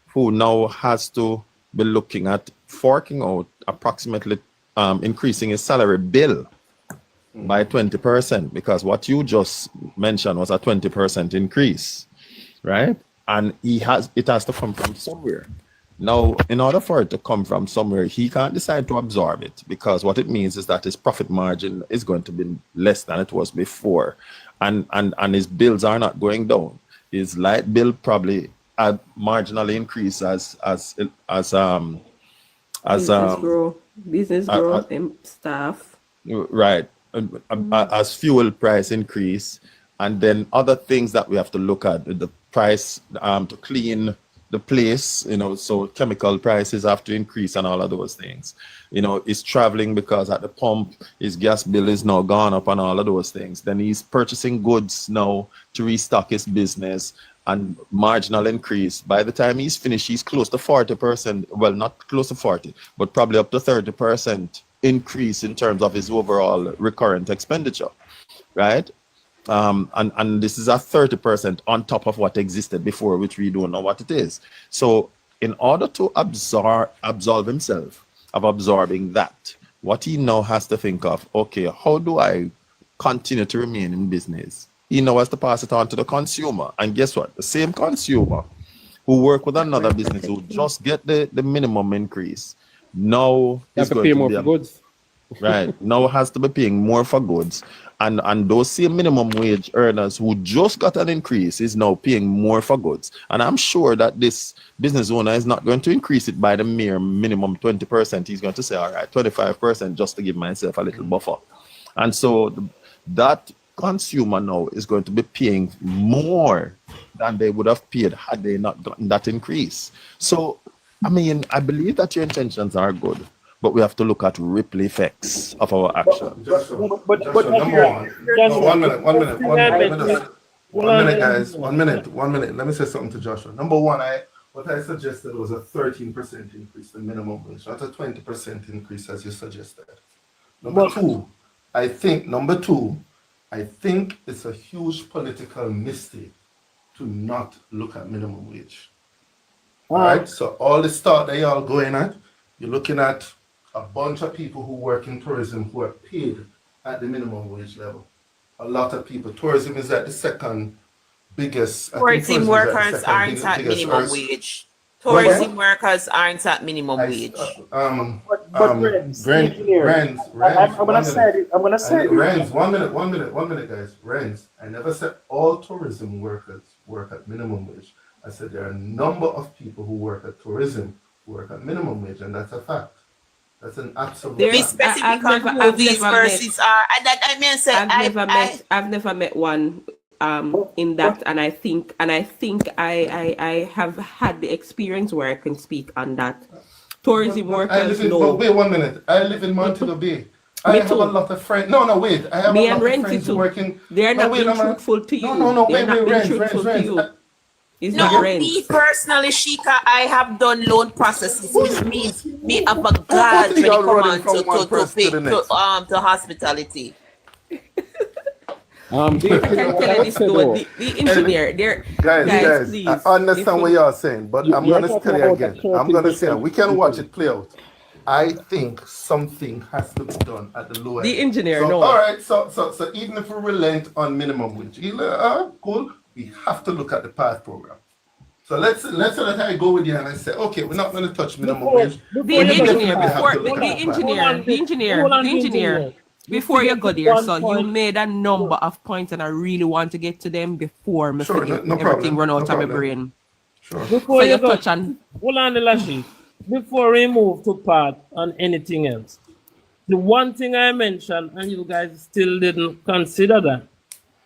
who now has to be looking at forking out approximately increasing his salary bill by 20%, because what you just mentioned was a 20% increase, right? And it has to come from somewhere. Now, in order for it to come from somewhere, he can't decide to absorb it, because what it means is that his profit margin is going to be less than it was before, and his bills are not going down. His light bill probably marginally increase as business growth, staff, right, as fuel price increase, and then other things that we have to look at, the price to clean the place, so chemical prices have to increase and all of those things. He's traveling because at the pump, his gas bill is now gone up and all of those things. Then he's purchasing goods now to restock his business, and marginal increase. By the time he's finished, he's close to 40%, well, not close to 40, but probably up to 30% increase in terms of his overall recurrent expenditure, right? And this is a 30% on top of what existed before, which we don't know what it is. So in order to absolve himself of absorbing that, what he now has to think of, okay, how do I continue to remain in business He now has to pass it on to the consumer. And guess what? The same consumer who work with another business who just get the minimum increase now is going pay to more be for goods. right now has to be paying more for goods, and those same minimum wage earners who just got an increase is now paying more for goods. And I'm sure that this business owner is not going to increase it by the mere minimum 20%. He's going to say, all right, 25% just to give myself a little buffer. And so that consumer now is going to be paying more than they would have paid had they not gotten that increase. So, I mean, I believe that your intentions are good, but we have to look at ripple effects of our action. Joshua, number one. 1 minute, 1 minute, 1 minute. 1 minute, guys. 1 minute, 1 minute. Let me say something to Joshua. Number one, what I suggested was a 13% increase in minimum wage, not a 20% increase as you suggested. Number two, I think it's a huge political mistake to not look at minimum wage. All right, so all the start that y'all going at, you're looking at a bunch of people who work in tourism who are paid at the minimum wage level. A lot of people. Tourism is at the second biggest. Tourism workers aren't at minimum wage. Tourism workers aren't at minimum wage. Renz, I'm gonna say it. Renz, 1 minute, guys. Renz, I never said all tourism workers work at minimum wage. I said there are a number of people who work at tourism who work at minimum wage, and that's a fact. That's an absolute There fact. is specific on who these verses are. I've never met one in that, and I think I have had the experience where I can speak on that. Tourism workers know. Wait 1 minute. I live in Montego Bay. I have a lot of friends. No, wait. I have a lot of friends working. They're not being truthful to you. They're not being truthful to you. No, me personally, Shika, I have done loan processes, which means me have a guard when it comes to hospitality. The engineer, guys, please, I understand what you're saying, but I'm going to tell you again. I'm going to say we can watch it play out. I think something has to be done at the lower end. The engineer, so, no. All right, so even if we relent on minimum wage, cool. We have to look at the PATH program. So let's say that I go with you and I say, okay, we're not going to touch minimum wage. The engineer, before you go there, so you made a number of points and I really want to get to them before everything run out of my brain. Sure. Before so you go, touch on. Hold on, Elashi. Before we move to part on anything else, the one thing I mentioned, and you guys still didn't consider that,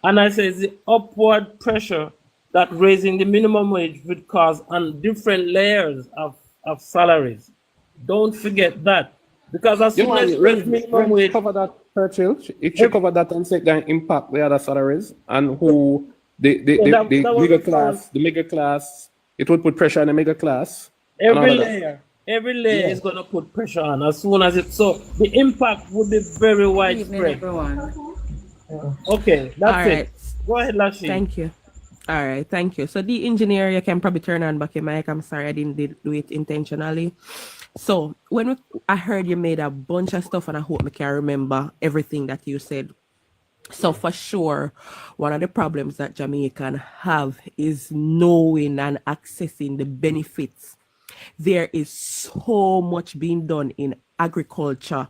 and I say the upward pressure that raising the minimum wage would cause on different layers of salaries. Don't forget that. Because as soon as minimum wage cover that, Churchill, it should cover that and say can impact the other salaries and who the middle class, it would put pressure on the middle class. Every layer is gonna put pressure on as soon as it, so the impact would be very widespread. Okay, that's it. Go ahead, Lashi. Thank you. All right, thank you. So the engineer, you can probably turn on back your mic. I'm sorry, I didn't do it intentionally. So I heard you made a bunch of stuff and I hope I can remember everything that you said. So for sure, one of the problems that Jamaican have is knowing and accessing the benefits. There is so much being done in agriculture,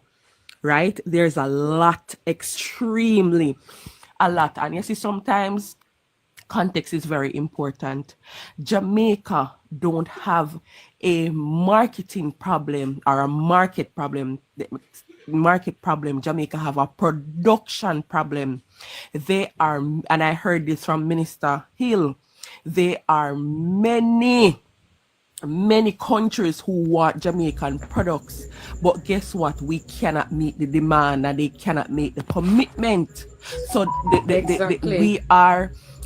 right? There's a lot, extremely a lot. And you see, sometimes context is very important. Jamaica don't have a marketing problem or a market problem. Jamaica have a production problem. They are, and I heard this from Minister Hill, there are many countries who want Jamaican products, but guess what? We cannot meet the demand and they cannot make the commitment. So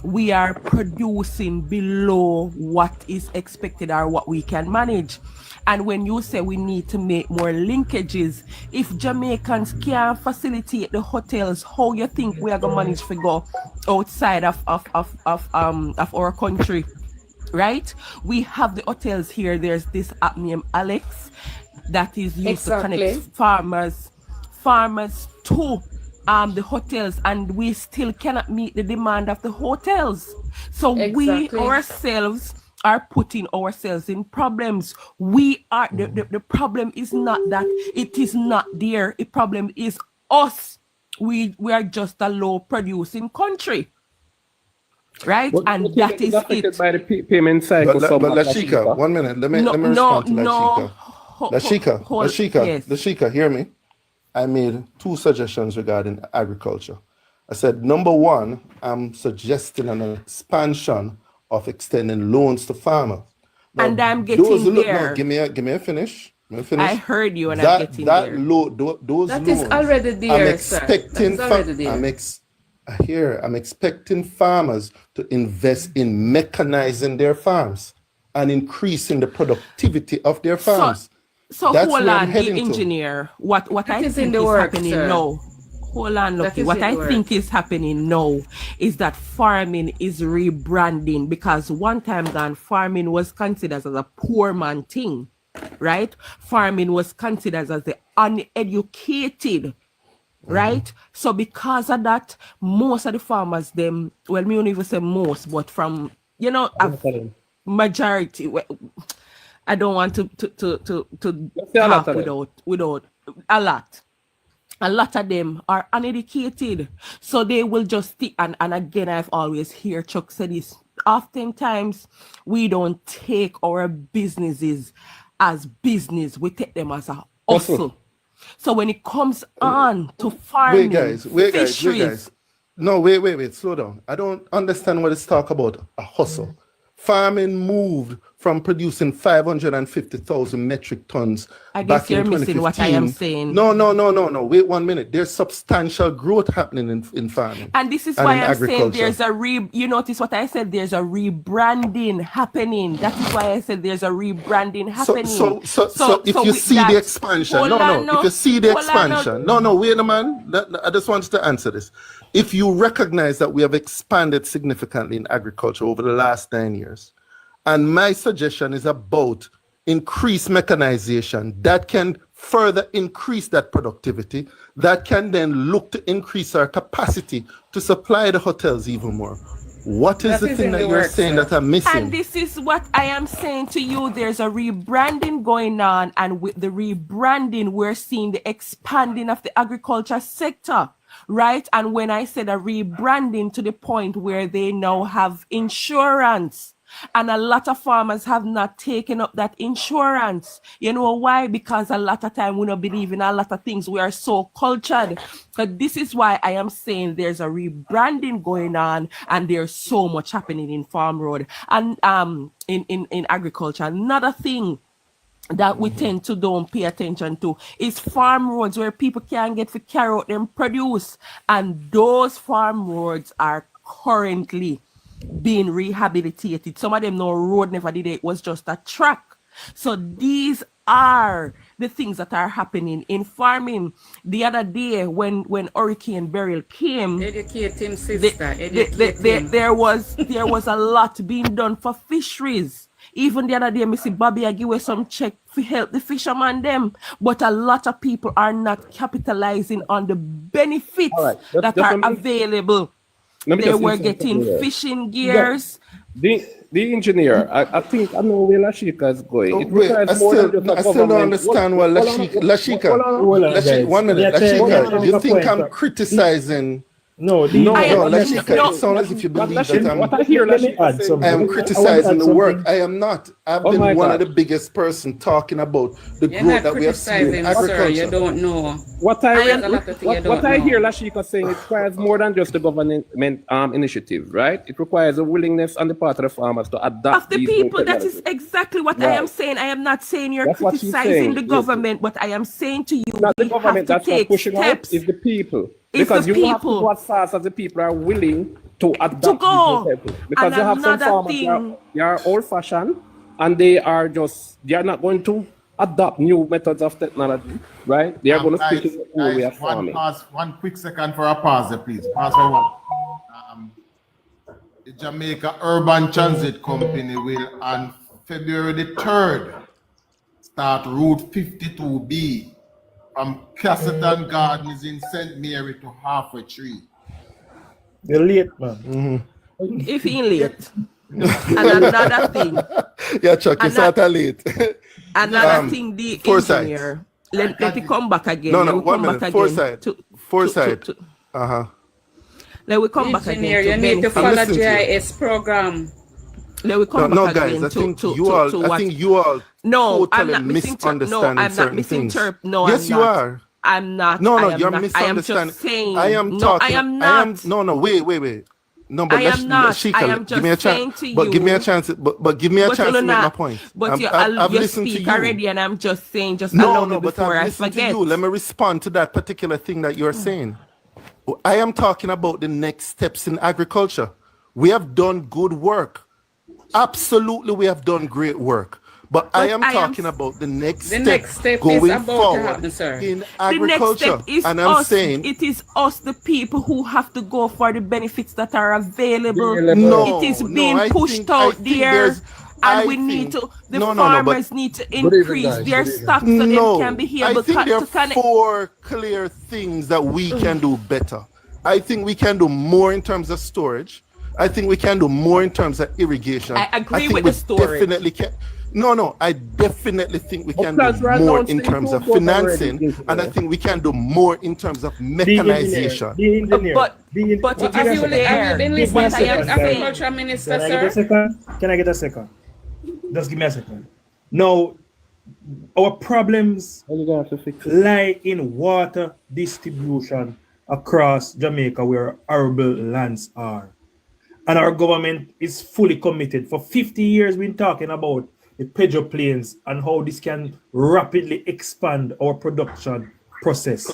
we are producing below what is expected or what we can manage. And when you say we need to make more linkages, if Jamaicans can't facilitate the hotels, how you think we are gonna manage to go outside of our country? Right? We have the hotels here. There's this app named Alex that is used to connect farmers to the hotels, and we still cannot meet the demand of the hotels. So we Exactly. ourselves are putting ourselves in problems. We are the problem is not that it is not there. The problem is us. We are just a low producing country, right? But And Quebec that is is affected it. by the payment cycle But somewhat, Lashika, Lashika. 1 minute. Let No, me no, respond to no. Lashika. Yes. Lashika, hear me. I made 2 suggestions regarding agriculture. I said, number 1, I'm suggesting an expansion of extending loans to farmers. Now, And I'm those getting no, there. give me a finish. I heard you, and I'm getting there. Those That is loans, already I'm there, sir. That expecting is already there. I'm expecting farmers to invest in mechanizing their farms and increasing the productivity of their farms. So That's hold where I'm on, heading engineer. What That I is in think the is works, happening sir. now. Hold on, That Lucky. is What in I the think works. is happening now is that farming is rebranding, because one time gone, farming was considered as a poor man thing, right? Farming was considered as the uneducated, right? So because of that, most of the farmers, them, well, me don't even say most, but from, a majority, I don't want to Let's say a lot talk of them. without a lot. A lot of them are uneducated, so they will just stick. And again, I've always heard Chuck say this. Oftentimes, we don't take our businesses as business; we take them as a hustle. So when it comes on to farming, Wait, fisheries, guys. No, wait, slow down. I don't understand what it's talk about a hustle. Farming moved from producing 550,000 metric tons I guess back in you're missing what I am 2015. saying. No. Wait 1 minute. There's substantial growth happening in farming. And this is and why in I'm saying agriculture. you notice what I said, there's a rebranding happening. That is why I said there's a rebranding happening. So if you see the expansion, if you see the expansion, wait a man. I just want you to answer this. If you recognize that we have expanded significantly in agriculture over the last 9 years, and my suggestion is about increased mechanization that can further increase that productivity, that can then look to increase our capacity to supply the hotels even more. What is the thing that you're saying that I'm missing? And this is what I am saying to you. There's a rebranding going on, and with the rebranding, we're seeing the expanding of the agriculture sector, right? And when I said a rebranding to the point where they now have insurance, and a lot of farmers have not taken up that insurance. You know why? Because a lot of time we don't believe in a lot of things. We are so cultured. But this is why I am saying there's a rebranding going on, and there's so much happening in farm road and in agriculture. Another thing that we tend to don't pay attention to is farm roads, where people can get to carry out them produce, and those farm roads are currently being rehabilitated. Some of them no road never did it was just a track. So these are the things that are happening in farming. The other day when Hurricane Beryl came, Educate him, sister. Educate him. there was a lot being done for fisheries. Even the other day, Missy Bobby, I give away some check to help the fishermen them. But a lot of people are not capitalizing on the benefits that are available. They were getting fishing gears. The engineer, I think I know where Lashika is going. It requires I still don't understand what Lashika. 1 minute, Lashika. You think I'm criticizing? No, Lashika. It sounds as if you believe that I am criticizing the work. I am not. I've been one of the biggest person talking about the growth that we have seen in agriculture. Sir, you don't know. What I hear Lashika saying, it requires more than just the government initiative, right? It requires a willingness on the part of the farmers to adapt. Of the people, that is exactly what I am saying. I am not saying you're criticizing the government, but I am saying to you, not the government that's not pushing out, it's the people. Because you have to go as fast as the people are willing to adapt to go. Because you have some farmers they are old-fashioned, and they are not going to adopt new methods of technology, right? They are going to stick to the old way of farming. One quick second for a pause there, please. Pause for one. The Jamaica Urban Transit Company will, on February the 3rd, start Route 52B Cassiton Garden is in St. Mary to halfway tree. You're late, man. If he late. And another thing. Yeah, Chuck, it's not late. Another thing, the Foresight. engineer. Let it come back again. No, 1 minute. Foresight. Let we come back Engineer, again. you need to follow GIS program. Let we come back guys, again. I think you all no, totally I'm not misunderstanding certain things. No, yes, you are. I'm not. No, you're misunderstanding. I am just saying. I am no, talking. I am not. No, wait. No, but I am not. Sheikha, I am just give me a saying chance. to you. But give me a chance. But give me a chance to make my point. But I've you listened speak to you already, and I'm just saying, allow me before I forget. To you. Let me respond to that particular thing that you're saying. I am talking about the next steps in agriculture. We have done good work. Absolutely, we have done great work. But I am talking about the next step going forward in agriculture. And I'm saying it is us, the people, who have to go for the benefits that are available. No, it is being pushed out there. And we need to, the farmers need to increase their stock so they can be able to connect. I think there are 4 clear things that we can do better. I think we can do more in terms of storage. I think we can do more in terms of irrigation. I agree with the storage. Definitely can. No, I definitely think we can do more in terms of financing, and I think we can do more in terms of mechanization. But have you been listening to your agriculture minister, sir? Can I get a second? Just give me a second. Now, our problems lie in water distribution across Jamaica where arable lands are. And our government is fully committed. For 50 years, we've been talking about the Pedro Plains and how this can rapidly expand our production process.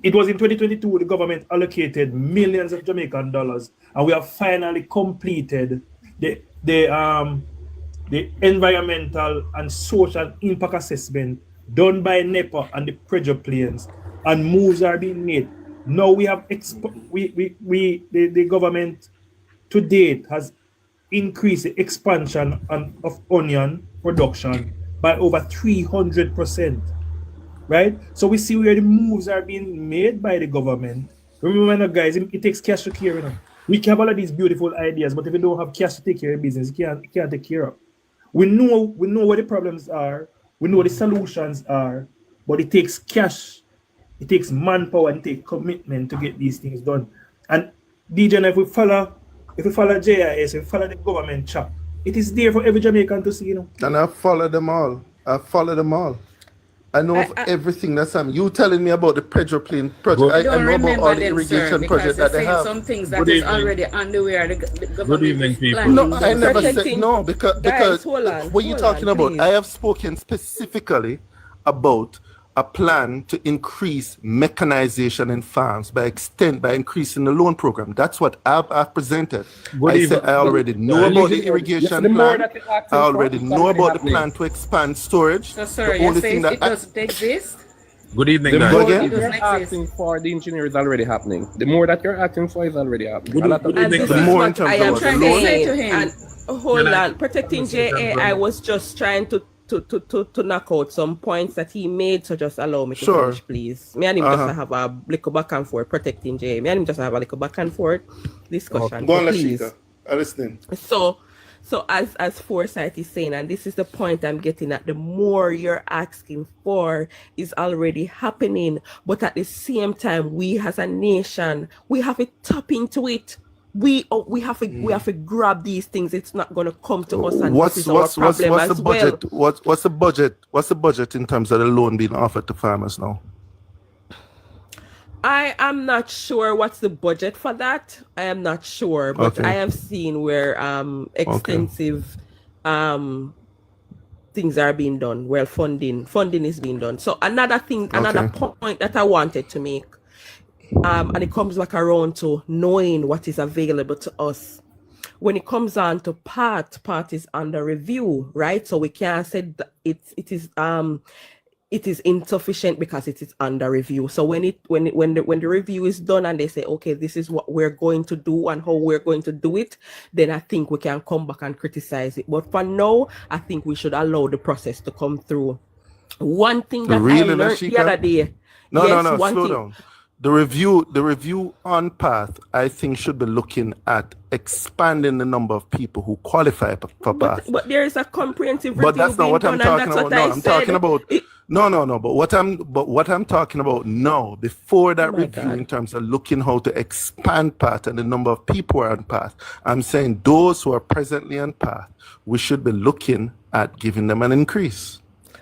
It was in 2022 the government allocated millions of Jamaican dollars, and we have finally completed the environmental and social impact assessment done by NEPA and the Pedro Plains, and moves are being made. Now we have the government to date has increased the expansion of onion production by over 300%, right? So we see where the moves are being made by the government. Remember, guys, it takes cash to care. You know? We can have all of these beautiful ideas, but if you don't have cash to take care of business, you can't take care of. We know what the problems are. We know what the solutions are, but it takes cash. It takes manpower and it takes commitment to get these things done. And DJ, if we follow JIS, if we follow the government chap, it is there for every Jamaican to see, you know. And I follow them all. I know of everything that's happening. You telling me about the Pedro Plain project. I know about all the irrigation projects that they have. Some things that is already underway. The government. Good evening, people. No, I never said no because what you're talking about. Please. I have spoken specifically about a plan to increase mechanization in farms by increasing the loan program. That's what I've presented. I already know about the irrigation plan. I already know about the plan to expand storage. So, sir, you say it doesn't exist? Good evening, the guys. more you're asking for, the engineer is already happening. The more that you're asking for is already happening. The more in terms of trying to say to him. Hold on, protecting JA, I was just trying to knock out some points that he made, so just allow me to finish, please. Me and him just have a little back and forth protecting Jay. Me and him just have a little back and forth discussion. Go on, please. I listen. So as Foresight is saying, and this is the point I'm getting at, the more you're asking for is already happening, but at the same time, we as a nation, we have to tap into it. We have to grab these things. It's not going to come to us, and this is our problem as the budget? Well. What's the budget? What's the budget in terms of the loan being offered to farmers now? I am not sure what's the budget for that. I am not sure, but I have seen where extensive things are being done. Well, funding is being done. So another point that I wanted to make. And it comes back around to knowing what is available to us. When it comes on to part is under review, right? So we can't say that it is insufficient because it is under review. So when the review is done and they say, okay, this is what we're going to do and how we're going to do it, then I think we can come back and criticize it. But for now, I think we should allow the process to come through. One thing that I Really, learned the Lashika? other day. No, Yes, no, one slow thing. down. The review on path, I think, should be looking at expanding the number of people who qualify for path. But there is a comprehensive But review that's not being what I'm done, and talking that's about. what No, I I'm said. talking about no. But what I'm talking about now, before that my review, God. in terms of looking how to expand path and the number of people who are on path, I'm saying those who are presently on path, we should be looking at giving them an increase.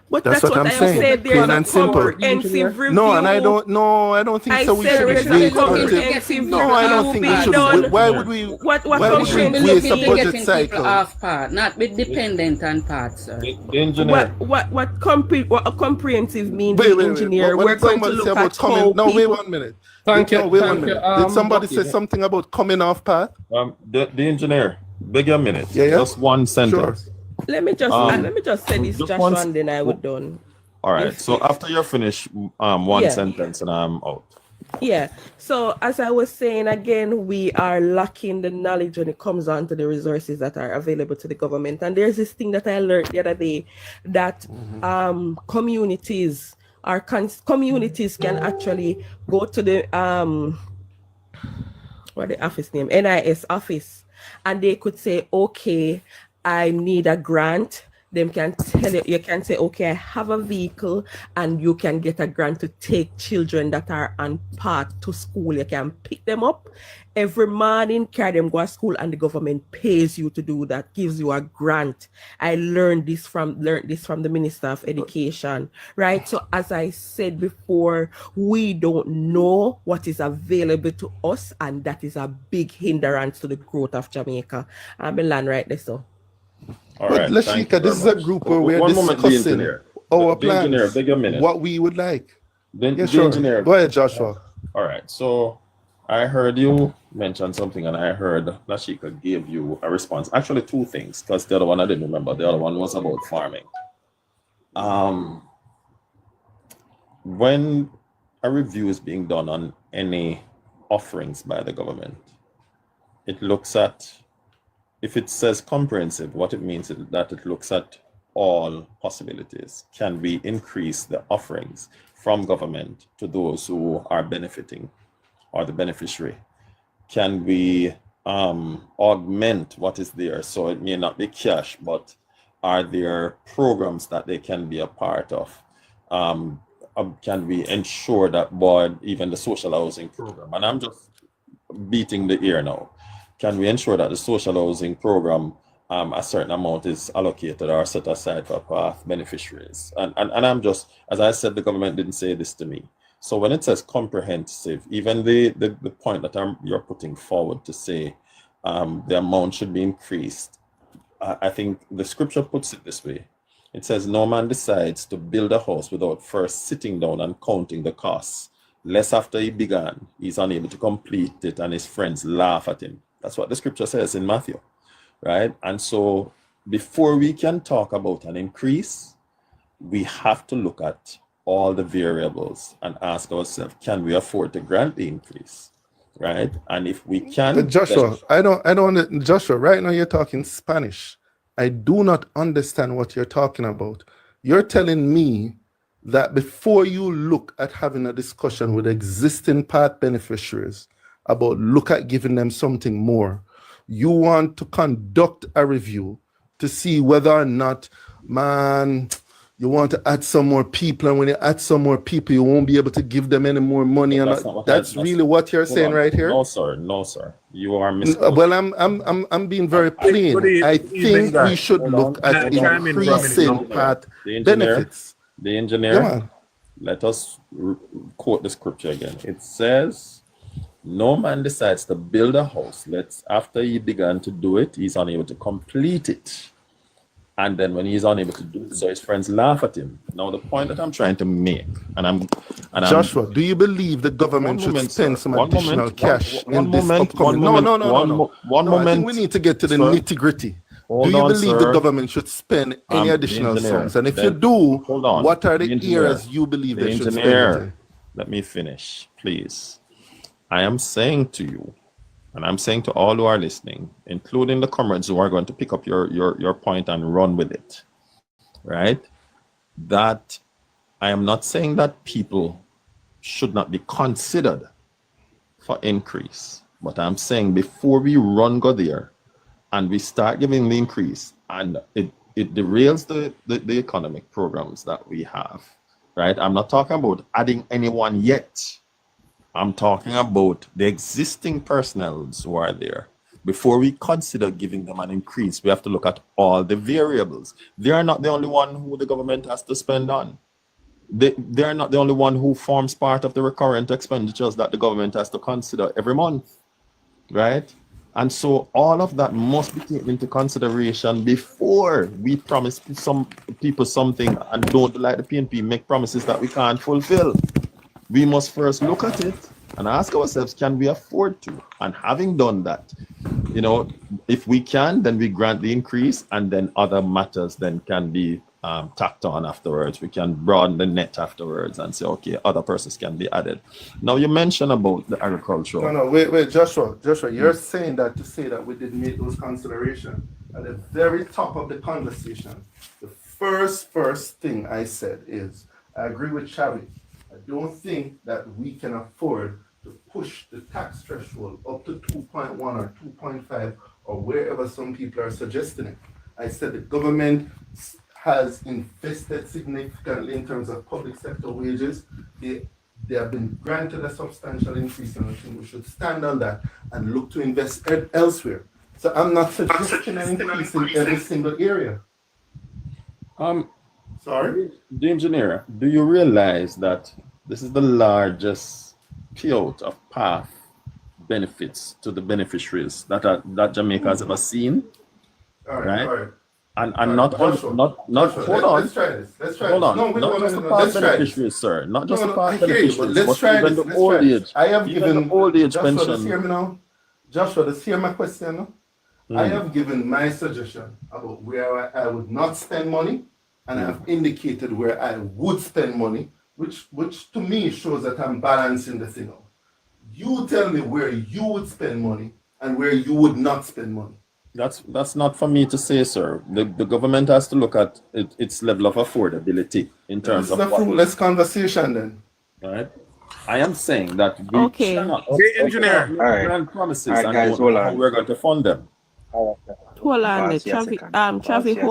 But That's what I'm I am saying. saying. There's Plain a and simple. comprehensive review. No, and I don't think I so. We said should there's a waste comprehensive budget. No, I don't think we review should. done. Why would we? What Why would we comprehensive waste a mean? budget cycle? Off path, not be dependent on path, sir. The engineer. What a comprehensive means, Wait, engineer? What We're did going to somebody say look about at coming? how No, wait people. 1 minute. Thank you. No, wait 1 Thank you. minute. Did somebody Bucky. say something about coming off path? The engineer, beg your minute. Yeah. Just one sentence. Let me just say this, just Joshua, one and then I would done. All right. So after you're finished, one Yeah. sentence and I'm out. Yeah. So as I was saying again, we are lacking the knowledge when it comes on to the resources that are available to the government. And there's this thing that I learned the other day that communities can actually go to the what the office name, NIS office, and they could say, okay, I need a grant. Them can tell you can say, okay, I have a vehicle, and you can get a grant to take children that are on path to school. You can pick them up every morning, carry them go to school, and the government pays you to do that, gives you a grant. I learned this from the Minister of Education, right? So as I said before, we don't know what is available to us, and that is a big hindrance to the growth of Jamaica. I'm in land right there, so. All But right. Lashika, this is a group where we're One moment, the discussing engineer. our The engineer, plans, beg your minute. what we would like. The Sure. engineer. Go ahead, Joshua. All right. So I heard you mention something, and I heard Lashika gave you a response. Actually, two things, because the other one I didn't remember. The other one was about farming. When a review is being done on any offerings by the government, it looks at, if it says comprehensive, what it means is that it looks at all possibilities. Can we increase the offerings from government to those who are benefiting or the beneficiary? Can we augment what is there? So it may not be cash, but are there programs that they can be a part of? Can we ensure that even the social housing program, and I'm just beating the ear now, can we ensure that the social housing program, a certain amount is allocated or set aside for path beneficiaries? And I'm just, as I said, the government didn't say this to me. So when it says comprehensive, even the point that you're putting forward to say the amount should be increased, I think the scripture puts it this way. It says, no man decides to build a house without first sitting down and counting the costs. Lest after he began, he's unable to complete it and his friends laugh at him. That's what the scripture says in Matthew, right? And so before we can talk about an increase, we have to look at all the variables and ask ourselves, can we afford to grant the increase, right? And if we can... But Joshua, Joshua, right now you're talking Spanish. I do not understand what you're talking about. You're telling me that before you look at having a discussion with existing path beneficiaries about look at giving them something more, you want to conduct a review to see whether or not, man, you want to add some more people, and when you add some more people, you won't be able to give them any more money. And that's really what you're saying right here? No, sir. You are missing. Well, I'm being very plain. I think we should look at increasing path benefits. The engineer, let us quote the scripture again. It says, no man decides to build a house. After he began to do it, he's unable to complete it. And then when he's unable to do it, so his friends laugh at him. Now, the point that I'm trying to make, Joshua, do you believe the government should spend some additional cash in this upcoming? No. I think we need to get to the nitty-gritty. Do you believe the government should spend any additional funds? And if you do, what are the areas you believe they should spend it in? Let me finish, please. I am saying to you, and I'm saying to all who are listening, including the comrades who are going to pick up your point and run with it, right? That I am not saying that people should not be considered for increase, but I'm saying before we go there and we start giving the increase and it derails the economic programs that we have, right? I'm not talking about adding anyone yet. I'm talking about the existing personnel who are there. Before we consider giving them an increase, we have to look at all the variables. They are not the only one who the government has to spend on. They are not the only one who forms part of the recurrent expenditures that the government has to consider every month, right? And so all of that must be taken into consideration before we promise some people something and don't, like the PNP, make promises that we can't fulfill. We must first look at it and ask ourselves, can we afford to? And having done that, you know, if we can, then we grant the increase, and then other matters then can be tacked on afterwards. We can broaden the net afterwards and say, okay, other persons can be added. Now, you mentioned about the agricultural. No, wait, Joshua, you're saying that to say that we didn't make those considerations. At the very top of the conversation, the first thing I said is, I agree with Chavi. I don't think that we can afford to push the tax threshold up to 2.1 or 2.5 or wherever some people are suggesting it. I said the government has invested significantly in terms of public sector wages. They have been granted a substantial increase, and I think we should stand on that and look to invest elsewhere. So I'm not suggesting an increase in every single area. Sorry? The engineer, do you realize that this is the largest payout of PATH benefits to the beneficiaries that Jamaica has ever seen? All right. And all not right, Joshua, hold on. Let's try this. Hold on. No, not just the PATH beneficiaries, sir. Not just the PATH beneficiaries, let's try even this. the old age. I have given the old age Joshua, pension. Does hear me now? Joshua, does hear my question now? I have given my suggestion about where I would not spend money, and I have indicated where I would spend money, which to me shows that I'm balancing the thing out. You tell me where you would spend money and where you would not spend money. That's not for me to say, sir. The government has to look at its level of affordability in terms of This is a fruitless conversation then. Right? I am saying that we cannot engineer. grant promises and guys, don't know how we're going to fund them. Hold on, Travi,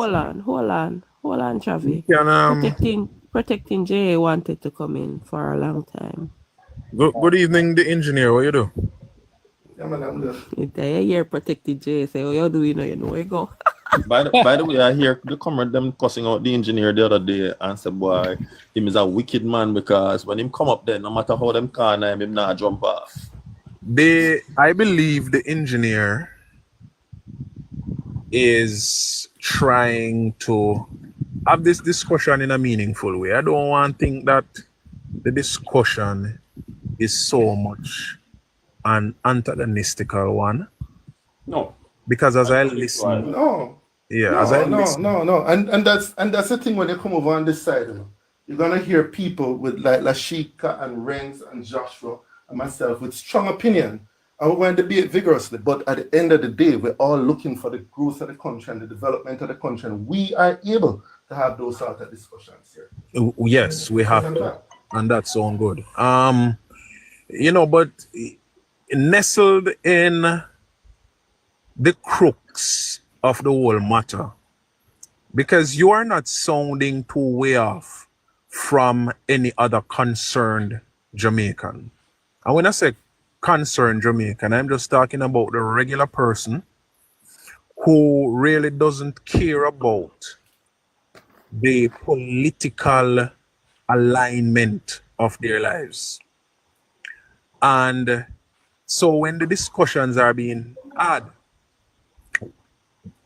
hold on, Travi. Protecting Jay wanted to come in for a long time. Good evening, the engineer. What you do? Yeah, man, I'm good. If they hear protecting Jay, say, oh, you do, you know where you go. By the way, I hear the comrade them cussing out the engineer the other day and said, boy, him is a wicked man because when him come up there, no matter how them can him not jump off. I believe the engineer is trying to have this discussion in a meaningful way. I don't want to think that the discussion is so much an antagonistical one. No. Because as I listen, no, and that's the thing when you come over on this side, you know, you're gonna hear people with like Lashika and Renz and Joshua and myself with strong opinion, and we're going to debate vigorously. But at the end of the day, we're all looking for the growth of the country and the development of the country, and we are able to have those sort of discussions here. Yes, we have to, and that sounds good. You know, but nestled in the crux of the whole matter, because you are not sounding too way off from any other concerned Jamaican. And when I say concerned Jamaican, I'm just talking about the regular person who really doesn't care about the political alignment of their lives. And so when the discussions are being had,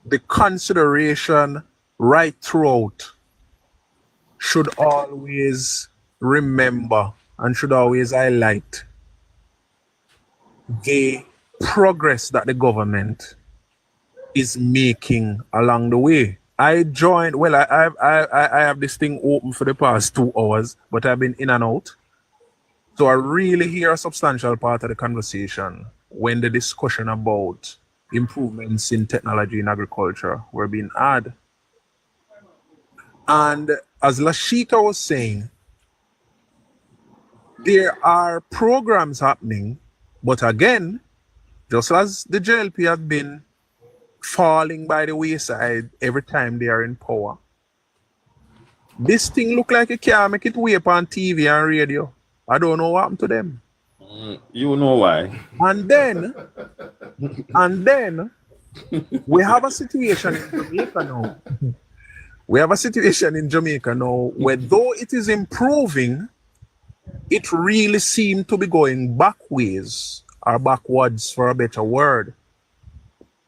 the consideration right throughout should always remember and should always highlight the progress that the government is making along the way. I joined, well, I have this thing open for the past 2 hours, but I've been in and out. So I really hear a substantial part of the conversation when the discussion about improvements in technology in agriculture were being had. And as Lashika was saying, there are programs happening, but again, just as the JLP have been falling by the wayside every time they are in power, this thing look like it can't make it way up on TV and radio. I don't know what happened to them. You know why. And then we have a situation in Jamaica now. We have a situation in Jamaica now where though it is improving, it really seemed to be going backways or backwards for a better word.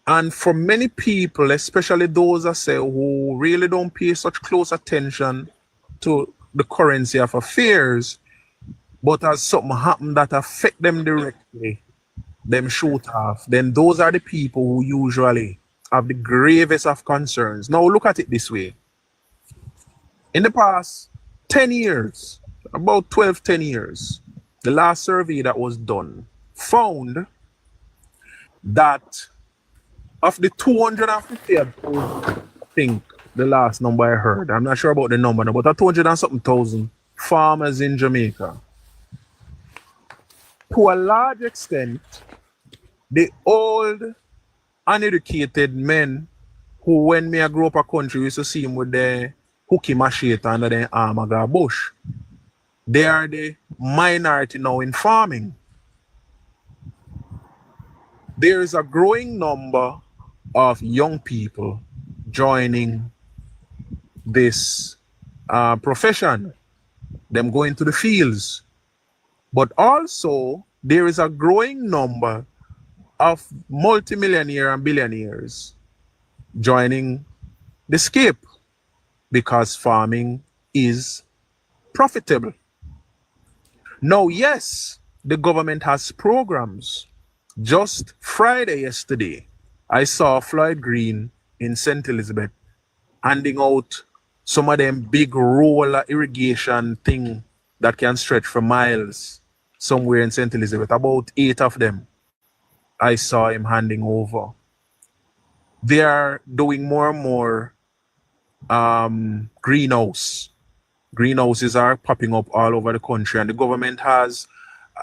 And for many people, especially those I say who really don't pay such close attention to the currency of affairs, but as something happen that affect them directly, them shoot off, then those are the people who usually have the gravest of concerns. Now look at it this way. In the past 10 years, about 10 years, the last survey that was done found that of the 250, I think the last number I heard, I'm not sure about the number now, but 200 and something thousand farmers in Jamaica. To a large extent, the old, uneducated men who, when me I grew up a country, we used to see them with the hooky machete under their arm and go bush. They are the minority now in farming. There is a growing number of young people joining this profession, them going to the fields. But also, there is a growing number of multimillionaire and billionaires joining the skip because farming is profitable. Now, yes, the government has programs. Just Friday yesterday, I saw Floyd Green in St. Elizabeth handing out some of them big roller irrigation thing that can stretch for miles somewhere in St. Elizabeth, about 8 of them. I saw him handing over. They are doing more and more greenhouse. Greenhouses are popping up all over the country, and the government has,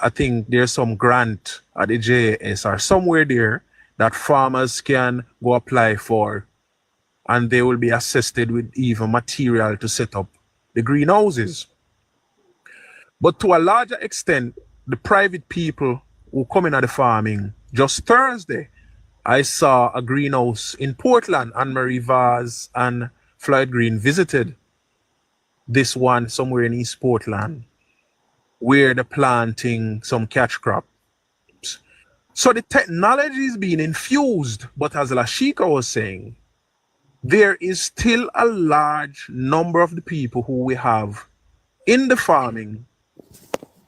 I think there's some grant at the JS or somewhere there that farmers can go apply for, and they will be assisted with even material to set up the greenhouses. But to a larger extent, the private people who come in at the farming, just Thursday, I saw a greenhouse in Portland, Anne-Marie Vaz and Floyd Green visited this one somewhere in East Portland, where they're planting some catch crops. So the technology is being infused, but as Lashika was saying, there is still a large number of the people who we have in the farming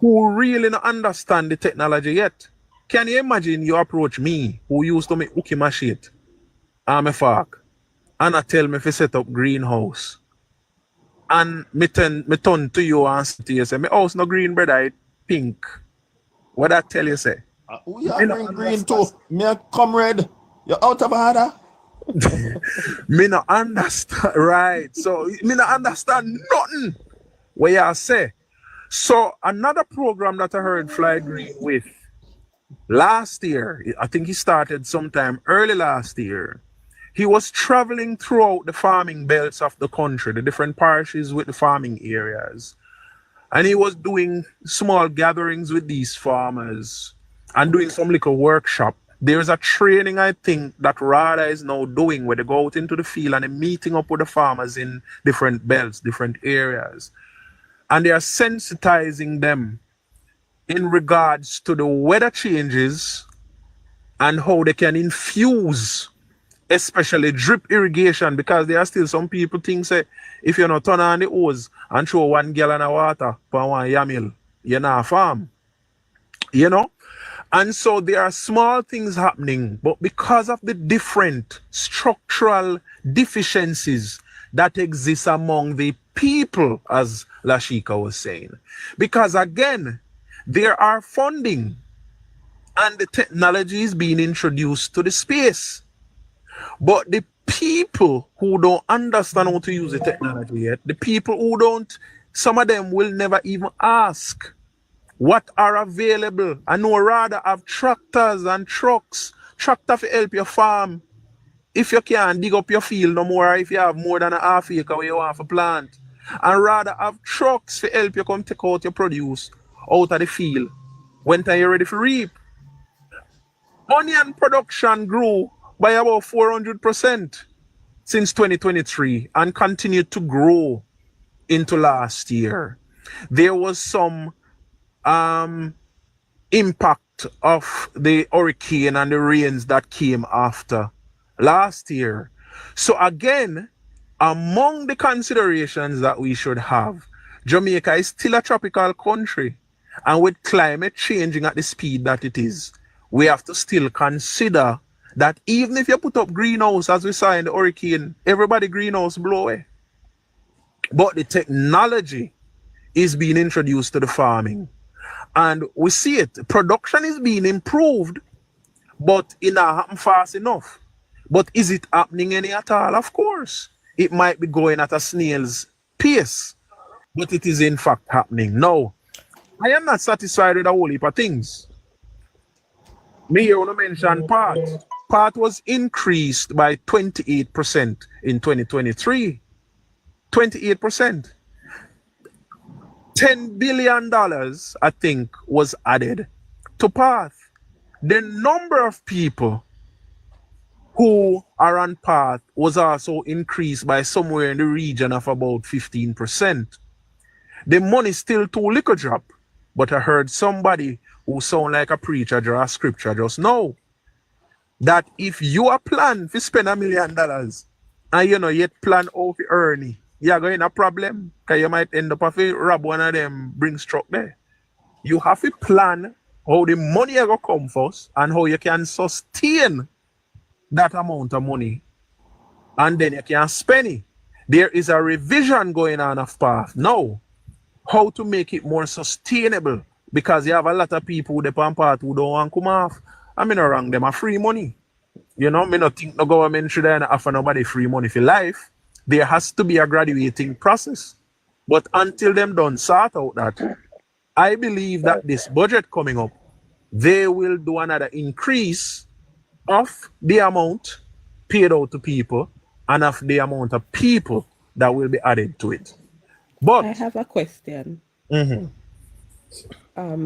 who really don't understand the technology yet. Can you imagine you approach me, who used to make hooky machete, and a fork, and I tell me if I set up greenhouse, and me turn to you and say to you, say, my house no green, brother, it pink. What I tell you, say? We are green too. Me a comrade. You're out of order. Me not understand, right? So me not understand nothing what you say. So another program that I heard Fly Green with last year, I think he started sometime early last year. He was traveling throughout the farming belts of the country, the different parishes with the farming areas. And he was doing small gatherings with these farmers and doing some little workshop. There's a training, I think, that RADA is now doing where they go out into the field and they're meeting up with the farmers in different belts, different areas. And they are sensitizing them in regards to the weather changes and how they can infuse, especially drip irrigation, because there are still some people think say if you not turn on the hose and throw 1 gallon of water per 1 yamil, you're not a farm. You know? And so there are small things happening, but because of the different structural deficiencies that exist among the people, as Lashika was saying, because again, there are funding and the technology is being introduced to the space. But the people who don't understand how to use the technology yet, the people who don't, some of them will never even ask what are available. I know rather have tractors and trucks. Tractor to help your farm. If you can't dig up your field no more, or if you have more than a half acre where you want to plant. And rather have trucks to help you come take out your produce out of the field when time you're ready for reap. Onion production grew by about 400% since 2023 and continued to grow into last year. There was some impact of the hurricane and the rains that came after last year. So again, among the considerations that we should have, Jamaica is still a tropical country, and with climate changing at the speed that it is, we have to still consider that even if you put up greenhouse, as we saw in the hurricane, everybody greenhouse blow away. But the technology is being introduced to the farming. And we see it. Production is being improved, but it not happen fast enough. But is it happening any at all? Of course. It might be going at a snail's pace, but it is in fact happening. Now, I am not satisfied with a whole heap of things. Me here want to mention part. Part was increased by 28% in 2023. 28%. $10 billion, I think, was added to PATH. The number of people who are on PATH was also increased by somewhere in the region of about 15%. The money still too little drop, but I heard somebody who sound like a preacher draw a scripture just now that if you are plan to spend $1 million and you know yet plan how to earn it, you're going to have a problem because you might end up having rob one of them bring struck there. You have to plan how the money is going to come first and how you can sustain that amount of money, and then you can spend it. There is a revision going on of PATH now, how to make it more sustainable, because you have a lot of people who depend on PATH who don't want to come off. I mean, around them are free money. You know, I not think the government should offer nobody free money for life. There has to be a graduating process. But until them done sort out that, I believe that this budget coming up, they will do another increase of the amount paid out to people and of the amount of people that will be added to it. But I have a question. Mm-hmm.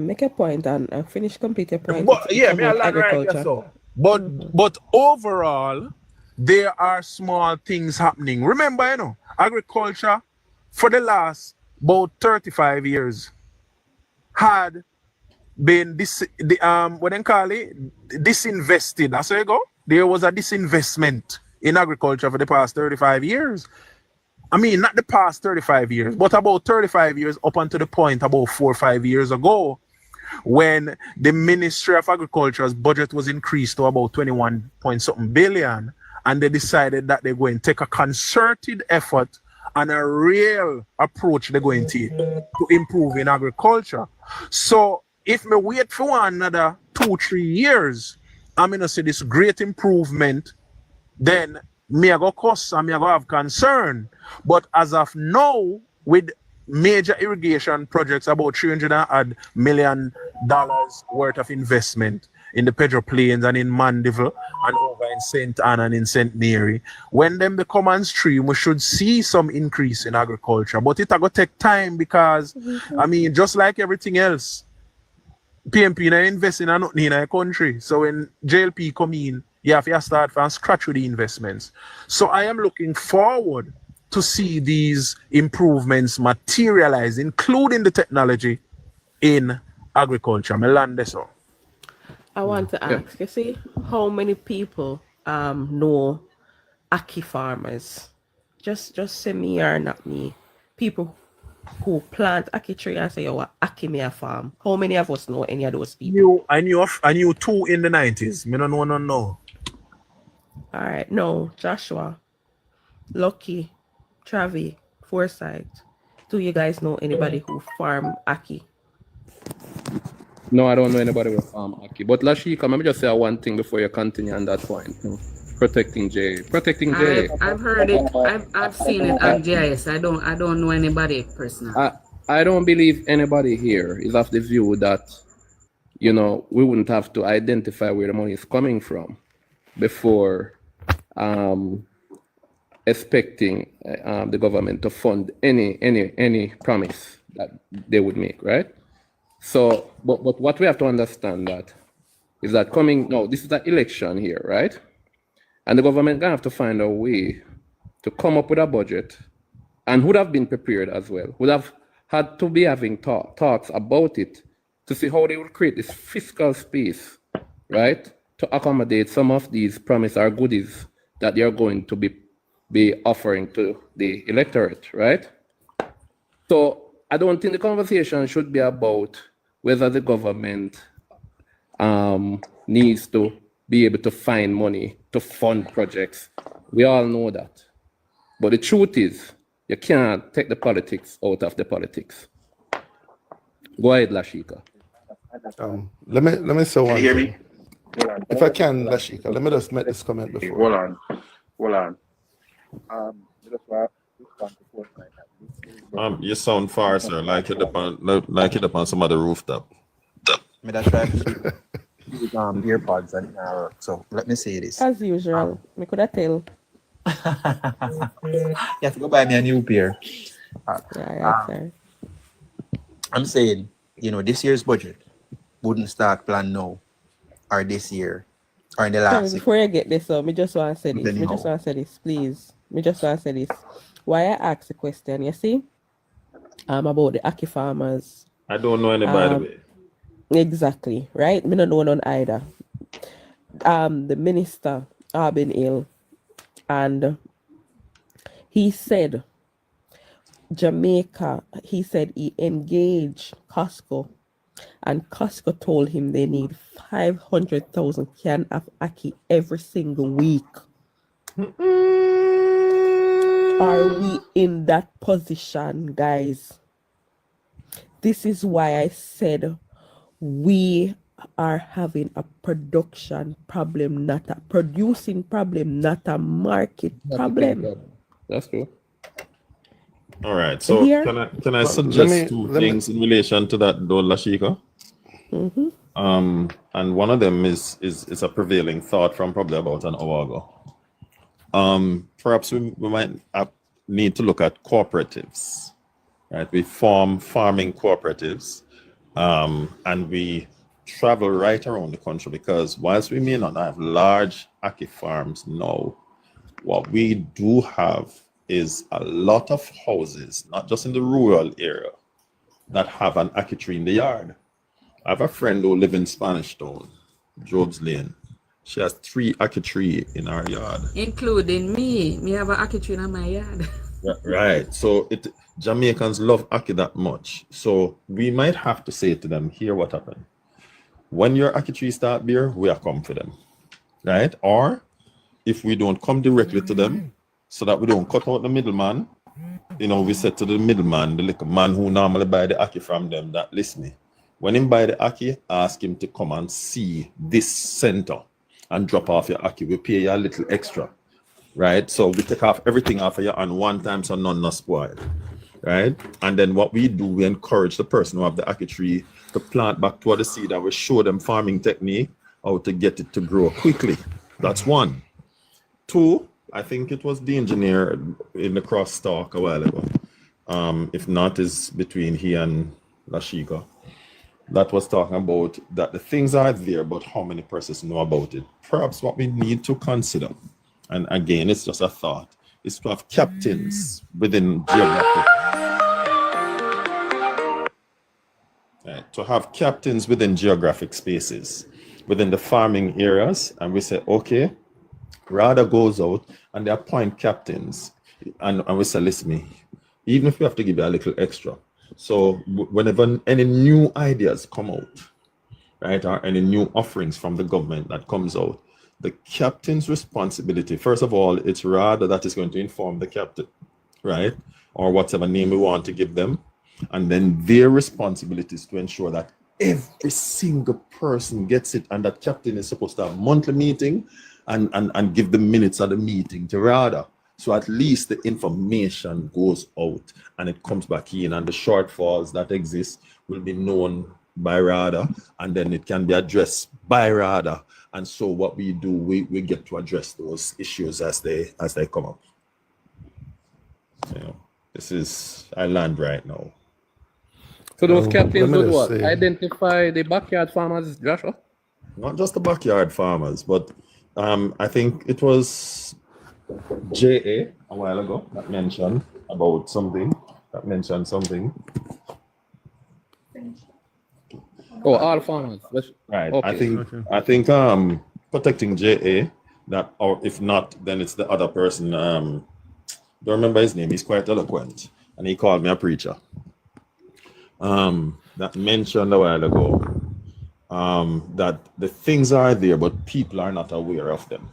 Make a point and finish complete your point. But yeah, me about like agriculture. so. But overall, there are small things happening. Remember, you know, agriculture for the last about 35 years had been what they call it, disinvested. That's how you go. There was a disinvestment in agriculture for the past 35 years. I mean, not the past 35 years, but about 35 years up until the point about 4 or 5 years ago, when the Ministry of Agriculture's budget was increased to about 21 point something billion, and they decided that they're going to take a concerted effort and a real approach they're going to improve in agriculture. So if me wait for another 2-3 years, I'm going to see this great improvement, then me I go cost and me I go have concern. But as of now, with major irrigation projects, about $300 million worth of investment in the Pedro Plains and in Mandeville and over in St. Anne and in St. Mary, when them become on stream, we should see some increase in agriculture. But it's going to take time because, I mean, just like everything else, PMP na invest in nothing in a country. So when JLP come in, you have to start from scratch with the investments. So I am looking forward to see these improvements materialize, including the technology in agriculture. Melandeso. I want to ask, you see, how many people know Aki farmers? Just say me or not me. People who plant Aki tree and say, oh, Aki me a farm. How many of us know any of those people? I knew 2 in the 90s. Me don't know none now. All right, no, Joshua, Lucky, Travi, Forsyth. Do you guys know anybody who farm Aki? No, I don't know anybody who farm Aki. But Lashika, let me just say one thing before you continue on that point. Protecting Jay. Protecting Jay. I've heard it. I've seen it on GIS. I don't know anybody personally. I don't believe anybody here is of the view that, we wouldn't have to identify where the money is coming from before expecting the government to fund any promise that they would make, right? So, but what we have to understand is that this is an election here, right? And the government gonna have to find a way to come up with a budget, and would have been prepared as well, would have had to be having talks about it to see how they would create this fiscal space, right, to accommodate some of these promise or goodies that they are going to be offering to the electorate, right? So I don't think the conversation should be about whether the government needs to be able to find money to fund projects. We all know that. But the truth is, you can't take the politics out of the politics. Go ahead, Lashika. Let me say one Can you hear thing. me? If I can, Lashika, let me just make this comment before. Hold on. You sound far, sir, like it up on some other rooftop. Me that try to use earpods and so let me say this. As usual, me could have tell. You have to go buy me a new pair. Sir. I'm saying, this year's budget wouldn't start plan now or this year or in the last year. Before you get this, me just want to say this. Please. Me just want to say this. Why I asked the question, you see? About the Aki farmers. I don't know any, by the way. Exactly, right? Me don't know none either. The minister, been ill, and he said Jamaica, he said he engaged Costco, and Costco told him they need 500,000 can of Aki every single week. Are we in that position, guys? This is why I said we are having a production problem, not a producing problem, not a market problem. That's true. All right. So can I suggest two things in relation to that, though, Lashika? Mm-hmm. And one of them is a prevailing thought from probably about an hour ago. Perhaps we might need to look at cooperatives, right? We form farming cooperatives, and we travel right around the country, because whilst we may not have large Aki farms now, what we do have is a lot of houses, not just in the rural area, that have an Aki tree in the yard. I have a friend who lives in Spanish Town, Job's Lane. She has 3 Aki tree in her yard. Including me. Me have an Aki tree in my yard. Right. So Jamaicans love Aki that much. So we might have to say to them, here what happened. When your Aki tree start beer, we are come for them. Right? Or if we don't come directly to them, so that we don't cut out the middleman, we said to the middleman, the little man who normally buy the Aki from them, that listen me. When him buy the Aki, ask him to come and see this center and drop off your Aki. We pay you a little extra, right? So we take off everything off of you on one time, so none not spoiled, right? And then what we do, we encourage the person who have the Aki tree to plant back toward the seed, and we show them farming technique, how to get it to grow quickly. That's one. 2, I think it was the engineer in the crosstalk a while ago. If not, is between he and Lashika. That was talking about that the things are there, but how many persons know about it. Perhaps what we need to consider, and again, it's just a thought, is to have captains within geographic. Right, to have captains within geographic spaces, within the farming areas, and we say, okay, RADA goes out and they appoint captains, and we say, listen me, even if we have to give you a little extra. So whenever any new ideas come out, right, or any new offerings from the government that comes out, the captain's responsibility, first of all, it's RADA that is going to inform the captain, right, or whatever name we want to give them, and then their responsibility is to ensure that every single person gets it, and that captain is supposed to have a monthly meeting and give the minutes of the meeting to RADA. So at least the information goes out and it comes back in, and the shortfalls that exist will be known by RADA, and then it can be addressed by RADA. And so what we do, we get to address those issues as they come up. You know, this is I land right now. So those captains would what? say- Identify the backyard farmers, Joshua? Not just the backyard farmers, but I think it was JA a while ago that mentioned about something. Oh, all farmers. Right. Okay. I think protecting JA, that, or if not, then it's the other person. Don't remember his name. He's quite eloquent, and he called me a preacher. That mentioned a while ago that the things are there, but people are not aware of them.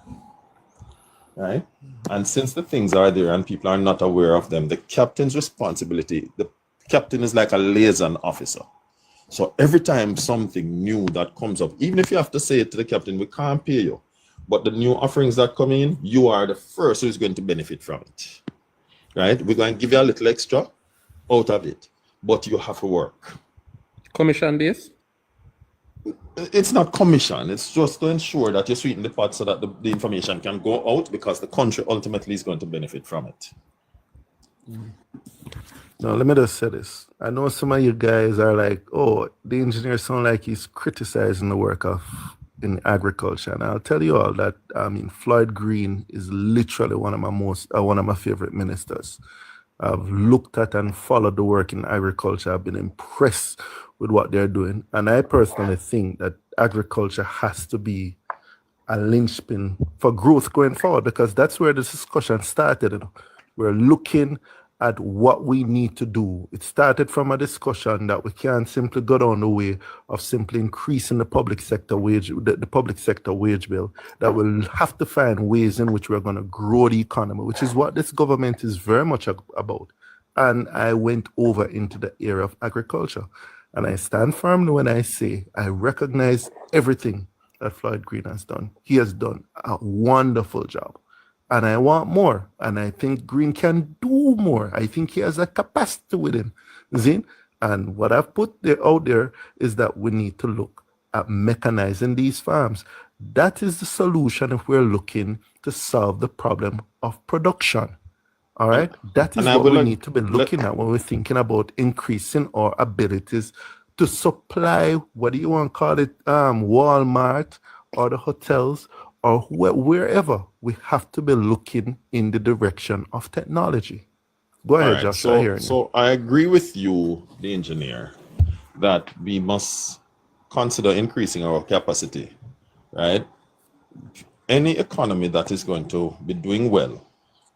Right? And since the things are there and people are not aware of them, the captain's responsibility, the captain is like a liaison officer. So every time something new that comes up, even if you have to say it to the captain, we can't pay you, but the new offerings that come in, you are the first who's going to benefit from it. Right? We're going to give you a little extra out of it, but you have to work. Commission based? It's not commission. It's just to ensure that you sweeten the pot so that the information can go out, because the country ultimately is going to benefit from it. Now, let me just say this. I know some of you guys are like, oh, the engineer sound like he's criticizing the work in agriculture. And I'll tell you all that, I mean, Floyd Green is literally one of my favorite ministers. I've looked at and followed the work in agriculture. I've been impressed with what they're doing. And I personally think that agriculture has to be a linchpin for growth going forward, because that's where the discussion started. You know? We're looking at what we need to do. It started from a discussion that we can't simply go down the way of simply increasing the public sector wage bill, that we'll have to find ways in which we're going to grow the economy, which is what this government is very much about. And I went over into the area of agriculture. And I stand firmly when I say I recognize everything that Floyd Green has done. He has done a wonderful job. And I want more. And I think Green can do more. I think he has a capacity within. Zin? And what I've put out there is that we need to look at mechanizing these farms. That is the solution if we're looking to solve the problem of production. All right? That is what we need to be looking at when we're thinking about increasing our abilities to supply, what do you want to call it, Walmart or the hotels, or wherever. We have to be looking in the direction of technology. Go ahead, Right, Joshua. so I agree with you, the engineer, that we must consider increasing our capacity, right? Any economy that is going to be doing well,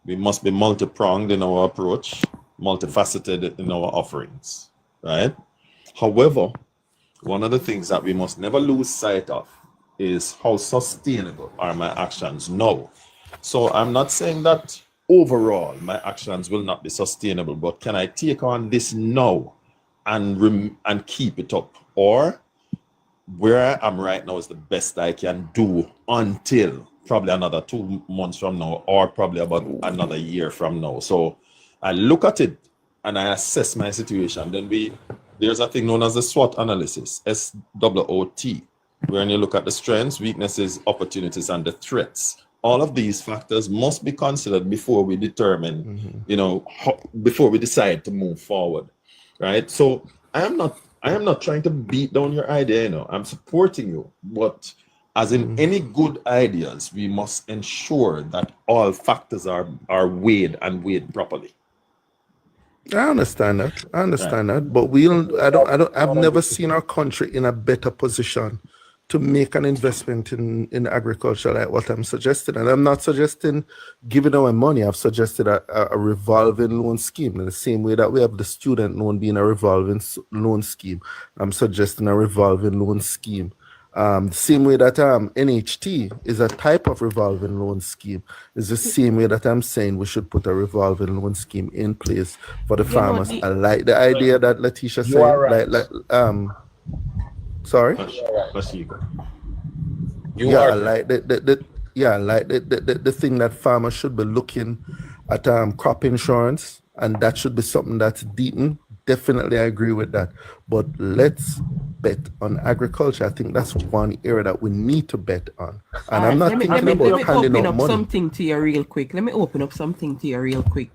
we must be multi-pronged in our approach, multifaceted in our offerings, right? However, one of the things that we must never lose sight of is how sustainable are my actions now. So I'm not saying that overall my actions will not be sustainable, but can I take on this now and keep it up? Or where I am right now is the best I can do until probably another 2 months from now, or probably about another year from now. So I look at it and I assess my situation. Then there's a thing known as the SWOT analysis, SWOT, where you look at the strengths, weaknesses, opportunities, and the threats. All of these factors must be considered before we determine, before we decide to move forward, right? So I am not trying to beat down your idea, I'm supporting you, but as in any good ideas, we must ensure that all factors are weighed and weighed properly. I understand that, but I've never seen our country in a better position to make an investment in agriculture like what I'm suggesting. And I'm not suggesting giving away money. I've suggested a revolving loan scheme in the same way that we have the student loan being a revolving loan scheme. I'm suggesting a revolving loan scheme. The same way that NHT is a type of revolving loan scheme, is the same way that I'm saying we should put a revolving loan scheme in place for the farmers. I like the idea that Letitia said. Right. Sorry. I like the thing that farmers should be looking at crop insurance, and that should be something that's deepened. Definitely, I agree with that. But let's bet on agriculture. I think that's one area that we need to bet on. And I'm not thinking about handing open out up money. something to you real quick. Let me open up something to you real quick.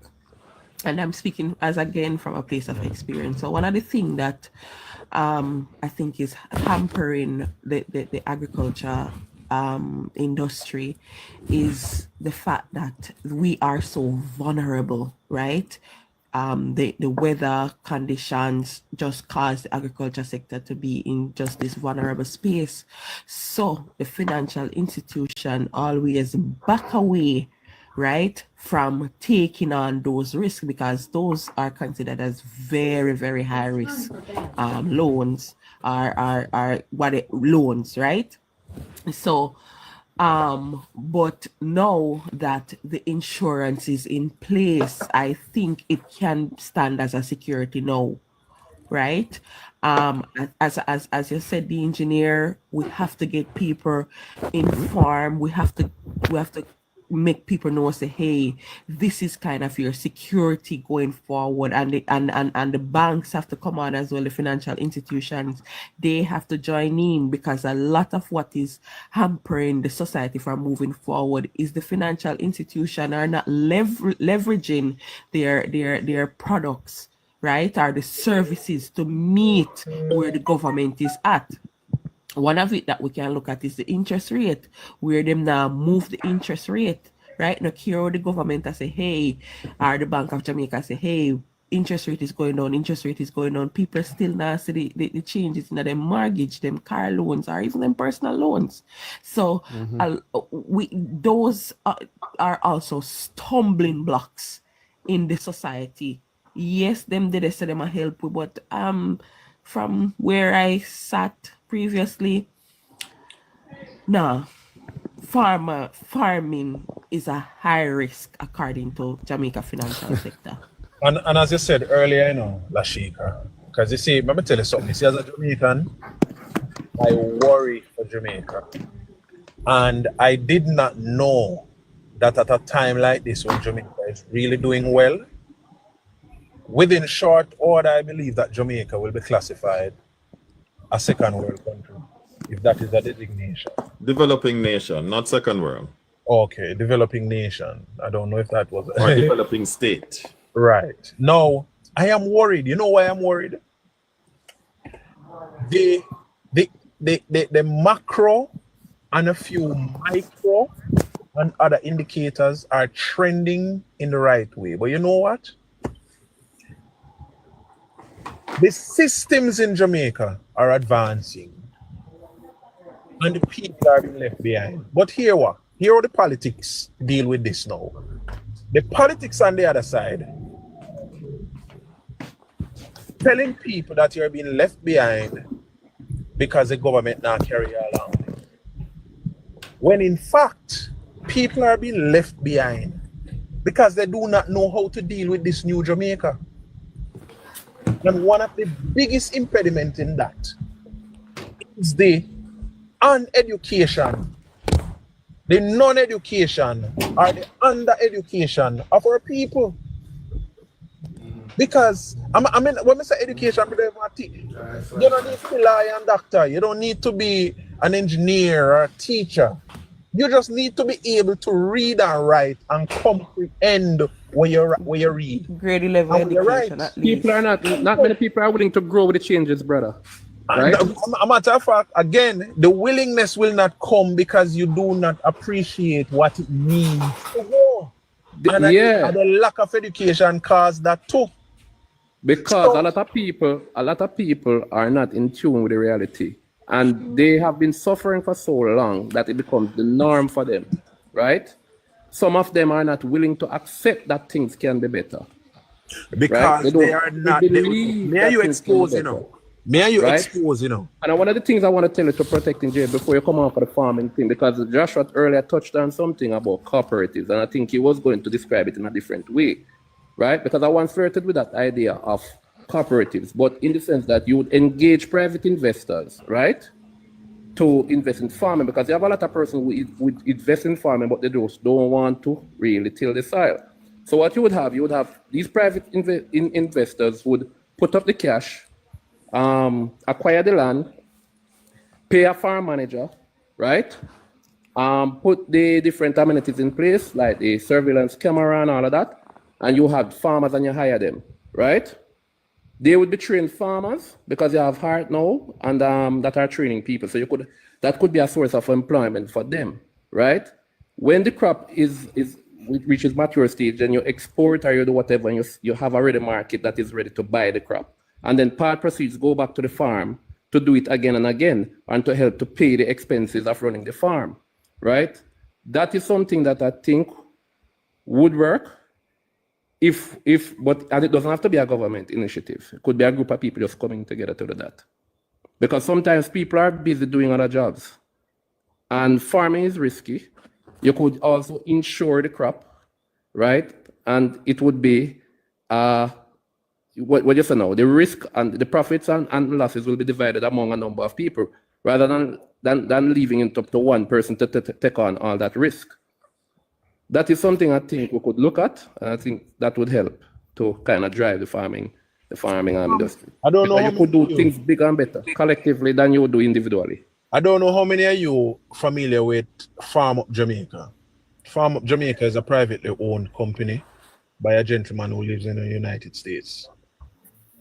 And I'm speaking as again from a place of experience. So one of the things that I think is hampering the agriculture industry is the fact that we are so vulnerable, right? The weather conditions just cause the agriculture sector to be in just this vulnerable space. So the financial institution always back away, right, from taking on those risks because those are considered as very, very high risk loans loans, right? So but now that the insurance is in place, I think it can stand as a security now, right? As you said, the engineer, we have to get people informed. We have to make people know, say, hey, this is kind of your security going forward, and the banks have to come on as well. The financial institutions, they have to join in, because a lot of what is hampering the society from moving forward is the financial institution are not leveraging their products, right, or the services to meet where the government is at. One of it that we can look at is the interest rate, where them now move the interest rate, right? Now here the government I say, hey, or the Bank of Jamaica say, hey, interest rate is going down, interest rate is going down. People still now see the changes in their mortgage, them car loans, or even them personal loans. So those are also stumbling blocks in the society. Yes, them did they say them a help, but from where I sat previously, no, farming is a high risk according to Jamaica financial sector. And as you said earlier, you know, Lashika, because you see, let me tell you something. You see, as a Jamaican, I worry for Jamaica. And I did not know that at a time like this, when Jamaica is really doing well, within short order, I believe that Jamaica will be classified a second world country, if that is a designation. Developing nation, not second world. Okay, developing nation. I don't know if that was... Or developing state. Right. Now, I am worried. You know why I'm worried? The macro and a few micro and other indicators are trending in the right way. But you know what? The systems in Jamaica are advancing and the people are being left behind. But here what? Here are the politics deal with this now. The politics on the other side, telling people that you're being left behind because the government now carry you along. When in fact, people are being left behind because they do not know how to deal with this new Jamaica. And one of the biggest impediments in that is the uneducation, the non-education, or the under-education of our people. Because, I mean, when I say education, you don't need to be a lawyer and doctor. You don't need to be an engineer or a teacher. You just need to be able to read and write and comprehend what you read. Grade 11 education, at least. People are not many people are willing to grow with the changes, brother. Right? A matter of fact, again, the willingness will not come because you do not appreciate what it means to go. And the lack of education caused that too. Because a lot of people are not in tune with the reality. And they have been suffering for so long that it becomes the norm for them, right? Some of them are not willing to accept that things can be better. Because right? they are not. May you expose, you know. May you expose, you know. And one of the things I want to tell you to protect in jail before you come on for the farming thing, because Joshua earlier touched on something about cooperatives, and I think he was going to describe it in a different way, right? Because I once flirted with that idea of cooperatives, but in the sense that you would engage private investors, right, to invest in farming, because you have a lot of persons who would invest in farming, but they just don't want to really till the soil. So what you would have these private investors would put up the cash, acquire the land, pay a farm manager, right? Put the different amenities in place, like the surveillance camera and all of that, and you have farmers and you hire them, right? They would be trained farmers because you have heart now and that are training people. So that could be a source of employment for them, right? When the crop reaches mature stage, then you export or you do whatever, and you have already a market that is ready to buy the crop. And then part proceeds go back to the farm to do it again and again and to help to pay the expenses of running the farm, right? That is something that I think would work and it doesn't have to be a government initiative. It could be a group of people just coming together to do that. Because sometimes people are busy doing other jobs and farming is risky. You could also insure the crop, right? And it would be, what you say now, the risk and the profits and losses will be divided among a number of people rather than leaving it up to one person to take on all that risk. That is something I think we could look at, and I think that would help to kind of drive the farming industry. I don't know. You could do things bigger and better collectively than you would do individually. I don't know how many of you familiar with Farm Up Jamaica. Farm Up Jamaica is a privately owned company by a gentleman who lives in the United States.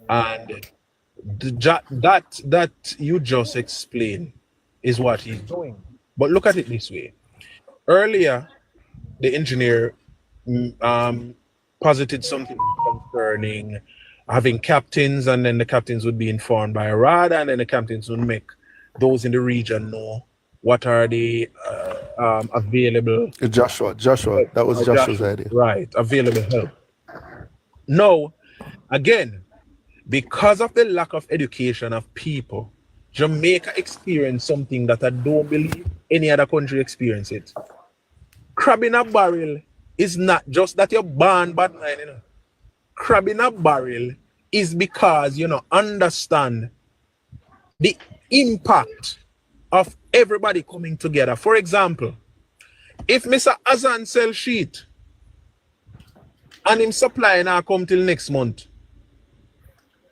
And that you just explained is what he's doing. But look at it this way. Earlier, the engineer posited something concerning having captains, and then the captains would be informed by a radar, and then the captains would make those in the region know what are the available. Joshua, that was Joshua's idea. Right, available help. Now, again, because of the lack of education of people, Jamaica experienced something that I don't believe any other country experience it. Crab in a barrel is not just that you're born bad man, you know. Crab in a barrel is because you know understand the impact of everybody coming together. For example, if Mr. Azan sell sheet and him supply now come till next month,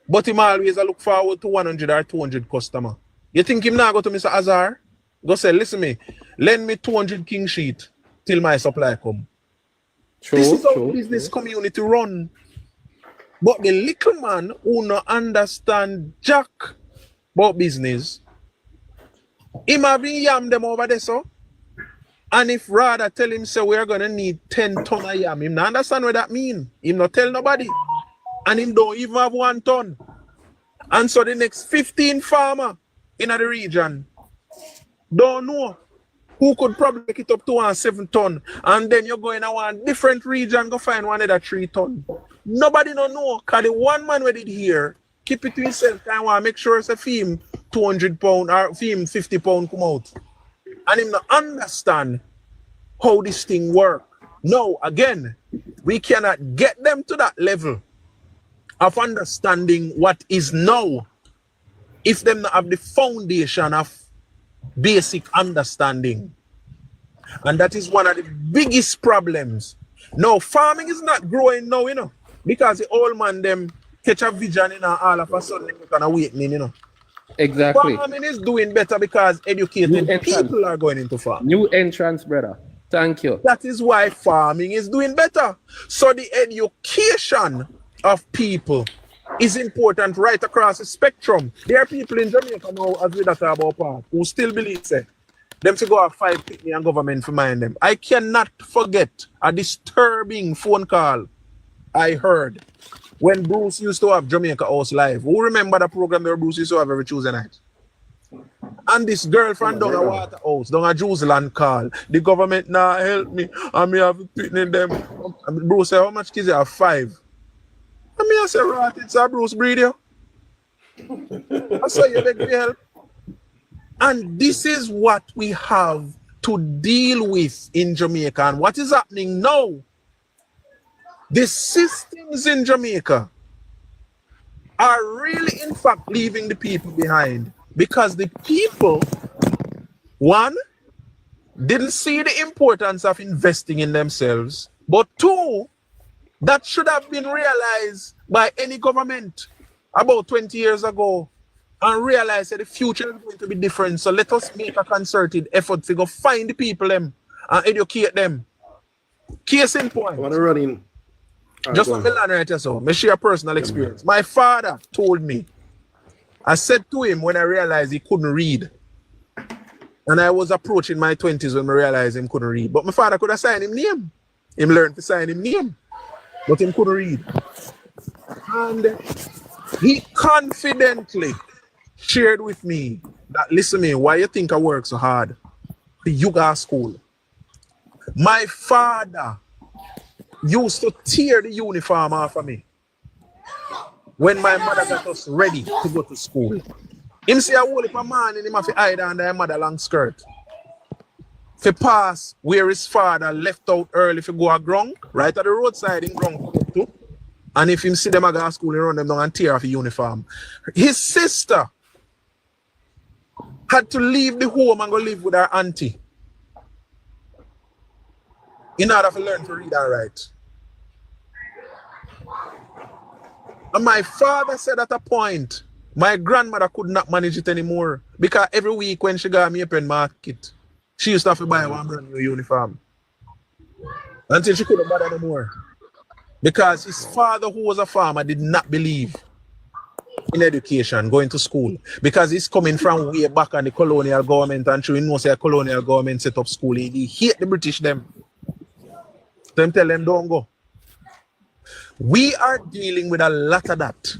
but him always look forward to 100 or 200 customer. You think him now go to Mr. Azar? Go say, listen me, lend me 200 king sheet till my supply come. This is how business community run. But the little man who no understand jack about business, him have been yam them over there, so. And if rather tell him say we're gonna need 10 ton of yam, him not understand what that mean. Him not tell nobody. And him don't even have 1 ton. And so the next 15 farmer in the region don't know who could probably make it up to 7 ton. And then you're going to one different region, go find one other 3 ton. Nobody don't know, because the one man who did here, keep it to himself, and want to make sure it's a fee 200 pound or fee 50 pound come out. And him not understand how this thing work. No, again, we cannot get them to that level of understanding what is now if them not have the foundation of basic understanding. And that is one of the biggest problems. No, farming is not growing now, you know, because the old man them catch a vision, you know, all of a sudden they can awakening, you know. Exactly. Farming is doing better because educated people are going into farming. New entrance, brother. Thank you. That is why farming is doing better. So the education of people is important right across the spectrum. There are people in Jamaica now, as we talk about part, who still believe say, them to go have 5 people and government to mind them. I cannot forget a disturbing phone call I heard when Bruce used to have Jamaica House Live. Who remember the program where Bruce used to have every Tuesday night? And this girlfriend down a Waterhouse, down a Jerusalem call. The government now help me, and me have picnic them. And Bruce said, how much kids you have? 5. And me I say, right, it's a Bruce breed you. I say, you beg me help. And this is what we have to deal with in Jamaica. And what is happening now? The systems in Jamaica are really, in fact, leaving the people behind. Because the people, one, didn't see the importance of investing in themselves. But 2, That should have been realized by any government about 20 years ago and realize that the future is going to be different. So let us make a concerted effort to go find the people them and educate them. Case in point. I want to run in. Just let me learn right here, so me share personal experience. My father told me, I said to him when I realized he couldn't read, and I was approaching my 20s when I realized he couldn't read. But my father could have signed him name. Him learned to sign him name, but him couldn't read. And he confidently shared with me that, listen me, why you think I work so hard? You go to school. My father used to tear the uniform off of me when my mother got us ready to go to school. Him say a whole heap of man and him have to hide under a mother long skirt. To pass where his father left out early to go a grung, right at the roadside in grung too. And if him see them a go to school, he run them down and tear off the uniform. His sister had to leave the home and go live with her auntie in order to learn to read and write. And my father said at a point, my grandmother could not manage it anymore because every week when she got me a pen market, she used to have to buy one brand new uniform until she couldn't bother anymore. Because his father, who was a farmer, did not believe in education, going to school, because he's coming from way back on the colonial government, and he knows the colonial government set up school. He hate the British them. Them tell them don't go. We are dealing with a lot of that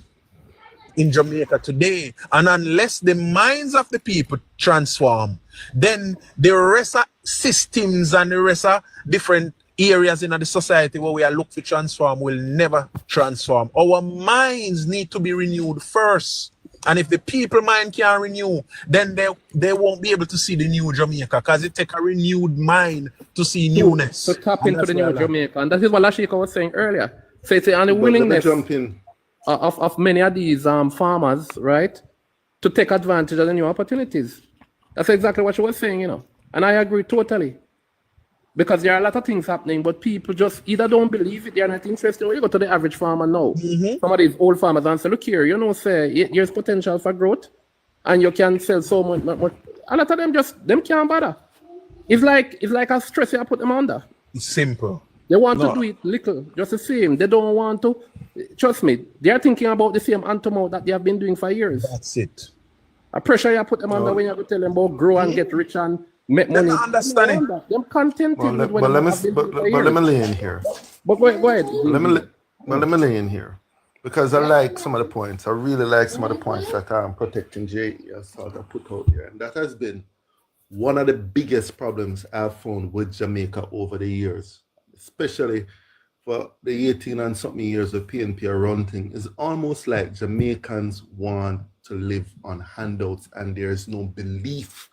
in Jamaica today, and unless the minds of the people transform, then the rest of systems and the rest of different areas in the society where we are looking to transform will never transform. Our minds need to be renewed first. And if the people mind can't renew, then they won't be able to see the new Jamaica, because it takes a renewed mind to see newness. So tap into the new Jamaica. And that is what Lashika was saying earlier. So it's on the willingness of many of these farmers, right, to take advantage of the new opportunities. That's exactly what she was saying, you know. And I agree totally. Because there are a lot of things happening, but people just either don't believe it, they're not interested. When you go to the average farmer now, some of these old farmers and say, look here, you know, say, there's potential for growth, and you can sell so much. A lot of them them can't bother. It's like a stress you put them under. It's simple. They want to do it little, just the same. They don't want to. Trust me, they are thinking about the same antidote that they have been doing for years. That's it. A pressure you put them under when you have to tell them about grow and get rich and make money. They understand it. Them contented with what let me lay in here. But go ahead. Let me lay in here. Because I like some of the points. I really like some of the points that Protecting J has sort of put out here. And that has been one of the biggest problems I've found with Jamaica over the years, especially for the 18 and something years of PNP run thing. It's almost like Jamaicans want to live on handouts and there's no belief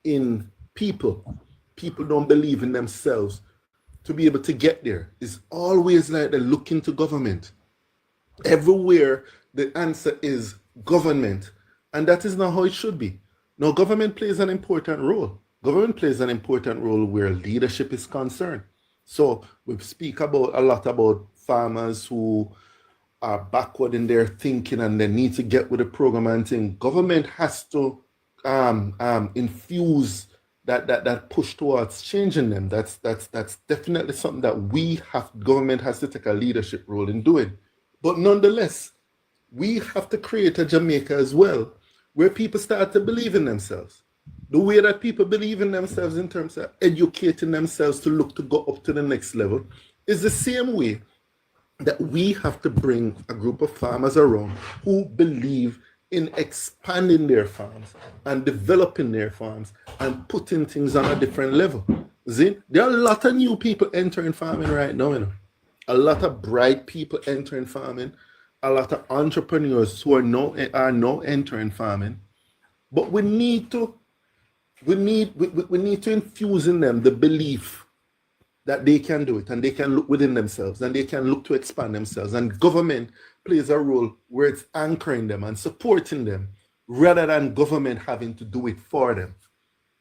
in people. People don't believe in themselves to be able to get there. It's always like they're looking to government. Everywhere the answer is government, and that is not how it should be. No, government plays an important role. Government plays an important role where leadership is concerned. So we speak a lot about farmers who are backward in their thinking and they need to get with the program and thing. Government has to infuse that push towards changing them. That's definitely something that government has to take a leadership role in doing. But nonetheless, we have to create a Jamaica as well, where people start to believe in themselves. The way that people believe in themselves in terms of educating themselves to look to go up to the next level is the same way that we have to bring a group of farmers around who believe in expanding their farms and developing their farms and putting things on a different level. See, there are a lot of new people entering farming right now, you know. A lot of bright people entering farming, a lot of entrepreneurs who are now entering farming. But we need to infuse in them the belief that they can do it and they can look within themselves and they can look to expand themselves. And government plays a role where it's anchoring them and supporting them rather than government having to do it for them.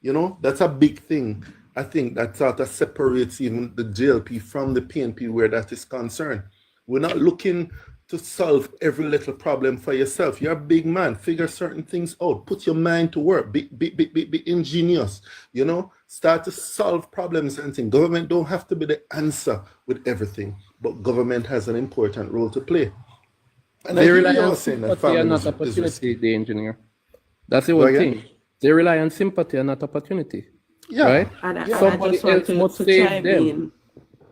You know, that's a big thing. I think that sort of separates even the JLP from the PNP where that is concerned. We're not looking to solve every little problem for yourself. You're a big man. Figure certain things out. Put your mind to work. Be ingenious. You know, start to solve problems and things. Government don't have to be the answer with everything, but government has an important role to play. And They I rely hear you on saying that sympathy and family not is risky. opportunity, the engineer. That's the Go whole again? thing. They rely on sympathy and not opportunity. Yeah. Right? And I Somebody just want else must to save chime them. in.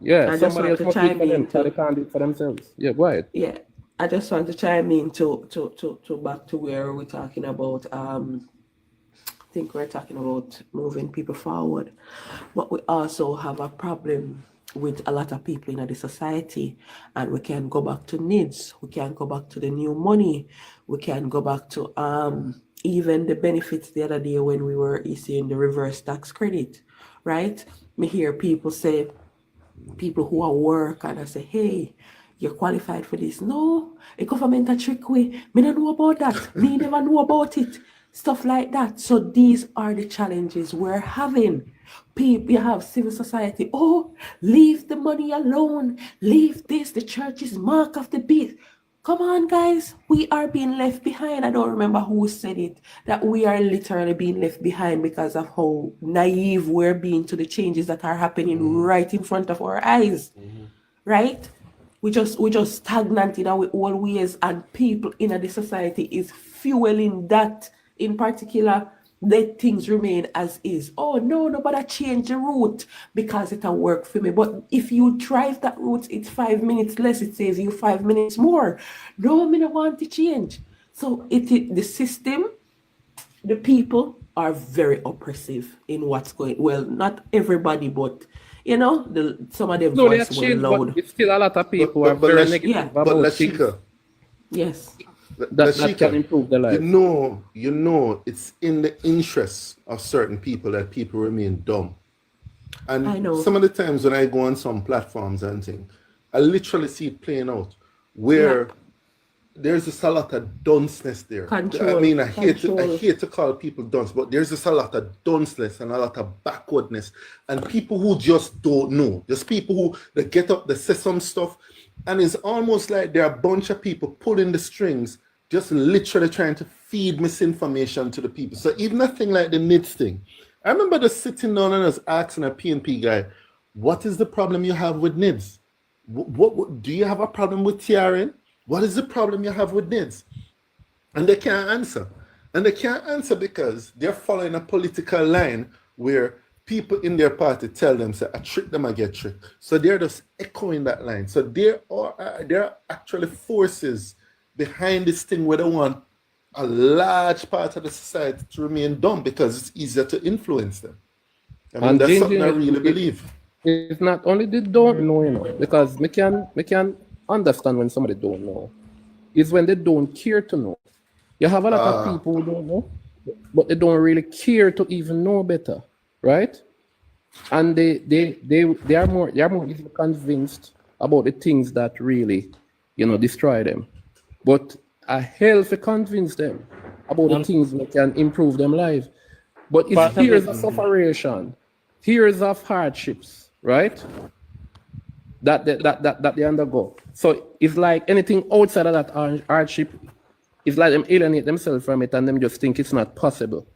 Yeah, I just somebody want else to must do it chime for them in because they to, can't do it for themselves. Yeah, go ahead. yeah, I just want to chime in to back to where we're talking about. I think we're talking about moving people forward, but we also have a problem with a lot of people in the society, and we can go back to needs. We can go back to the new money. We can go back to even the benefits the other day when we were issuing the reverse tax credit, right? Me hear people say, people who are work, and I say, hey, you're qualified for this. No, the government a trick we. Me don't know about that. Me never know about it. Stuff like that. So these are the challenges we're having. People, you have civil society. Oh, leave the money alone. Leave this. The church is mark of the beast. Come on, guys. We are being left behind. I don't remember who said it, that we are literally being left behind because of how naive we're being to the changes that are happening right in front of our eyes. Right? We just stagnant in our old ways, and people in the society is fueling that in particular. Let things remain as is. Oh no, nobody change the route because it'll work for me. But if you drive that route, it's 5 minutes less, it saves you 5 minutes more. No, me don't want to change. So the system, the people are very oppressive in what's going. Well, not everybody, but you know, some of them Slowly voice has were changed, but loud. it's still a lot of people who are But very Lash- negative Yeah. but about things Lashika, Yes. that can Lashika, improve their lives. you know, it's in the interests of certain people that people remain dumb. I And know. some of the times when I go on some platforms and things, I literally see it playing out Yeah. where there's just a lot of dunceness there. I Control. mean, I hate Control. to call people dunce, but there's just a lot of dunceness and a lot of backwardness and people who just don't know. Just people who they get up, they say some stuff, and it's almost like there are a bunch of people pulling the strings, just literally trying to feed misinformation to the people. So even a thing like the NIDS thing, I remember just sitting down and just asking a PNP guy, "What is the problem you have with NIDS? What do you have a problem with TRN? What is the problem you have with NIDS?" And they can't answer. And they can't answer because they're following a political line where people in their party tell them, say, I trick them, I get tricked. So they're just echoing that line. So there are actually forces behind this thing where they want a large part of the society to remain dumb because it's easier to influence them. I mean, And that's something I changing really believe. it's not only they don't know, you know, because we can understand when somebody don't know. It's when they don't care to know. You have a lot of people who don't know, but they don't really care to even know better, right? And they are more easily convinced about the things that really, you know, destroy them. But a healthy convince them about the things that can improve them life. But it's Part of years it. of separation, years of hardships, right? That they undergo. So it's like anything outside of that hardship, it's like them alienate themselves from it and them just think it's not possible,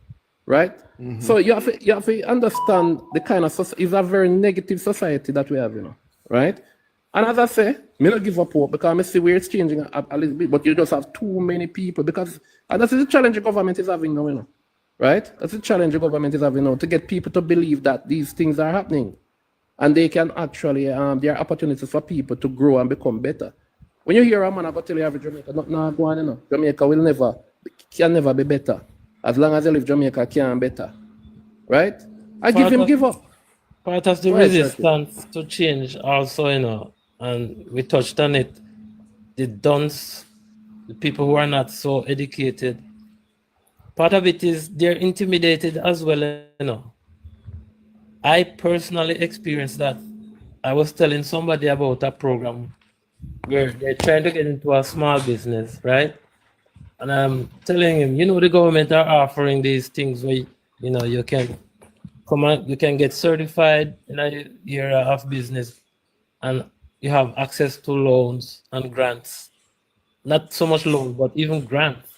right? So you have to understand the kind of it's a very negative society that we have, you know, right? And as I say, me not give up hope because I see where it's changing a little bit, but you just have too many people because and that's the challenge the government is having now, you know, right? That's the challenge the government is having now to get people to believe that these things are happening. And they can actually, there are opportunities for people to grow and become better. When you hear a man about tell you have Jamaica, not go on, you know. Jamaica can never be better. As long as you live, Jamaica can better. Right? I give up. Part of the Right, resistance to change also, you know, and we touched on it, the dunce, the people who are not so educated. Part of it is they're intimidated as well, you know. I personally experienced that. I was telling somebody about a program where they're trying to get into a small business, right? And I'm telling him, you know, the government are offering these things where, you know, you can come on, you can get certified in a area of business. And you have access to loans and grants. Not so much loans, but even grants,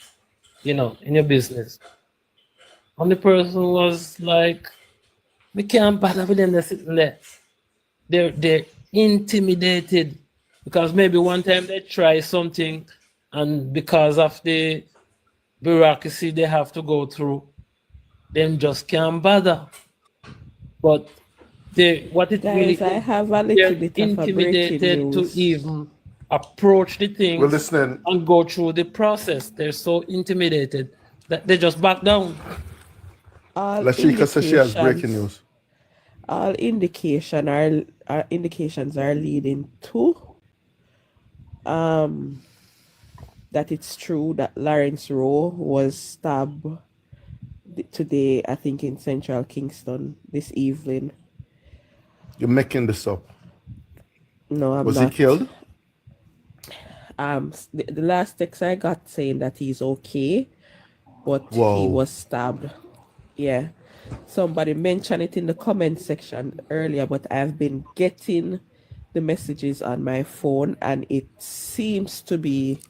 in your business. And the person was like, we can't bother with them sitting there. They're intimidated because maybe one time they try something and because of the bureaucracy they have to go through, them just can't bother. But what it really Guys, I is, have a little they're bit of a breaking intimidated to news. even approach the things Well, listening. and go through the process. They're so intimidated that they just back down. All Lashika says she has breaking indications, news. all indications are leading to that it's true that Lawrence Rowe was stabbed today, I think in central Kingston this evening. You're making this up. No, I'm Was not. he killed? The last text I got saying that he's okay, but he Whoa. was stabbed. Yeah. Somebody mentioned it in the comment section earlier, but I've been getting the messages on my phone and it seems to be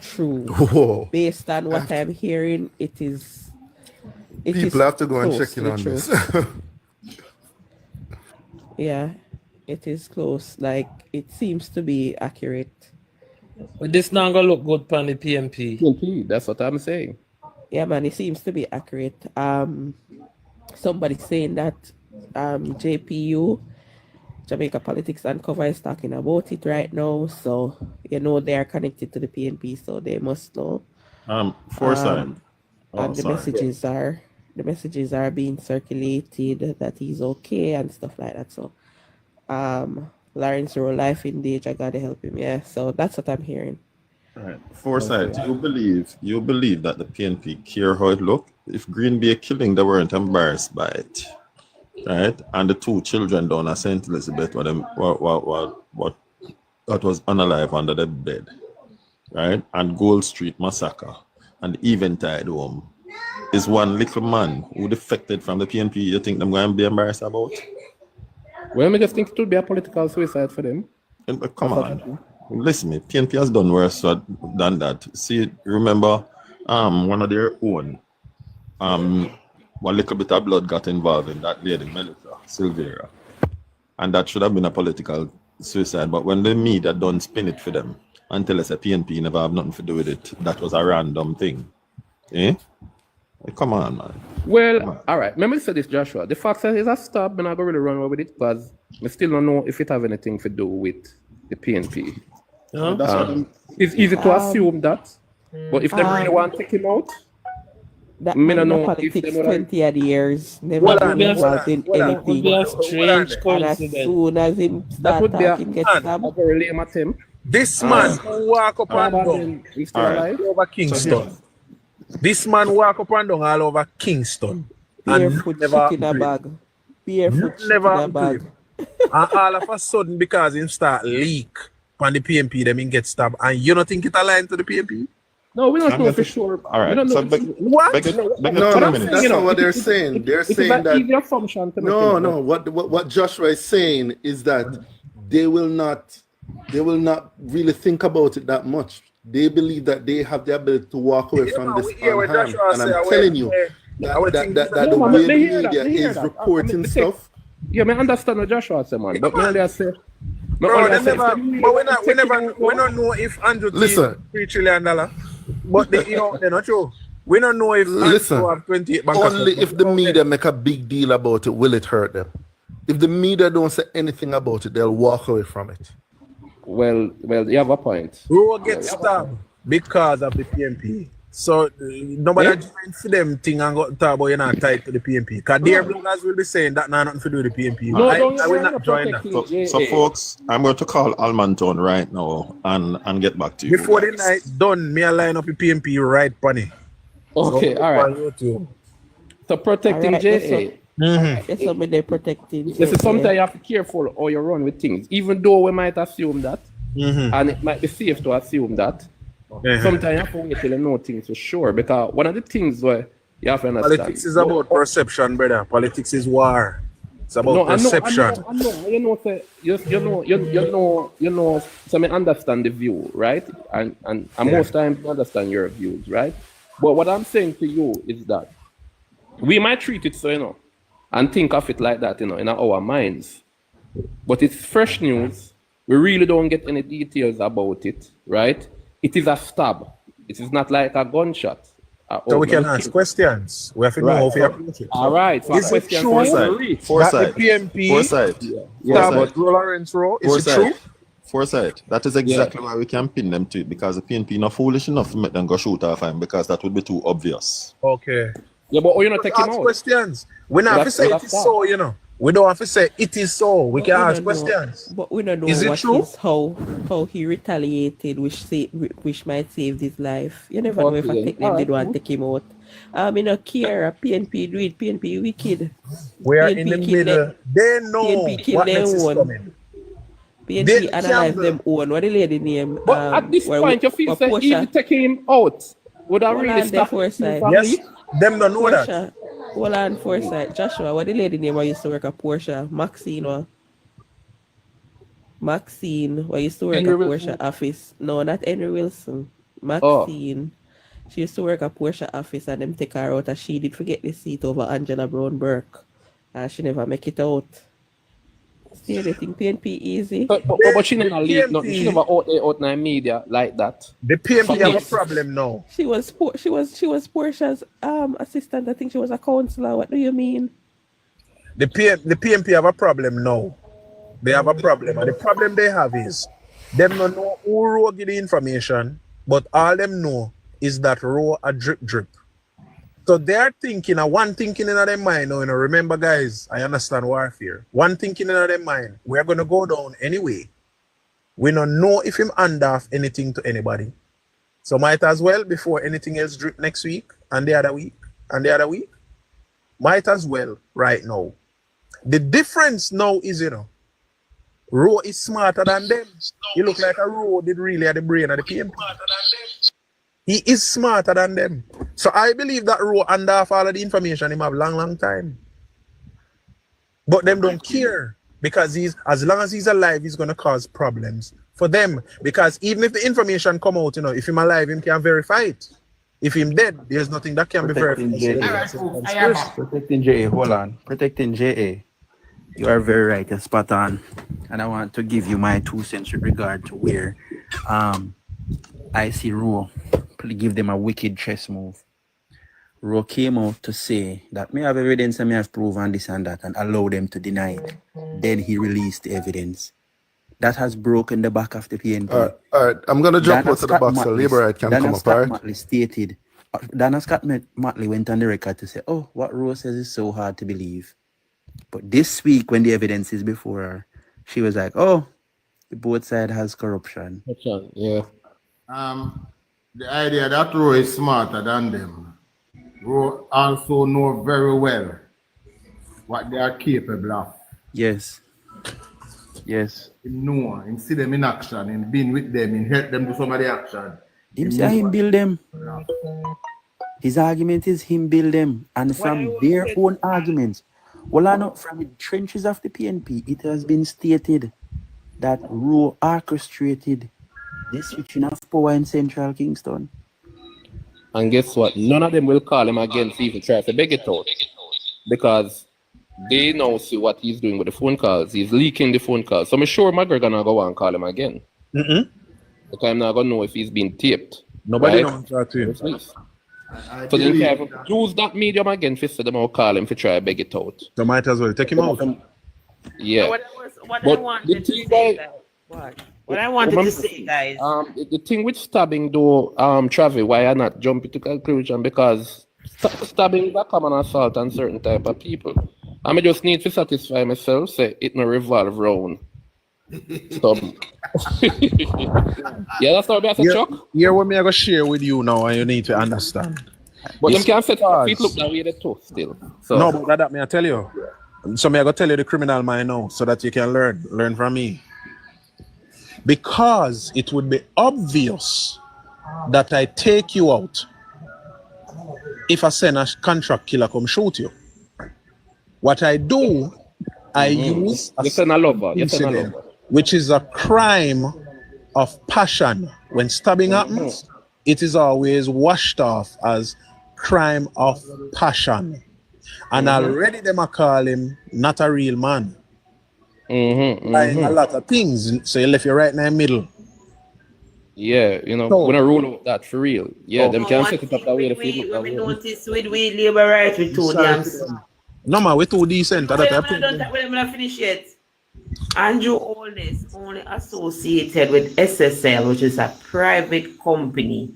true. Whoa. Based on what I'm hearing, it is People have to go and close check to in the on truth. this. Yeah, it is close. Like, it seems to be accurate. But this not gonna look good on the PMP. PNP, that's what I'm saying. Yeah, man, it seems to be accurate. Somebody saying that JPU, Jamaica Politics Uncover, is talking about it right now. So, they are connected to the PNP, so they must know. Foresight. And the messages are being circulated that he's okay and stuff like that. So, Lawrence Rowe, life in danger, gotta help him. Yeah, so that's what I'm hearing. Right. Foresight, you believe that the PNP care how it look? If Green Bay killing, they weren't embarrassed by it. Right? And the two children down at St. Elizabeth what was unalive under the bed. Right? And Gold Street massacre and Eventide home is one little man who defected from the PNP. You think them going to be embarrassed about? Well, I just think it would be a political suicide for them. Come on. Listen, me, PNP has done worse than that. See, remember, one of their own, one little bit of blood got involved in that lady, Melissa Silveira. And that should have been a political suicide. But when the media don't spin it for them and tell us a PNP never have nothing to do with it, that was a random thing. Eh? Come on, man. Well, all right. Let me say this, Joshua. The fact that it's a stab, I'm not going to really run away with it because I still don't know if it have anything to do with the PNP. It's easy to assume that, but if they really want to take him out, that I don't know politics if they 20 odd years, never been involved in anything. Would be a strange And as coincidence. soon as him that start would be talking, get a stabbed. very lame attempt. This man who walk up and down He's still alive. all over Kingston. This man walk up and down all over Kingston. Barefoot shit in a bag. Barefoot shit in a bag. And all of a sudden, because him start leak on the PMP, them him get stabbed. And you don't think it aligned to the PMP? No, we don't know for sure. All right. We don't know. What? No, that's not what they're saying. They're saying that. Easy assumption to No, make no. What Joshua is saying is that they will not really think about it that much. They believe that they have the ability to walk away from this unharmed. And I'm telling you that the way the media is reporting stuff. Yeah, I understand what Joshua said, man. But I say, Bro, we don't know if Andrew T Listen. $3 trillion. But they're not true. We don't know if Andrew have 28 bank Only accounts. if the media make a big deal about it will it hurt them. If the media don't say anything about it, they'll walk away from it. Well, you have a point. Who gets stabbed because of the PMP? So nobody join for them thing and go talk about you're not tied to the PMP. Because their bloggers will be saying that nothing to do with the PMP. I will not join that. So folks, I'm going to call Almanton right now and get back to you. Before the night done, me I line up the PMP right, Bunny. Okay, all right. So protecting JA. It's something they're protecting. This is something you have to be careful how you run with things. Even though we might assume that, and it might be safe to assume that, sometimes you have to wait till you know things for sure. Because one of the things where you have to understand. Politics is about perception, brother. Politics is war. It's about perception. I know. You know. So I understand the view, right? And most times I understand your views, right? But what I'm saying to you is that we might treat it so, and think of it like that, in our minds. But it's fresh news. We really don't get any details about it, right? It is a stab. It is not like a gunshot. So we can ask questions. We have to know how to approach it. All right. So is it true that the PNP stabbed Lawrence Rowe? Is it true? Foresight. That is exactly why we can pin them to it, because the PNP not foolish enough to make them go shoot off him, because that would be too obvious. Okay. Yeah, but you not take him out. Questions. We don't have to say it is so, We don't have to say it is so. We can ask questions. But we don't know is it true? How he retaliated, which might save his life. You never know if I take them, they don't take him out. I don't care. PNP do it. PNP wicked. We are in the middle. They know PNP what next is coming. PNP analyze them own. What the lady name? But at this point, you feel that even taking him out would have really stopped Foresight. Yes, them don't know that. Hold on, Foresight. Joshua, what the lady name I used to work at Porsche? Maxine, who used to work at Porsche office. No, not Henry Wilson. Maxine. She used to work at Porsche office and them take her out and she did forget the seat over Angela Brown Burke. And she never make it out. Still, they think PNP easy. But she never leave nothing. She never out in the media like that. The PNP have a problem now. She was Portia's assistant. I think she was a counselor. What do you mean? The PNP have a problem now. They have a problem, and the problem they have is them don't know who Roe give the information, but all them know is that Roe a drip. So they're thinking, one thinking in their mind, remember guys, I understand warfare. One thinking in their mind, we're going to go down anyway. We don't know if him hand off anything to anybody. So might as well, before anything else drip next week, and the other week, and the other week, might as well right now. The difference now is, Roe is smarter than them. He look like a Roe did really at the brain of the PNP. He is smarter than them. So I believe that Roe hand off all of the information him have long time. But them don't care, because as long as he's alive, he's gonna cause problems for them. Because even if the information come out, if him alive, him can verify it. If him dead, there's nothing that can be verified. Protecting JA, hold on. Protecting JA. You are very right, you're spot on. And I want to give you my 2 cents with regard to where I see Roe give them a wicked chess move. Roe came out to say that may have evidence and may have proven this and that and allow them to deny it. Then he released the evidence. That has broken the back of the PNP. All right. I'm going to jump out to the box so Labour can come up, all right? Dana Scott Motley went on the record to say, what Roe says is so hard to believe. But this week, when the evidence is before her, she was like, both sides has corruption. Yeah. The idea that Roe is smarter than them. Roe also know very well what they are capable of. Yes. Him know, him see them in action, him being with them, him help them do some of the action. Him say him build them. His argument is him build them. And from their own arguments, from the trenches of the PNP, it has been stated that Roe orchestrated the switching of power in central Kingston. And guess what? None of them will call him again to even try to beg it out. Because they now see what he's doing with the phone calls. He's leaking the phone calls. So I'm sure McGregor not go and call him again. Because I'm not going to know if he's been taped. Nobody knows that to him. So then you can use that medium again for them or call him to try to beg it out. So might as well take him out. Yeah. What I wanted to say, guys. The thing with stabbing, though, Travi, why I not jumping to conclusion? Because stabbing is a common assault on certain type of people. I just need to satisfy myself, say it no revolve round. Yeah, that's how I say, Chuck. Here what me I go share with you now, and you need to understand. But them can't set up feet look that way they too still. So. No, but that me I tell you. So me I go tell you the criminal mind now, so that you can learn from me. Because it would be obvious that I take you out if I send a contract killer come shoot you. What I do I use a Yes, and a lover. Yes, and a incident, lover. which is a crime of passion. When stabbing happens, it is always washed off as crime of passion. And already them are call him not a real man. Lying a lot of things. So you left you right in the middle. Yeah, you know, So- when I rule out that for real. Yeah, them can set it up that way. The We feedback. notice with we labor rights with too damn slow. No man, we too decent. Wait, I'm not finished yet. Andrew Holness only associated with SSL, which is a private company,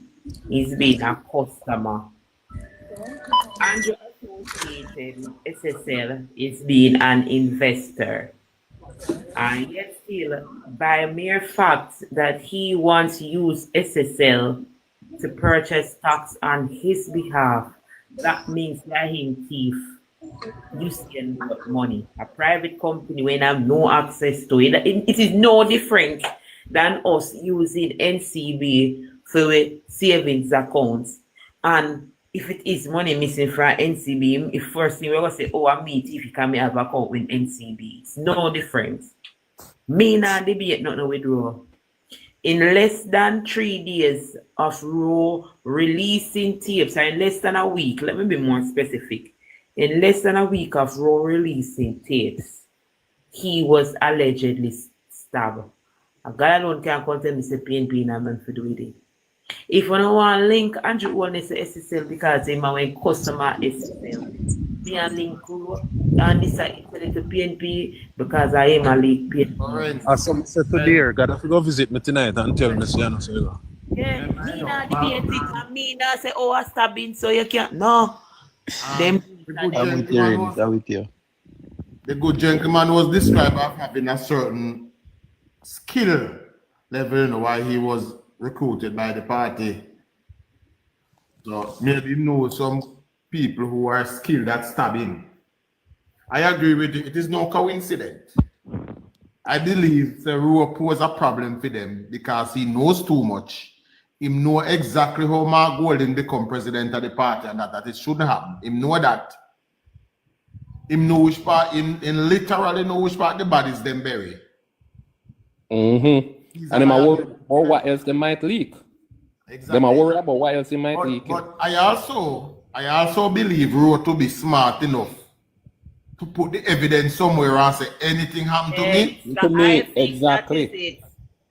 is being a customer. Andrew associated with SSL is being an investor. And yet still, by mere fact that he wants to use SSL to purchase stocks on his behalf, that means that him thief. You spend money. A private company when I have no access to it. It is no different than us using NCB for savings accounts. And if it is money missing from NCB, if first thing we're gonna say, oh, I meet if you can have account with NCB. It's no different. Me not debate nothing with Raw. In less than 3 days of Raw releasing tapes, or in less than a week, let me be more specific. In less than a week of Raw releasing tapes, he was allegedly stabbed. A guy alone can't come tell me say PNP and man for do with it. If you don't want to link Andrew Holness to SSL because he's my customer SSL, me and link and decide to PNP because I am a league PNP. As some said today, God, if you go visit me tonight and tell me, so you know, so you go. Yeah, me not debate it and me not say, oh, I stabbing so you can't. No. Them. I'm with you. The good gentleman was described as having a certain skill level, you know, why he was recruited by the party. So maybe you know some people who are skilled at stabbing. I agree with you. It is no coincidence. I believe the rule poses a problem for them because he knows too much. He know exactly how Mark Golding become president of the party and that it shouldn't happen. He know that. He know which part, in literally know which part the bodies them bury. And them are worried about what else they might leak. Exactly. Them are worried about what else they might leak. But I also believe Roe to be smart enough to put the evidence somewhere and say anything happened to me. To me, exactly.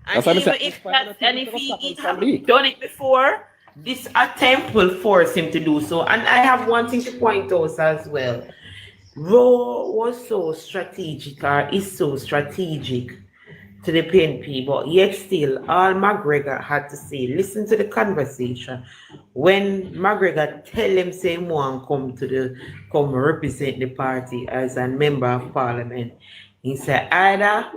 And even if he haven't done it before, this attempt will force him to do so. And I have one thing to point out as well. Roe was so strategic, or is so strategic to the PNP, but yet still, all McGregor had to say, listen to the conversation. When McGregor tell him say come represent the party as a member of parliament, he said either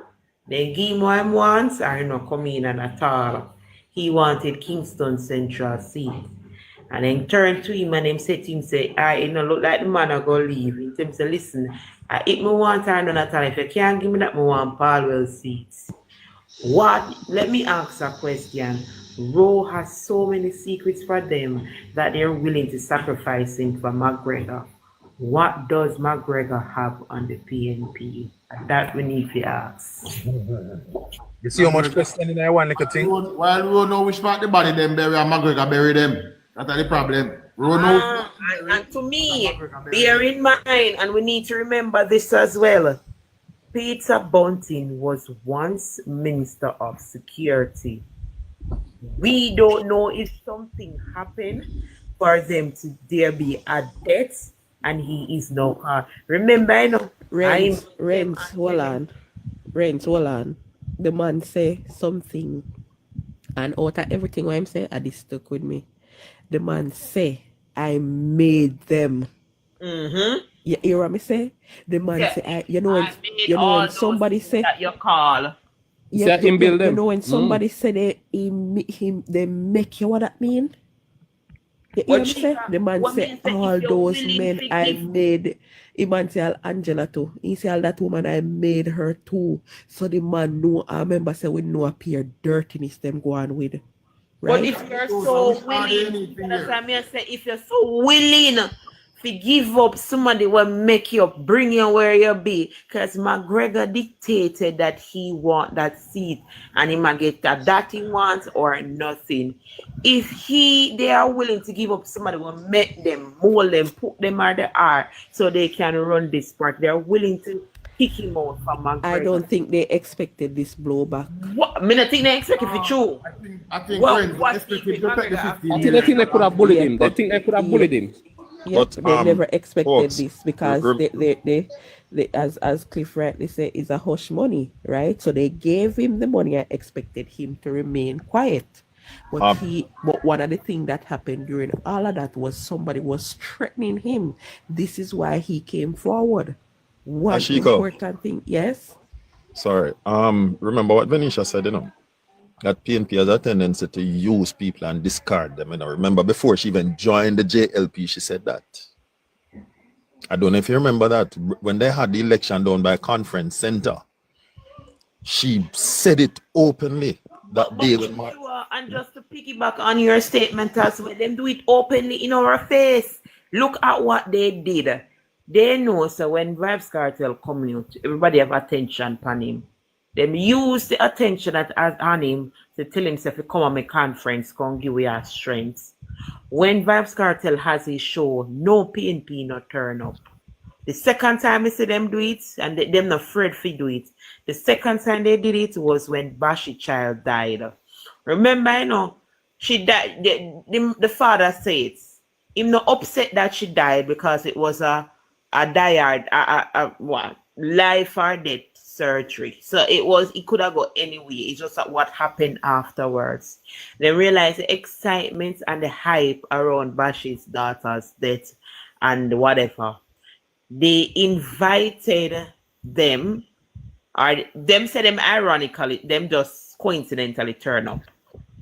they give him what he wants or he not come in at all. He wanted Kingston Central seat. And then turn to him and him said to him, say, it don't look like the man are going to leave. He tell him, say, listen, if me want or none at all, if you can't give me that, me want Palwell seats. What? Let me ask a question. Roe has so many secrets for them that they're willing to sacrifice him for McGregor. What does McGregor have on the PNP? That we need to ask. You see how much question in there one little thing? While Roe know which part the body them bury and McGregor bury them. That's the problem. And to me, bear in mind, and we need to remember this as well. Peter Bunting was once Minister of Security. We don't know if something happened for them to there be a death, and he is now. Remember, you know, Rent, hold on. The man say something, and out of everything what him say, I just stuck with me. The man say, I made them. You hear what me say? The man say, when somebody say that you call. You know when somebody say they make you what that mean? You hear what me say? The man say all those men I made. The man say Angela too. He say all that woman I made her too. So the man know. I remember say we know appear dirtiness them go on with. Right? But if you're so willing, if you're so willing If you give up, somebody will make you up, bring you where you be. Because McGregor dictated that he want that seat, and he might get that he wants or nothing. If they are willing to give up, somebody will make them, mold them, put them where they are, so they can run this part. They're willing to kick him out from McGregor. I don't think they expected this blowback. What? I mean, I think they expect it for true. I think Well, friends, what especially if to take the McGregor 15 I years. think they think they could have bullied him. They think they could have bullied him. Yeah, But, they never expected folks, this because they as Cliff rightly said, is a hush money, right? So they gave him the money and expected him to remain quiet. But but one of the things that happened during all of that was somebody was threatening him. This is why he came forward. One Ashiko. important thing, yes. Sorry. Remember what Venetia said, that PNP has a tendency to use people and discard them. Remember before she even joined the JLP, she said that. I don't know if you remember that. When they had the election done by Conference Center, she said it openly that day. And just to piggyback on your statement as well, them do it openly in our face. Look at what they did. They know, so when Vibes Cartel come out, everybody have attention on him. Them use the attention on him to tell himself to come on my conference, come give you our strength. When Vibes Cartel has his show, no PNP not turn up. The second time I see them do it, and them not afraid to do it. The second time they did it was when Bashi child died. Remember, she died. The father said him not upset that she died because it was a life or death surgery. So it could have gone anyway. It's just what happened afterwards. They realized the excitement and the hype around Bashi's daughter's death and whatever. They invited them, or them said them ironically, them just coincidentally turn up.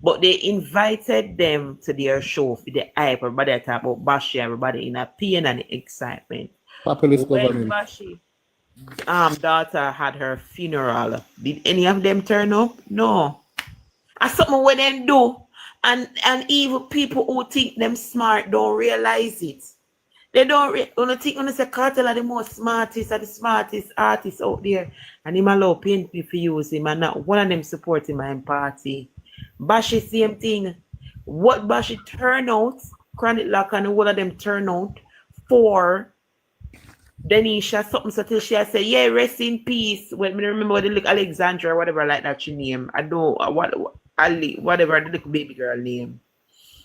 But they invited them to their show for the hype. Everybody talk about Bashi, everybody in a pain and excitement. When Bashi daughter had her funeral, did any of them turn up? No. And something what them do, and even people who think them smart don't realize it. They don't think when they say Cartel are the most smartest, are the smartest artists out there, and him allow PNP for use him, and not one of them support him and party. Bashi same thing. What Bashi turn out, Chronic Lock and all of them turn out for Denisha something so till she said, yeah, rest in peace. When me remember what the little Alexandra or whatever like that she name. I don't whatever the little baby girl name.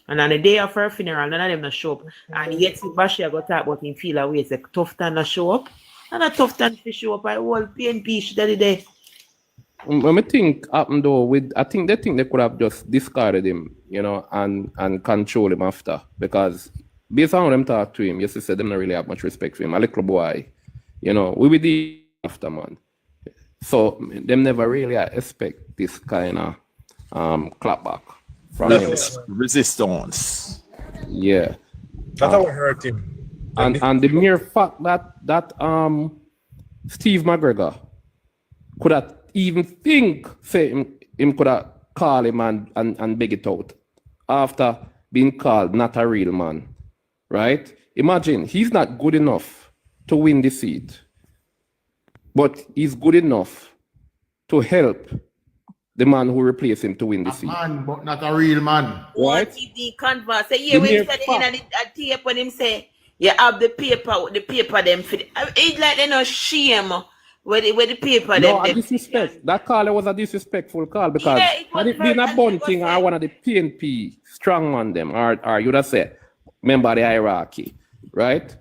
And on the day of her funeral, none of them not show up. And yet Bashi I got talk about him feel away. It's a tough time to show up. And a tough time to show up. I will PNP should the day. When I think happened though, I think they could have just discarded him, and control him after. Because based on how them talk to him, yes, they said them not really have much respect for him. A little boy, we will the after man. So them never really expect this kind of clapback from him. Resistance. Yeah. That's how hurt him. And the mere fact that Steve McGregor could have even say him could have call him and beg it out after being called not a real man. Right? Imagine he's not good enough to win the seat, but he's good enough to help the man who replaced him to win the seat. Man, but not a real man. Right? The converse. Say, yeah, when he said in a tape when him say, you have the paper them for it's like they no shame where the paper No, them. a disrespect. That call was a disrespectful call because had it been a bunting or one of the PNP strongman them, or you'd have said, member the hierarchy, right?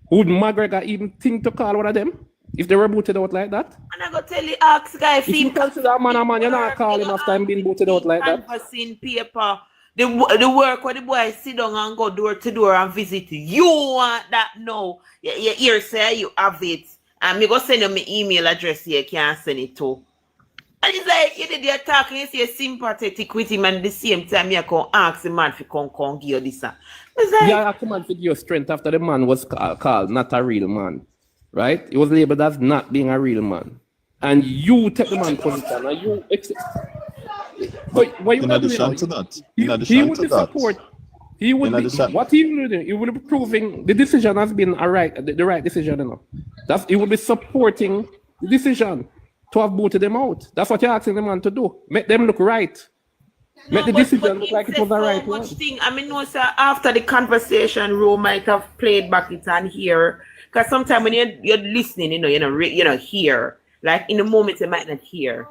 Would McGregor even think to call one of them if they were booted out like that? And I go tell the ask guy if you consider a man, you're not calling after him being booted out like that. Canvassing paper, the work where the boy sit down and go door to door and visit you. You want that now? You hear say you have it, and me go send you my email address here. You can send it to. And it's like you did your talking, you say sympathetic with him, and at the same time you can ask the man to come give you this. It's like, yeah, come on, to give your strength after the man was called not a real man, right? He was labeled as not being a real man, and you take the man position, and you. But what you in addition to that, he would support. He would be, what he will do, he will be proving the decision has been the right decision, you know. He will be supporting the decision to have voted them out. That's what you're asking the man to do. Make them look right. Make the decision look like it was the right one. I mean, no, sir, after the conversation, Ro might have played back it and hear. Because sometimes when you're listening, you know, hear. Like in the moment, you might not hear.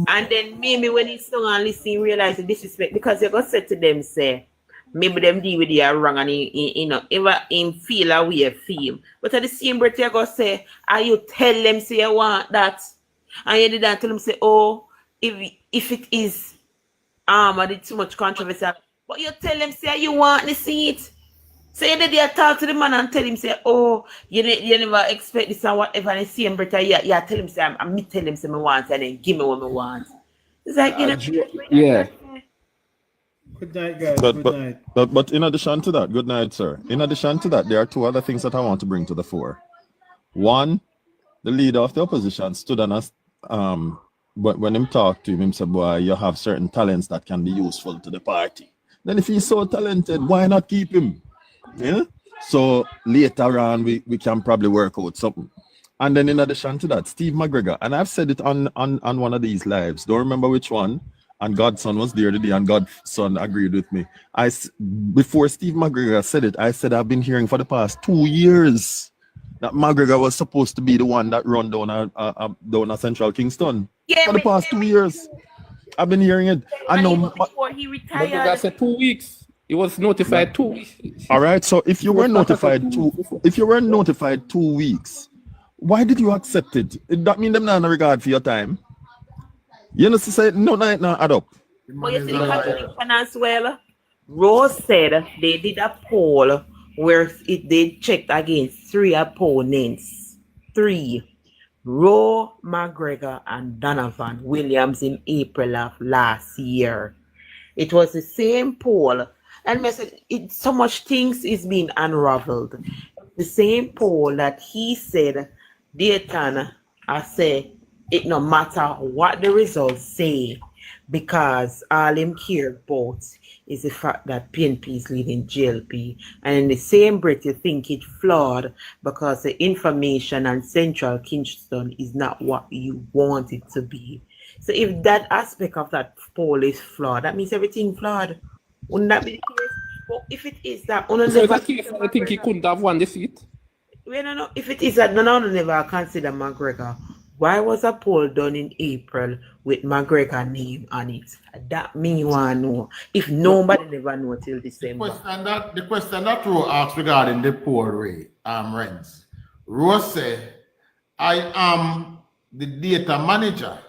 And then maybe when he's still on listening, realize the disrespect. Because you're going to say to them, say, maybe them deal with you wrong and you know, ever in feel how we feel. But at the same breath, you're going to say, and you tell them, say, you want that. And you did that, tell them, say, oh, if it is, I did too much controversy. But you tell them, say, you want the seat. So you did talk to the man and tell him, say, oh, you never expect this or whatever. And the same breath, yeah, tell him, say, me tell him, say, me want, and then give me what I want. It's like, you know. Yeah. Good night, guys. But, Good night. but in addition to that, good night, sir. In addition to that, there are two other things that I want to bring to the fore. One, the leader of the opposition stood on us, but when him talked to him said, boy, you have certain talents that can be useful to the party. Then if he's so talented, why not keep him? Yeah. So later on, we can probably work out something. And then in addition to that, Steve McGregor, and I've said it on one of these lives, don't remember which one, and Godson was there today, and Godson agreed with me. Before Steve McGregor said it, I said I've been hearing for the past 2 years that McGregor was supposed to be the one that run down a Central Kingston. Yeah, for the past 2 years. I've been hearing it. I know. Before he retired. McGregor said 2 weeks. He was notified 2 weeks. All right. So if you were notified 2 weeks, why did you accept it? That mean them not in regard for your time. You know, to say no, add up. But you see the contradiction as well. Rose said they did a poll where they checked against 3 opponents. 3. Roe, McGregor, and Donovan Williams in April of last year. It was the same poll. And I said, so much things is being unraveled. The same poll that he said, Dayton, I say, it no matter what the results say, because all him care about is the fact that PNP is leading GLP. And in the same breath, you think it's flawed because the information on Central Kingston is not what you want it to be. So if that aspect of that poll is flawed, that means everything flawed. Wouldn't that be the case? But if it is that, I think he couldn't have won the seat. No. If it is that, none never consider McGregor. Why was a poll done in April with McGregor name on it? That me want to know. If nobody never know till December. The question that Ro asked regarding the poll rate, rents. Ro said, I am the data manager.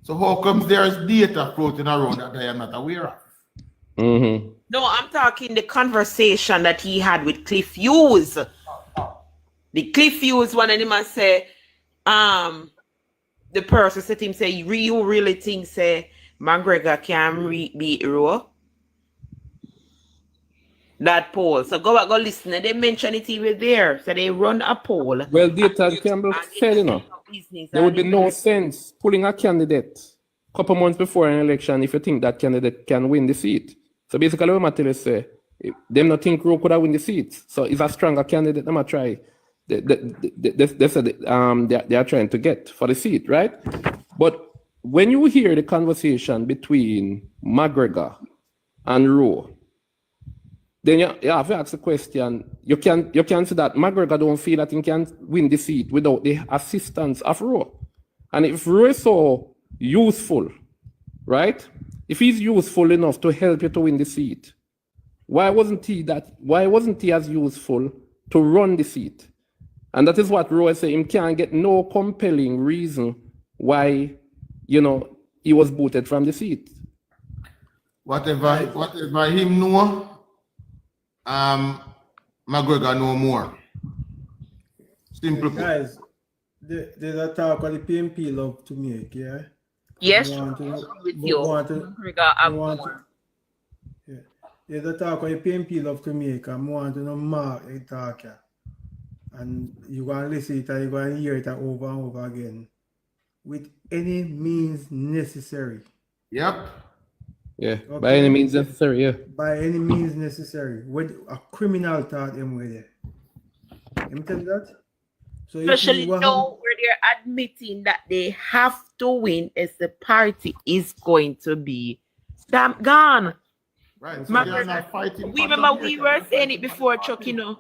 So how comes there is data floating around that I am not aware of? Mm-hmm. No, I'm talking the conversation that he had with Cliff Hughes. The Cliff Hughes one, and he must say, the person said to him, say, you really think, say, McGregor can beat Roe? That poll. So go listen. And they mention it even there. So they run a poll. Well, Dayton Campbell said, you know, there would be no sense pulling a candidate a couple months before an election if you think that candidate can win the seat. So basically, what Matilda say, them not think Roe could have win the seat. So if a stronger candidate, them might try. They said they are trying to get for the seat, right? But when you hear the conversation between McGregor and Roe, then you have to ask the question. You can say that McGregor don't feel that he can win the seat without the assistance of Roe. And if Roe is so useful, right? If he's useful enough to help you to win the seat, why wasn't he as useful to run the seat? And that is what Roy said. He can't get no compelling reason why, he was booted from the seat. Whatever him know, McGregor know more. Simple. Guys, there's a talk what the PNP love to make, yeah? Yes, There's a talk what the PNP love to make, and I want to know Mark a talk, yeah. And you're going to listen to it and you're going to hear it over and over again. With any means necessary. Yep. Yeah, Okay. by any means necessary, yeah. By any means necessary. What a criminal thought him with it. Let me tell you that. So you see Especially what now where they're admitting that they have to win as the party is going to be damn gone. Right. So they are not fighting. We for remember Jamaica, we they were are saying fighting it for the before, Chuck, party. you know.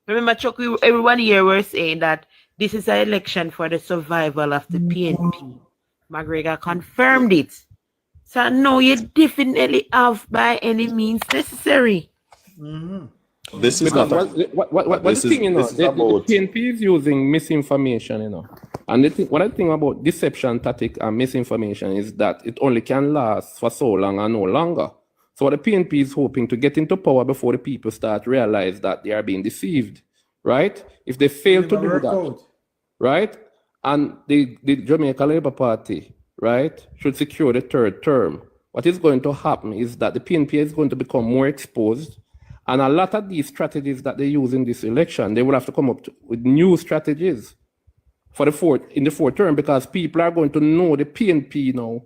Remember, Chuck, everyone here were saying that this is an election for the survival of the PNP. McGregor confirmed it. So no, you definitely have by any means necessary. This is Because not what the thing, you know, the PNP is using misinformation, you know. And the thing, what I think about deception tactic and misinformation is that it only can last for so long and no longer. So what the PNP is hoping to get into power before the people start realize that they are being deceived, right? If they fail to do that, right? And the Jamaica Labour Party, right, should secure the third term. What is going to happen is that the PNP is going to become more exposed, and a lot of these strategies that they use in this election, they will have to come up with new strategies for the fourth term, because people are going to know the PNP now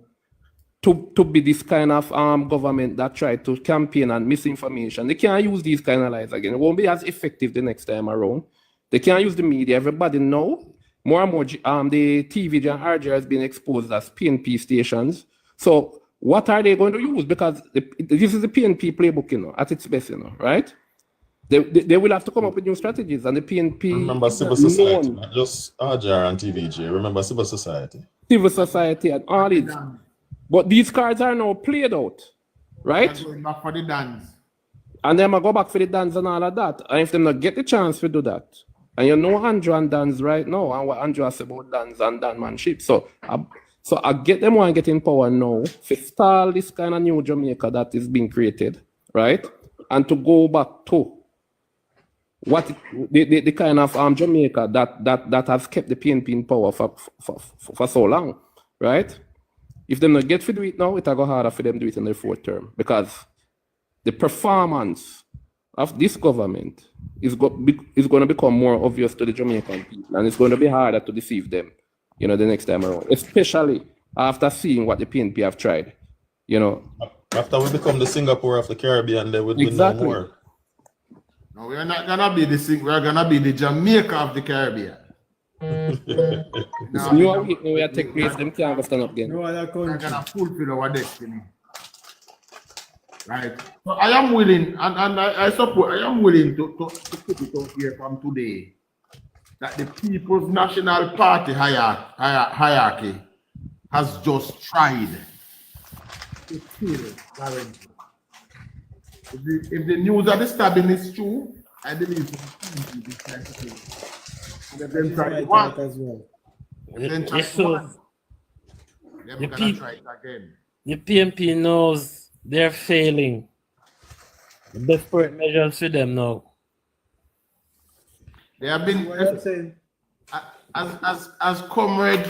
to be this kind of government that try to campaign on misinformation. They can't use these kind of lies again. It won't be as effective the next time around. They can't use the media. Everybody know more and more the TV and RJ has been exposed as PNP stations. So what are they going to use? Because this is the PNP playbook, you know, at its best, you know, right? They will have to come up with new strategies, and the PNP. Remember civil society, not just RJR and TVJ. Remember civil society. Civil society and all it. But these cards are now played out, right? Going back for the dance. And then I go back for the dance and all of that. And if they not get the chance to do that, and you know Andrew and dance right now, and what Andrew has about dance and danmanship. So I get them want to get in power now, to stall this kind of new Jamaica that is being created, right? And to go back to what the kind of Jamaica that has kept the PNP in power for so long, right? If them not get to do it now, it'll go harder for them to do it in their fourth term, because the performance of this government is going to become more obvious to the Jamaican people, and it's going to be harder to deceive them, you know, the next time around, especially after seeing what the PNP have tried, you know. After we become the Singapore of the Caribbean, there would be no more. No, we're not gonna be we're gonna be the Jamaica of the Caribbean. So we are take place, them can't stand up again. No other country. We're gonna fulfill our destiny. Right. So I am willing, and I support, I am willing to put it out here from today that the People's National Party hierarchy has just tried to kill Lawrence. If the news of the stabbing is true, I believe it's trying to kill him. And if them try one as well. If them try one, they're gonna try it again. The PNP knows they're failing. The desperate measures for them now. They have been, as Comrade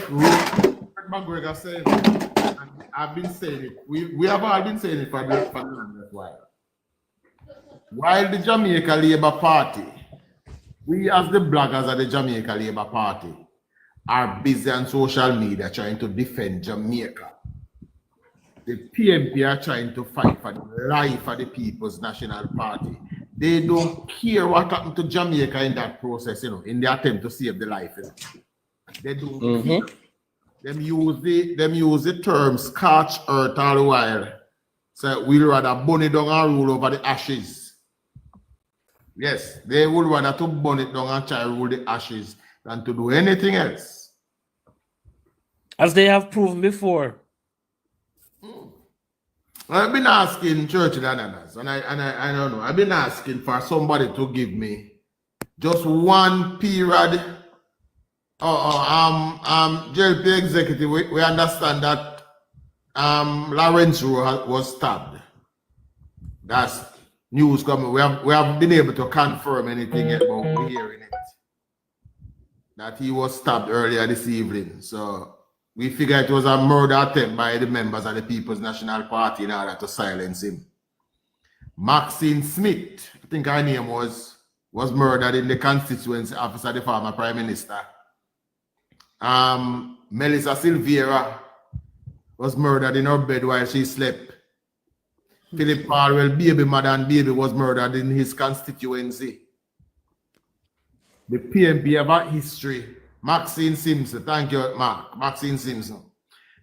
McGregor said, and I've been saying it. We have all been saying it for the longest while. While the Jamaica Labour Party, we as the bloggers of the Jamaica Labour Party are busy on social media trying to defend Jamaica, the PNP are trying to fight for the life of the People's National Party. They don't care what happened to Jamaica in that process, you know, in the attempt to save the life. You know. They don't care. Them use the term scorched earth all the while. So we'd rather burn it down and rule over the ashes. Yes, they would rather to burn it down and try to rule the ashes than to do anything else. As they have proven before. I've been asking Churchill and others, and I don't know. I've been asking for somebody to give me just one period. JLP executive, we understand that Lawrence Rowe was stabbed. That's news coming. We haven't been able to confirm anything yet, but we're hearing it. That he was stabbed earlier this evening. So we figure it was a murder attempt by the members of the People's National Party in order to silence him. Maxine Smith, I think her name was murdered in the constituency office of the former Prime Minister. Melissa Silveira was murdered in her bed while she slept. Philip Farwell, baby mother and baby was murdered in his constituency. The PNP have a history. Maxine Simpson, thank you, Mark. Maxine Simpson.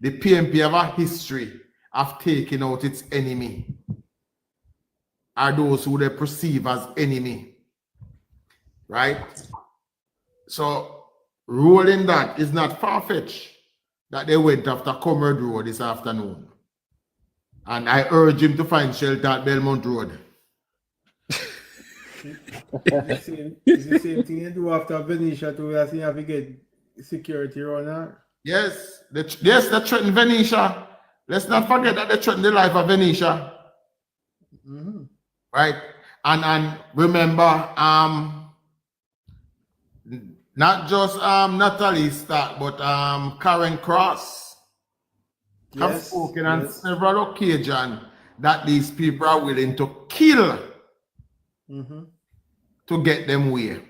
The PNP have a history of taking out its enemy, or those who they perceive as enemy. Right? So, rolling that is not far-fetched that they went after Comrade Road this afternoon. And I urge him to find shelter at Belmont Road. It's the same thing you do after Venetia too. I think you have to get security around her. Yes, they threatened Venetia. Let's not forget that they threatened the life of Venetia. Right? And remember, not just Natalie Stark, but Karen Cross have spoken on several occasions that these people are willing to kill to get them where.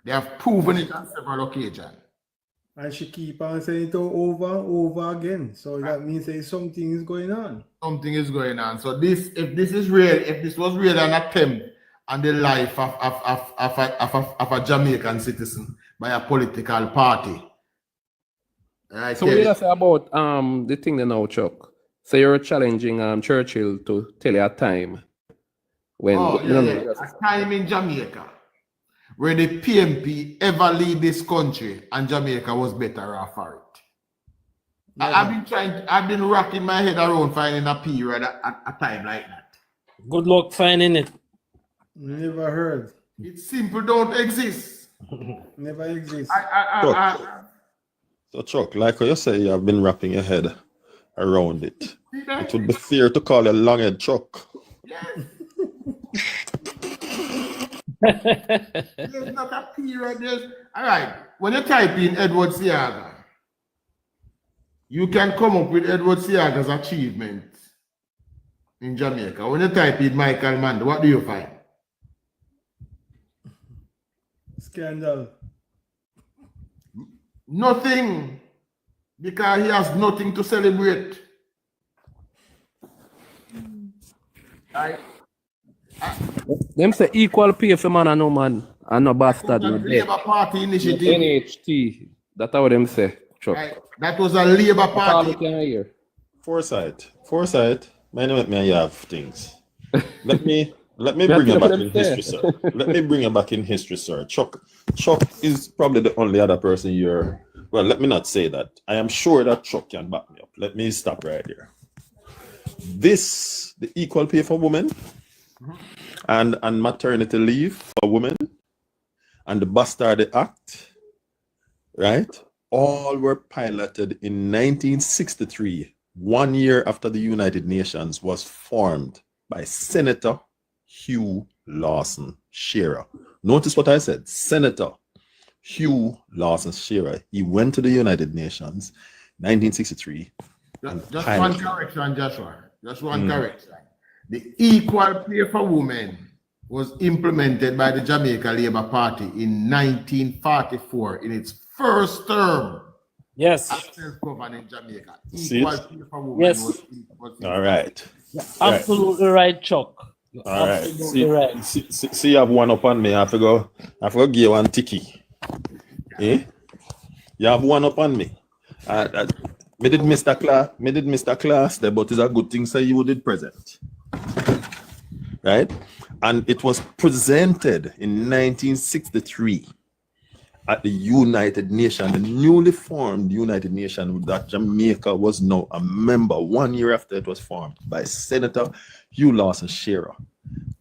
They have proven it on several occasions. And she keep on saying it over and over again. So that means that something is going on. Something is going on. So if this is real, if this was really an attempt on the life of a Jamaican citizen by a political party. So what did I say about the thing they now, Chuck? So you're challenging Churchill to tell you a time when a time in Jamaica where the PNP ever lead this country and Jamaica was better off for it. I've been racking my head around finding a period at a time like that. Good luck finding it. Never heard. It simply don't exist. Never exists. So Chuck, like you say, you have been wrapping your head around it. It would be fair to call you long-head Chuck. Yes. There's not a period. All right. When you type in Edward Seaga, you can come up with Edward Seaga's achievements in Jamaica. When you type in Michael Mando, what do you find? Scandal. Nothing. Because he has nothing to celebrate. Right? Them say equal pay for man and no man and no bastard. No Labour Party initiative. NHT. That's what them say, Chuck. Right. That was a Labour Party. Foresight. Man, let me have things. Let me bring you back in history, sir. Let me bring you back in history, sir. Chuck is probably the only other person you're. Well, let me not say that. I am sure that Chuck can back me up. Let me stop right there. The equal pay for women and maternity leave for women and the Bastardy Act, right? All were piloted in 1963, 1 year after the United Nations was formed by Senator Hugh Lawson Shearer. Notice what I said, Senator Hugh Lawson Shearer. He went to the United Nations, 1963. Just one correction, Joshua. Just one correction. The equal pay for women was implemented by the Jamaica Labour Party in 1944 in its first term. Yes. Self-governing Jamaica. Equal pay for women. Yes. Was all right. Absolutely right, Chuck. All right. See, you have one up on me. I forgot give you one ticky. Eh? You have one up on me. Me did Mr. Class there, but it's a good thing say you did present. Right? And it was presented in 1963 at the United Nations, the newly formed United Nations that Jamaica was now a member 1 year after it was formed by Senator Hugh Lawson Shearer,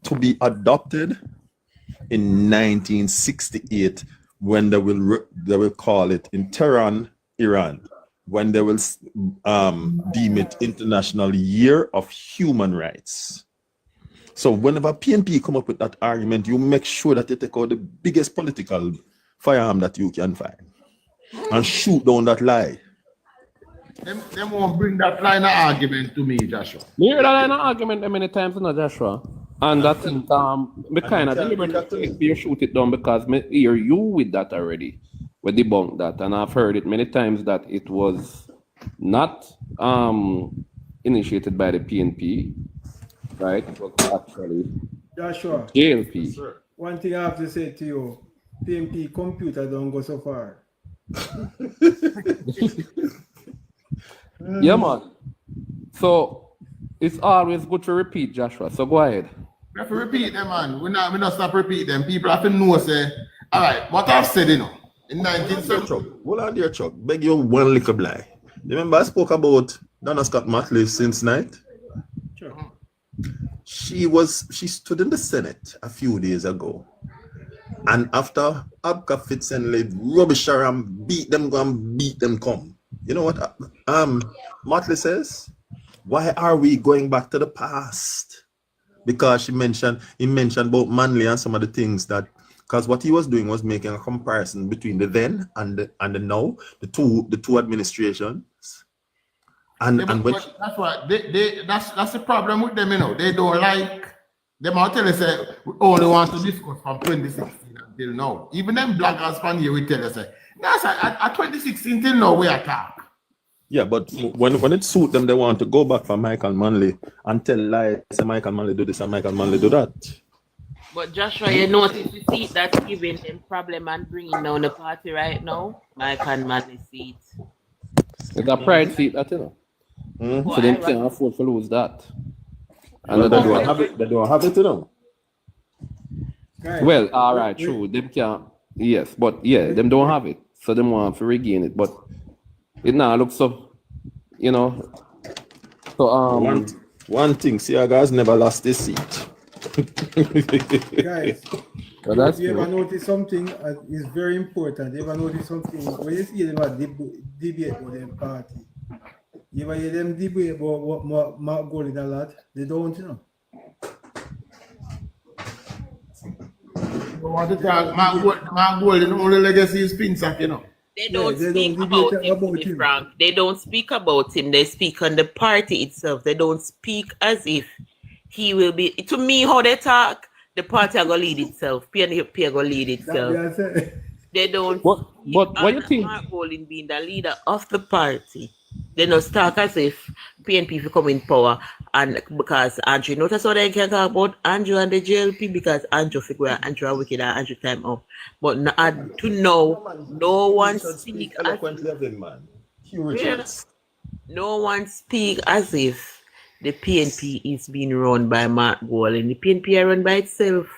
to be adopted in 1968 when they will call it in Tehran, Iran, when they will deem it International Year of Human Rights. So whenever PNP come up with that argument, you make sure that you take out the biggest political firearm that you can find and shoot down that lie. Them won't bring that line of argument to me, Joshua. Me hear that line of argument many times, no, Joshua. And I think me kind of deliberately you shoot it down because me hear you with that already. We debunk that, and I've heard it many times that it was not initiated by the PNP, right? It was actually Joshua, JLP. one thing I have to say to you, PMP computer don't go so far. Yeah, man. So it's always good to repeat, Joshua. So go ahead. We have to repeat them, man. We not stop repeat them. People have to know, say, all right, what I've said, in 1970. Hold on there, Chuck. Beg you one little lie. Remember I spoke about Donna Scott Matley since night? Sure. She stood in the Senate a few days ago. And after Abka Fitz and laid rubbish her and beat them come. You know what Matley says? Why are we going back to the past? Because he mentioned about Manley and some of the things that, because what he was doing was making a comparison between the then and the now, the two administrations. That's what that's the problem with them, They don't like them. I'll tell you, say, we only want to discuss from 2016 until now. Even them bloggers from here will tell you, say, that's at 2016 till now we attack. Yeah, but when it suits them, they want to go back for Michael Manley and tell lies. Say Michael Manley do this and Michael Manley do that. But Joshua, you notice the seat that's giving them problem and bringing down the party right now? Michael Manley seat. It's a pride seat, that, Mm-hmm. So they can't afford to lose that. And they don't have it. They don't have it, Guys, well, all right, true. Them can't. Yes, but yeah, them don't have it, so them want to regain it. But it now looks so, So one thing, Siaga's never lost his seat. Guys, Well, that's if you ever true. notice something is very important. You ever notice something when you see them at debate with them party. You ever hear them debate about what Mark Golding a lot? They don't, You want to talk, Mark Golding, only legacy is Pinsack, They don't speak about him, to be frank. They don't speak about him. They speak on the party itself. They don't speak as if he will be. To me, how they talk, the party are going to lead itself. PNP are going to lead itself. They don't. But what you think? Mark Golding being the leader of the party, they don't talk as if PNP will come in power. And because Andrew, notice how they can talk about Andrew and the JLP, because Andrew figure Andrew are wicked and Andrew time up. But to know, no one speak eloquently of him, man. No one speak as if the PNP is being run by Mark Golding. The PNP are run by itself.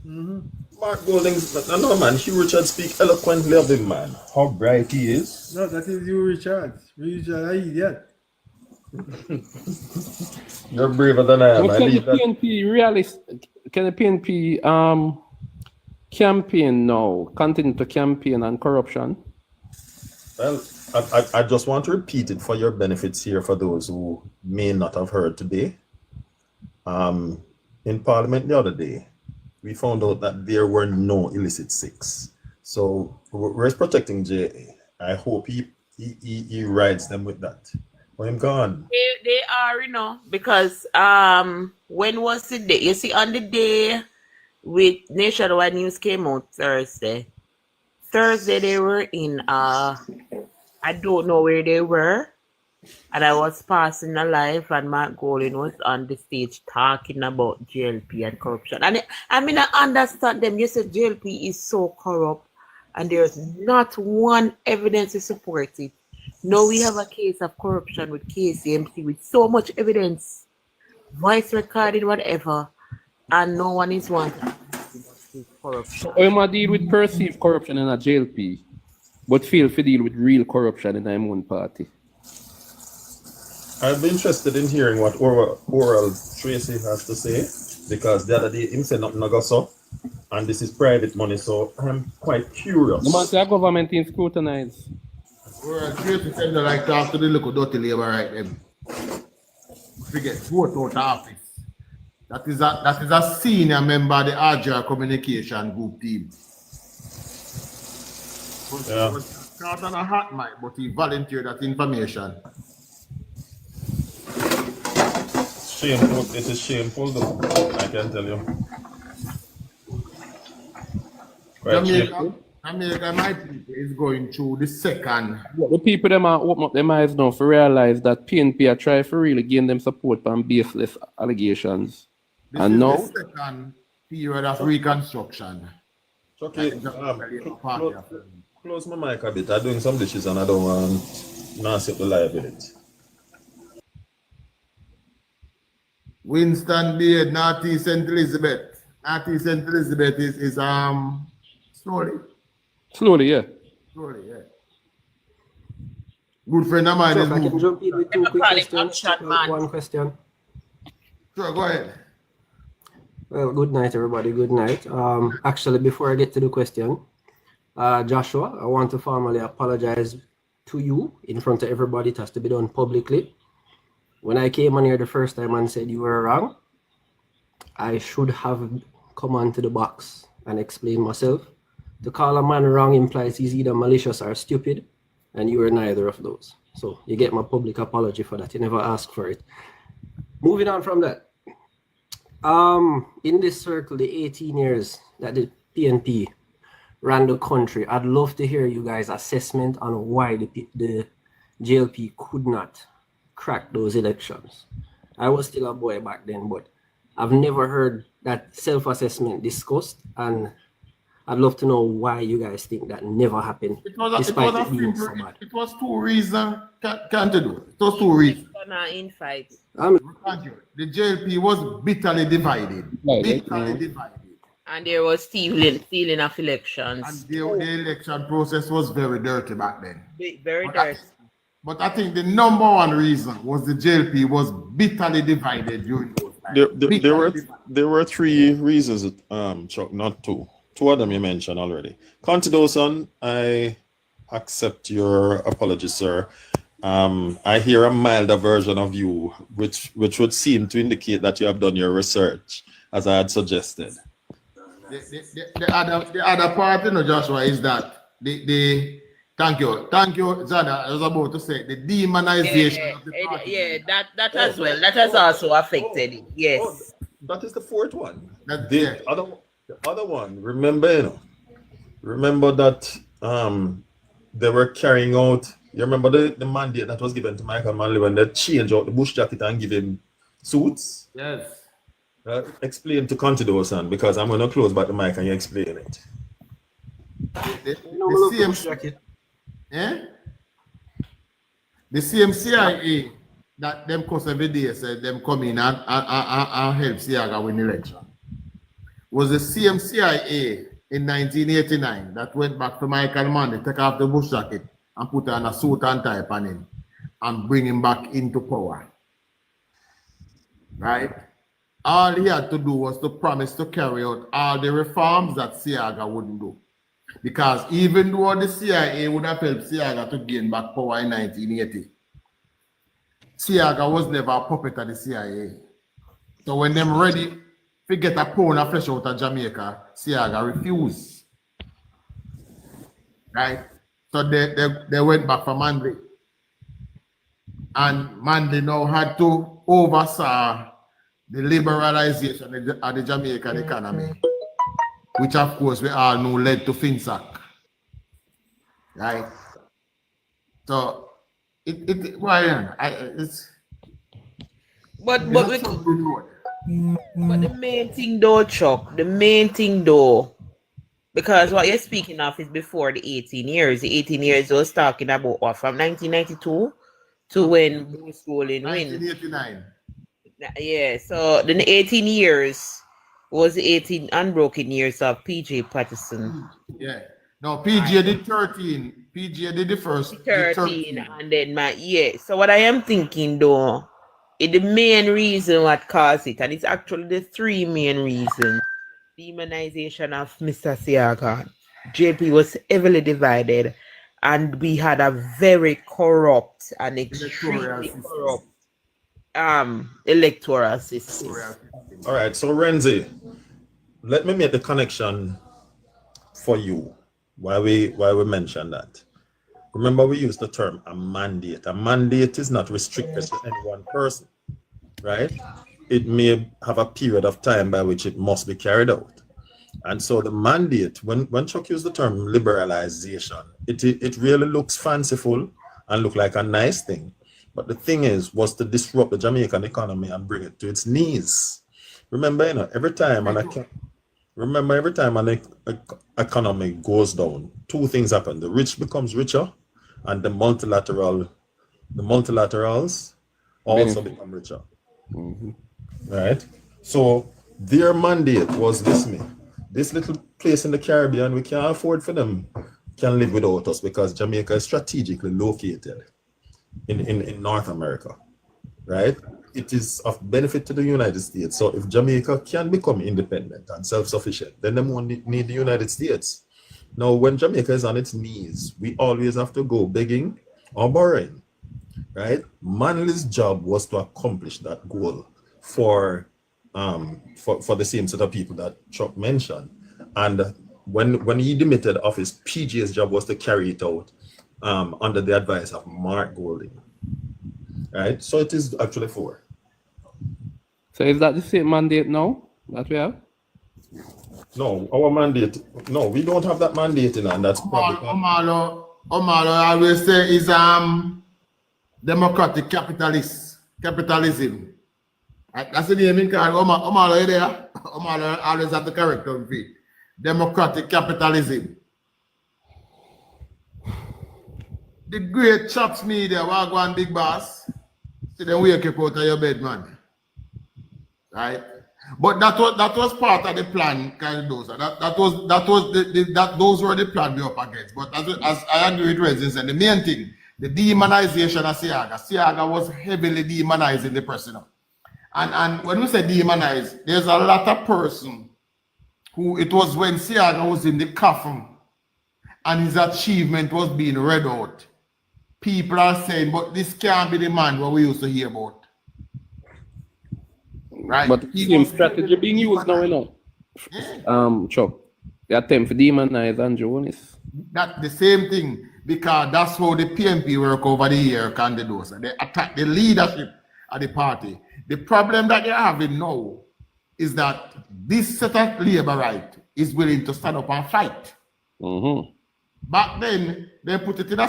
Mm-hmm. Mark Golding, no man, Hugh Richard speak eloquently of him, man. How bright he is. No, that is you, Richard. Richard, I idiot. You're braver than I am. But can the PNP can the PNP campaign now, continue to campaign on corruption? Well, I just want to repeat it for your benefits here for those who may not have heard today. In Parliament the other day, we found out that there were no illicit six. So we're protecting J.A. I hope he rides them with that. When I'm gone. They are, because when was the day? You see, on the day with Nationwide News came out Thursday. Thursday they were in I don't know where they were. And I was passing a live and Mark Golding was on the stage talking about JLP and corruption. And I understand them. You said JLP is so corrupt and there's not one evidence to support it. No, we have a case of corruption with KCMC with so much evidence, voice recording, whatever, and no one is wanting corruption. So I'm deal with perceived corruption in a JLP, but feel to deal with real corruption in my own party. I'd be interested in hearing what Oral Tracy has to say, because the other day him said nothing go so, and this is private money, so I'm quite curious. The man say government is scrutinized. Well, Tracy said they like talk to the little dirty labor right them. Forget vote out office. That is a senior member of the Agile Communication Group team. Yeah. He was caught on a hot mic, but he volunteered that information. Shameful. It is shameful though, I can tell you. Quite Jamaica, shameful. Jamaica, my people is going through the second. The people them are open up their eyes now for realize that PNP are trying to really gain them support on baseless allegations. This and is now the second period of reconstruction. Okay, close my mic a bit. I'm doing some dishes and I don't want to mess up the liability. Winston Beard, Northeast St. Elizabeth. Northeast St. Elizabeth is slowly. Slowly, yeah. Slowly, yeah. Good friend of mine So is if I can moving. jump in with two quick questions. One question. Sure, go ahead. Well, good night, everybody. Good night. Actually, before I get to the question, Joshua, I want to formally apologize to you in front of everybody. It has to be done publicly. When I came on here the first time and said you were wrong, I should have come onto the box and explained myself. To call a man wrong implies he's either malicious or stupid, and you were neither of those. So you get my public apology for that. You never asked for it. Moving on from that. In this circle, the 18 years that the PNP ran the country, I'd love to hear you guys' assessment on why the JLP could not crack those elections. I was still a boy back then, but I've never heard that self-assessment discussed, and I'd love to know why you guys think that never happened, despite it being so bad. It was two reasons, can't do. It was two reasons. In fight. The JLP was bitterly divided. Bitterly divided. And there was stealing of elections. And the election process was very dirty back then. Very dirty. But I think the number one reason was the JLP was bitterly divided during those times. There were three reasons, Chuck, not two. Two of them you mentioned already. Conti Dawson, I accept your apology, sir. I hear a milder version of you, which would seem to indicate that you have done your research, as I had suggested. The other part, Joshua, is that thank you, Zana. I was about to say the demonization of the party. Yeah, that as well. That has also affected it. Yes. That is the fourth one. The other one, remember that they were carrying out. You remember the mandate that was given to Michael Manley when they changed out the bush jacket and give him suits? Yes. Explain to Conti Dawson, because I'm going to close back the mic and you explain it. The same CIA that them cause every day said them come in and help Siaga win election was the same CIA in 1989 that went back to Michael Manley, take off the bush jacket and put on a suit and tie on him and bring him back into power. Right? All he had to do was to promise to carry out all the reforms that Siaga wouldn't do. Because even though the CIA would have helped Siaga to gain back power in 1980, Siaga was never a puppet of the CIA. So when them ready to get a pound of flesh out of Jamaica, Siaga refused. Right? So they went back for Manley. And Manley now had to oversaw the liberalization of the Jamaican economy, which of course we all know led to FinSac. Right? So it's but the main thing though, Chuck, because what you're speaking of is before the 18 years. The 18 years was talking about what, from 1992 to when Bruce Rowling win. 1989. Yeah, so the 18 years was the 18 unbroken years of PJ Patterson. Yeah. No, PJ did 13. PJ did the first 13 and then so what I am thinking though, the main reason what caused it, and it's actually the three main reasons. Demonization of Mr. Siaga. JP was heavily divided, and we had a very corrupt and extremely corrupt electoral system. All right, so Renzi, let me make the connection for you. Why we mention that? Remember, we use the term a mandate. A mandate is not restricted to any one person, right? It may have a period of time by which it must be carried out. And so the mandate, when Chuck used the term liberalization, it really looks fanciful and look like a nice thing. But the thing was to disrupt the Jamaican economy and bring it to its knees. Remember, every time an economy goes down, two things happen. The rich becomes richer, and the multilaterals also become richer. Right? So their mandate was this little place in the Caribbean, we can't afford for them, can live without us because Jamaica is strategically located in North America, right? It is of benefit to the United States. So if Jamaica can become independent and self-sufficient, then they won't need the United States. Now, when Jamaica is on its knees, we always have to go begging or borrowing, right? Manley's job was to accomplish that goal for the same set of people that Chuck mentioned. And when he demitted office, PG's job was to carry it out under the advice of Mark Golding, right? So it is actually 4. So is that the same mandate now that we have? No, our mandate, no, we don't have that mandate in, and that's probably... Omalo always say is democratic capitalism. That's the name in card. Omalo is there. Omalo always have the character of it. Democratic capitalism. The great chops media, Wagwan Big Boss. See them wake up out of your bed, man. Right? But that was part of the plan, kind of those. Those were the plan we up against. But as I agree with Residents, and the main thing, the demonization of Siaga. Siaga was heavily demonizing the person. And when we say demonize, there's a lot of person who it was when Siaga was in the coffin and his achievement was being read out. People are saying, but this can't be the man what we used to hear about. Right? But the same strategy being used now, Chuck. The attempt to demonize Andrew Jones. That's the same thing, because that's how the PMP work over the year, candidates. They attack the leadership of the party. The problem that they're having now is that this set of labor right is willing to stand up and fight. Back then, they put it in a